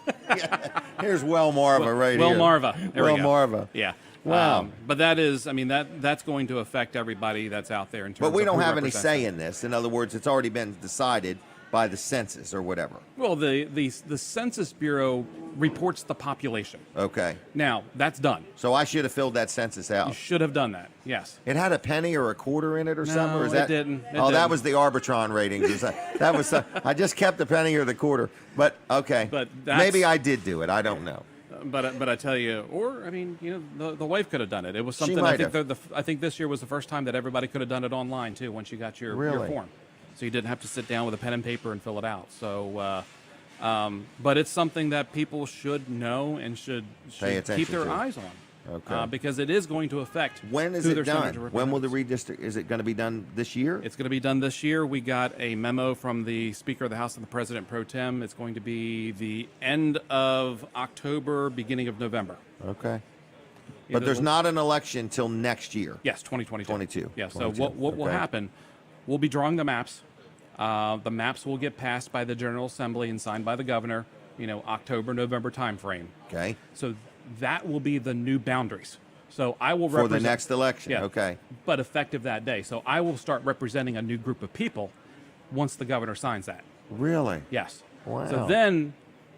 Here's Wellmarva right here. Wellmarva. Wellmarva. Yeah. Wow. But that's going to affect everybody that's out there in terms of But we don't who have any represents say them. in this. In other words, it's already been decided by the census or whatever. Well, the Census Bureau reports the population. Okay. Now, that's done. So I should have filled that census out. You should have done that, yes. It had a penny or a quarter in it or No, something? Or is it that, didn't. It that didn't. was the Arbitron ratings. That was. I just kept the penny or the quarter. But, okay. But maybe I did do it. I don't know. But I tell you, the wife could have done it. It was something. She might I think this year was the first time that everybody could have done it online too. Once you got your form, so you didn't have to sit down with a pen and paper and fill it out. So, but it's something that people should know and should keep their eyes on. Okay. Because it is going to affect when is who it their done? senator When will the represents. redistrict? Is it going to be done this year? It's going to be done this year. We got a memo from the Speaker of the House and the President Pro Tem. It's going to be the end of October, beginning of November. Okay. But there's not an election till next year. Yes, 2022. 22. Yeah. So what will happen? We'll be drawing the maps. The maps will get passed by the General Assembly and signed by the governor. October, November timeframe. Okay. So that will be the new boundaries. So I will for the next election. Yeah, okay. But effective that day. So I will start representing a new group of people once the governor signs that. Really? Yes. Wow. So then,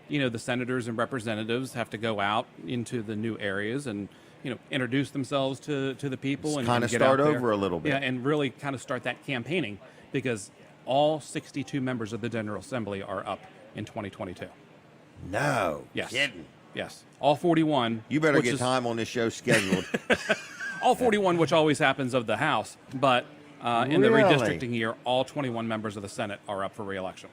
the senators and representatives have to go out into the new areas and introduce themselves to the people and kind of get start out there. over a little bit. Yeah, and really kind of start that campaigning because all 62 members of the General Assembly are up in 2022. No. Yes. Kidding. Yes. All 41. You better get time on this show scheduled. All 41, which always happens of the House, but in the redistricting year, all 21 members of the Senate are up for re-election.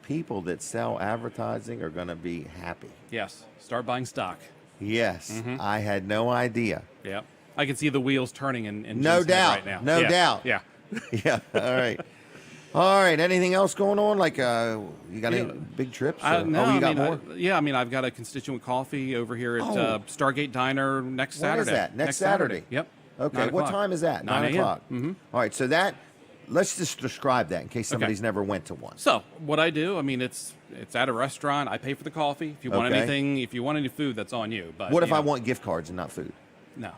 People that sell advertising are going to be happy. Yes. Start buying stock. Yes, I had no idea. Yeah, I can see the wheels turning in No Jim's head doubt. right now. No Yeah. doubt. Yeah. Yeah. All right. All right. Anything else going on? Like, you got any big trips? Or, No, you got more? I've got a constituent coffee over here at Stargate Diner next When Saturday. is that? Next Saturday? Yep. Okay. 9 What o'clock. time is that? 9 o'clock. Mm-hmm. All right. So let's just describe that in case somebody's never went to one. So what I do, I mean, it's at a restaurant. I pay for the coffee. If you want anything, if you want any food, that's on you. But what if I want gift cards and not food? No.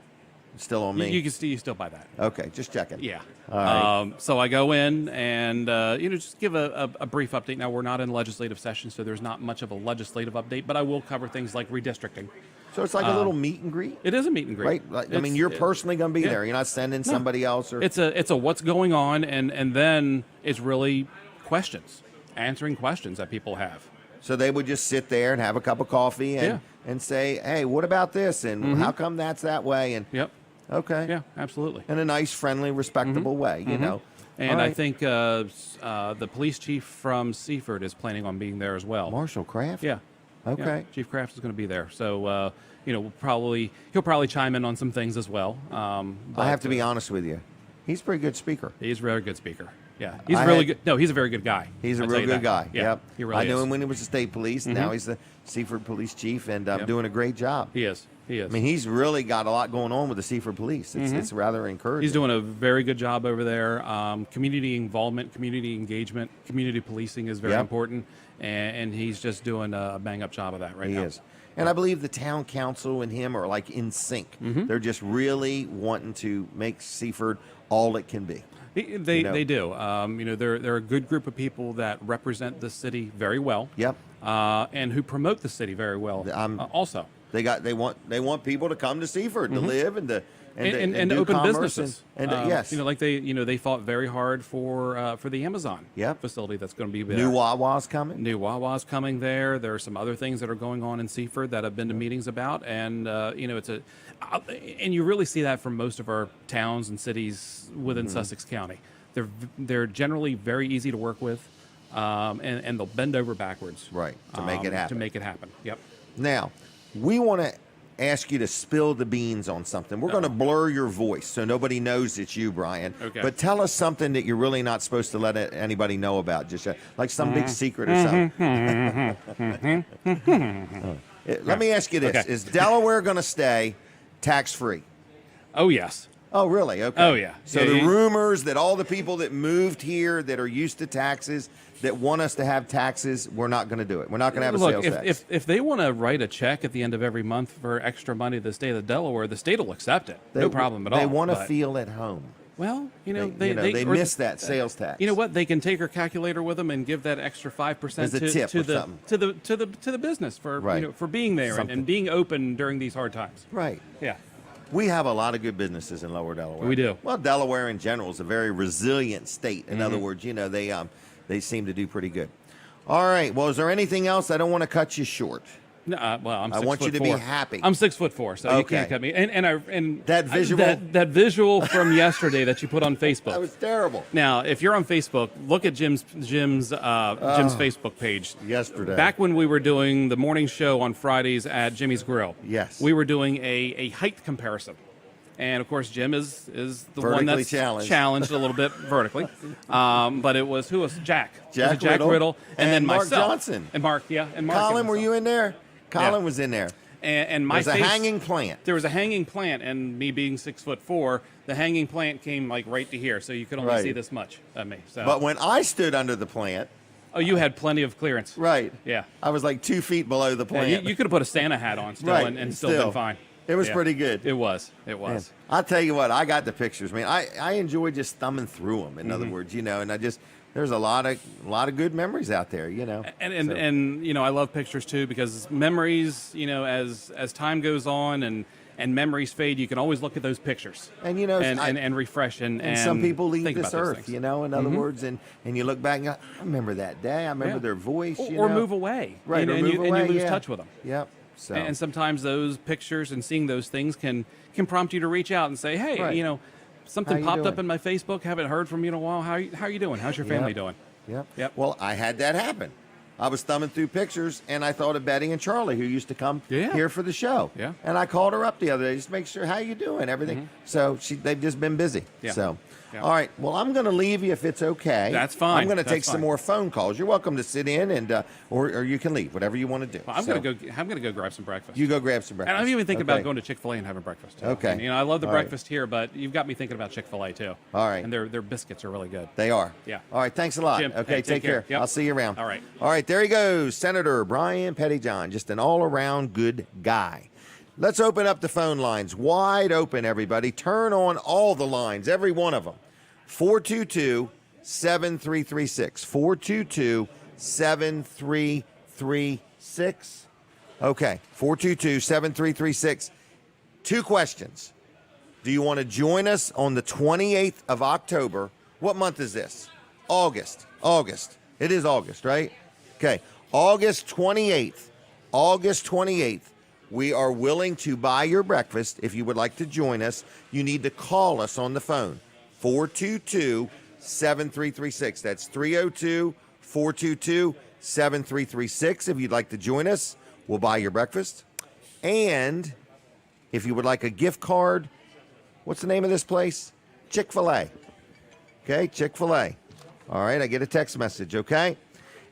It's still on me. You still buy that. Okay, just checking. Yeah. All right. So I go in and just give a brief update. Now we're not in legislative session, so there's not much of a legislative update, but I will cover things like redistricting. So it's like a little meet and greet. It is a meet and greet, right? Like, I mean, you're personally going to be there. You're not sending somebody else, or it's a what's going on, and then it's really questions, answering questions that people have. So they would just sit there and have a cup of coffee and say, "Hey, what about this? And how come that's that way?" And okay, yeah, absolutely, in a nice, friendly, respectable way, you know. And I think the police chief from Seaford is planning on being there as well. Marshall Kraft. Yeah. Okay. Yeah, Chief Kraft is going to be there, so he'll probably chime in on some things as well. I have to be honest with you, he's a pretty good speaker. He's a very good speaker. Yeah, he's really good. No, he's a very good guy. He's a real good guy. Yeah, Yep. he really I knew is. him when he was the state police. Now he's the Seaford police chief, and doing a great job. He is. He is. I mean, he's really got a lot going on with the Seaford police. It's rather encouraging. He's doing a very good job over there. Community involvement, community engagement, community policing is very important, and he's just doing a bang-up job of that right now. He is. And I believe the town council and him are like in sync. They're just really wanting to make Seaford all it can be. They do. They're a good group of people that represent the city very well. Yep. And who promote the city very well. Also, they want people to come to Seaford to live and to and do open commerce businesses. and yes, they fought very hard for the Amazon facility that's going to be there. New Wawa's coming. New Wawa's coming there. There are some other things that are going on in Seaford that I've been to meetings about, and and you really see that from most of our towns and cities within Sussex County. They're generally very easy to work with, and they'll bend over backwards to make it happen. To make it happen. Yep. Now, we want to ask you to spill the beans on something. We're going to blur your voice so nobody knows it's you, Brian. Okay. But tell us something that you're really not supposed to let anybody know about, just like some big secret or something. Let me ask you this. Okay. Is Delaware going to stay tax-free? Oh, yes. Oh, really? Okay. Oh, yeah. So Yeah, the yeah. rumors that all the people that moved here that are used to taxes, that want us to have taxes, we're not going to do it. We're not going to have a sales tax. If they want to write a check at the end of every month for extra money to the state of Delaware, the state will accept it. No problem at all. They want to but- feel at home. Well, they miss that sales tax. You know what? They can take their calculator with them and give that extra 5% As a tip to or the something. to the business for Right. for being there and being open during these hard times. Right. Yeah. We have a lot of good businesses in Lower Delaware. We do. Well, Delaware in general is a very resilient state. In other words, they seem to do pretty good. All right. Well, is there anything else? I don't want to cut you short. No, well, I'm 6'4". I want you to be happy. I'm 6'4", so you Okay. can't cut me. And That visual? that visual from yesterday that you put on Facebook. That was terrible. Now, if you're on Facebook, look at Jim's Facebook page. Yesterday. Back when we were doing the morning show on Fridays at Jimmy's Grill. Yes. We were doing a height comparison. And of course, Jim is the one Vertically that's challenged. a little bit vertically. But it was, who was Jack? Jack Jack Riddle. and then Mark myself. Johnson. And Mark, yeah. And Mark. Colin, and were myself. you in there? Colin Yeah. was in there. And my There's a face- hanging plant. There was a hanging plant, and me being 6'4", the hanging plant came like right to here, so you could only Right. see this much of me. So. But when I stood under the plant, Oh, you had plenty of clearance. right? Yeah. I was like 2 feet below the Yeah, plant. you could have put a Santa hat on still Right, and still still. been fine. It was Yeah. pretty good. It was. It Man, was. I'll tell you what, I got the pictures, man. I enjoy just thumbing through them. In other words, and there's a lot of good memories out there, And I love pictures too because memories, as time goes on and memories fade, you can always look at those pictures And and refresh and some people leave think this about those earth, things. in other words, and you look back and go, I remember that day. I remember Yeah. their voice. Or move away, Right, or and move you away, lose yeah. touch with them. Yep. So And sometimes those pictures and seeing those things can prompt you to reach out and say, hey, Right. something How you popped up doing? in my Facebook. Haven't heard from you in a while. How are you doing? How's your family doing? Yep. Yep. Well, I had that happen. I was thumbing through pictures, and I thought of Betty and Charlie, who used to come here for the show. Yeah. And I called her up the other day just to make sure, how you doing, everything. So they've just been busy. Yeah. So, Yeah. all right. Well, I'm going to leave you if it's okay. That's fine. I'm going to That's take some fine. more phone calls. You're welcome to sit in, and or you can leave, whatever you want to do. Well, I'm gonna go grab some breakfast. You go grab some breakfast. And I'm even thinking Okay. about going to Chick-fil-A and having breakfast. Too. Okay. And, you know, I love the All right. breakfast here, but you've got me thinking about Chick-fil-A too. All right. And their biscuits are really good. They are. Yeah. All right. Thanks a lot. Jim, Okay. hey, take care. Yep. I'll see you around. All right. All right. There he goes. Senator Brian Pettyjohn. Just an all-around good guy. Let's open up the phone lines. Wide open, everybody. Turn on all the lines, every one of them. 422-7336. 422-7336. Okay. 422-7336. 2 questions. Do you want to join us on the 28th of October? What month is this? August. August. It is August, right? Okay. August 28th. August 28th. We are willing to buy your breakfast. If you would like to join us, you need to call us on the phone. 422-7336. That's 302-422-7336. If you'd like to join us, we'll buy your breakfast. And if you would like a gift card, what's the name of this place? ChickfilA. Okay, ChickfilA. All right, I get a text message, okay?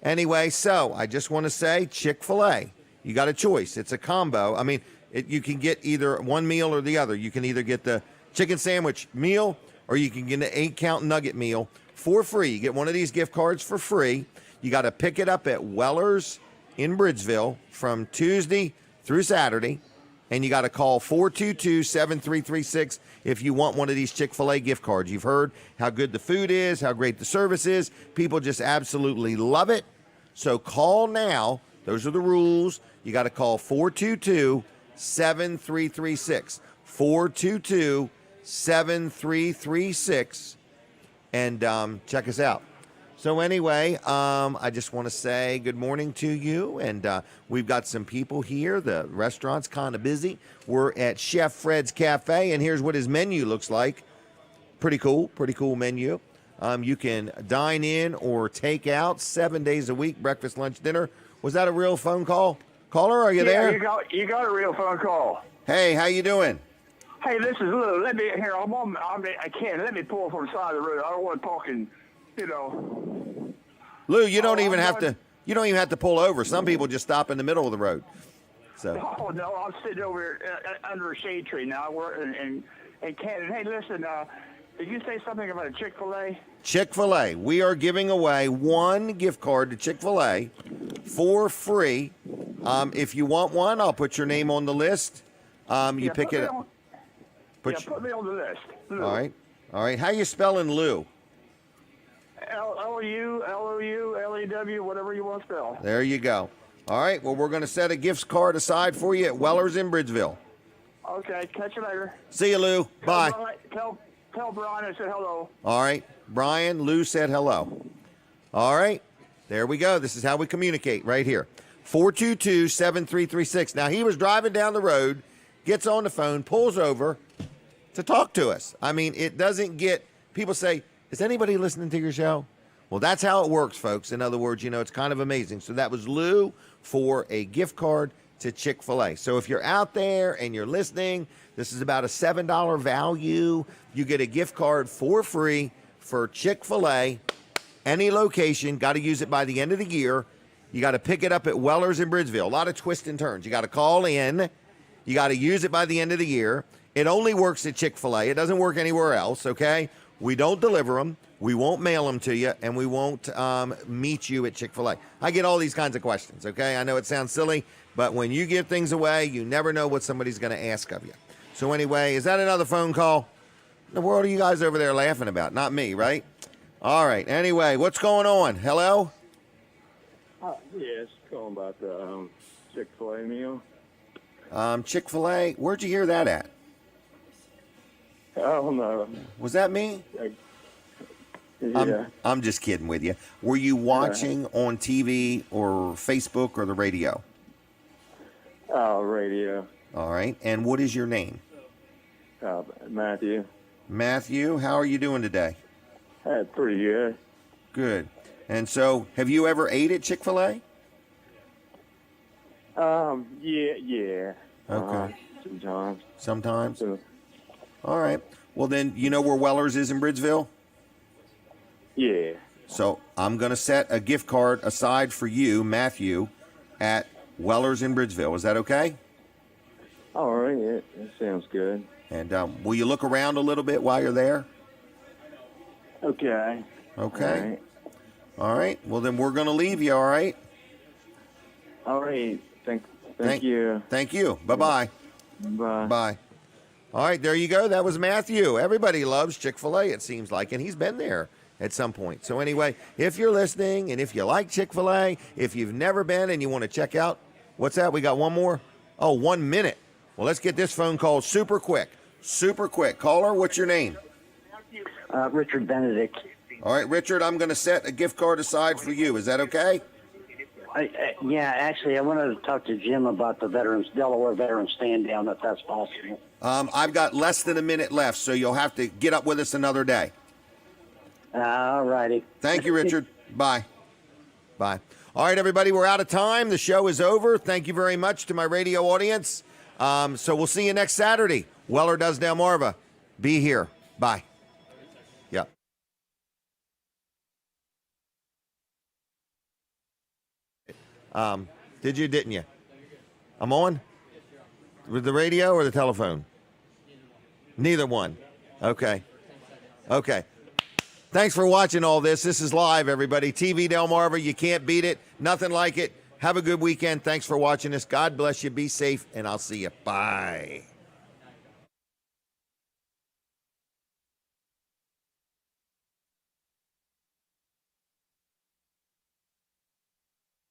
Anyway, so I just want to say ChickfilA. You got a choice. It's a combo. I mean, you can get either one meal or the other. You can either get the chicken sandwich meal or you can get an 8-count nugget meal for free. You get one of these gift cards for free. You got to pick it up at Weller's in Bridgeville from Tuesday through Saturday. And you got to call 422-7336 if you want one of these Chick-fil-A gift cards. You've heard how good the food is, how great the service is. People just absolutely love it. So call now. Those are the rules. You got to call 422-7336. 422-7336. And check us out. So anyway, I just want to say good morning to you. And we've got some people here. The restaurant's kind of busy. We're at Chef Fred's Cafe, and here's what his menu looks like. Pretty cool menu. You can dine in or take out 7 days a week, breakfast, lunch, dinner. Was that a real phone call? Caller, are you there? You got a real phone call. Hey, how you doing? Hey, this is Lou. Let me here. I can't. Let me pull from the side of the road. I don't want talking. You know. Lou, you don't even have to. You don't even have to pull over. Some people just stop in the middle of the road. So. Oh no, I'm sitting over here under a shade tree now. We're in Canada. Hey, listen. Did you say something about a Chick-fil-A? Chick-fil-A. We are giving away one gift card to Chick-fil-A for free. If you want one, I'll put your name on the list. You pick it up. Put me on the list. Lou. All right. All right. How you spelling Lou? L-O-U, L-O-U, L-E-W, whatever you want to spell. There you go. All right. Well, we're going to set a gift card aside for you at Weller's in Bridgeville. Okay. Catch you later. See you, Lou. Bye. Tell Brian I said hello. All right. Brian, Lou said hello. All right. There we go. This is how we communicate right here. 422-7336. Now, he was driving down the road, gets on the phone, pulls over to talk to us. I mean, it doesn't get, people say, is anybody listening to your show? Well, that's how it works, folks. In other words, it's kind of amazing. So that was Lou for a gift card to Chick-fil-A. So if you're out there and you're listening, this is about a $7 value. You get a gift card for free for Chick-fil-A, any location. Got to use it by the end of the year. You got to pick it up at Weller's in Bridgeville. A lot of twists and turns. You got to call in. You got to use it by the end of the year. It only works at Chick-fil-A. It doesn't work anywhere else, okay? We don't deliver them. We won't mail them to you, and we won't meet you at Chick-fil-A. I get all these kinds of questions, okay? I know it sounds silly, but when you give things away, you never know what somebody's going to ask of you. So anyway, is that another phone call? What the world are you guys over there laughing about? Not me, right? All right. Anyway, what's going on? Hello? Yes, calling about the Chick-fil-A meal. Chick-fil-A, where'd you hear that at? I don't know. Was that me? Yeah. I'm just kidding with you. Were you watching on TV or Facebook or the radio? Radio. All right. And what is your name? Matthew. Matthew, how are you doing today? Pretty good. Good. And so, have you ever ate at Chick-fil-A? Yeah. Okay. Sometimes. Sometimes? So, All right. Well, then, you know where Weller's is in Bridgeville? yeah. So I'm going to set a gift card aside for you, Matthew, at Weller's in Bridgeville. Is that okay? All right. Yeah, that sounds good. And will you look around a little bit while you're there? Okay. Okay. All right. Well, then we're going to leave you, all right? All right. Thank you. Thank you. Bye-bye. Bye. Bye. All right, there you go. That was Matthew. Everybody loves Chick-fil-A, it seems like, and he's been there at some point. So anyway, if you're listening and if you like Chick-fil-A, if you've never been and you want to check out, what's that? We got one more? Oh, 1 minute. Well, let's get this phone call super quick. Super quick. Caller, what's your name? Richard Benedict. All right, Richard, I'm going to set a gift card aside for you. Is that okay? Yeah, actually, I wanted to talk to Jim about the Delaware Veterans Stand Down, if that's possible. I've got less than a minute left, so you'll have to get up with us another day. All righty. Thank you, Richard. Bye. Bye. All right, everybody, we're out of time. The show is over. Thank you very much to my radio audience. So we'll see you next Saturday. Weller Does Delmarva. Be here. Bye. Yep. Did you, didn't you? I'm on? With the radio or the telephone? Neither one. Okay. Okay. Thanks for watching all this. This is live, everybody. TV Delmarva, you can't beat it. Nothing like it. Have a good weekend. Thanks for watching this. God bless you. Be safe, and I'll see you. Bye.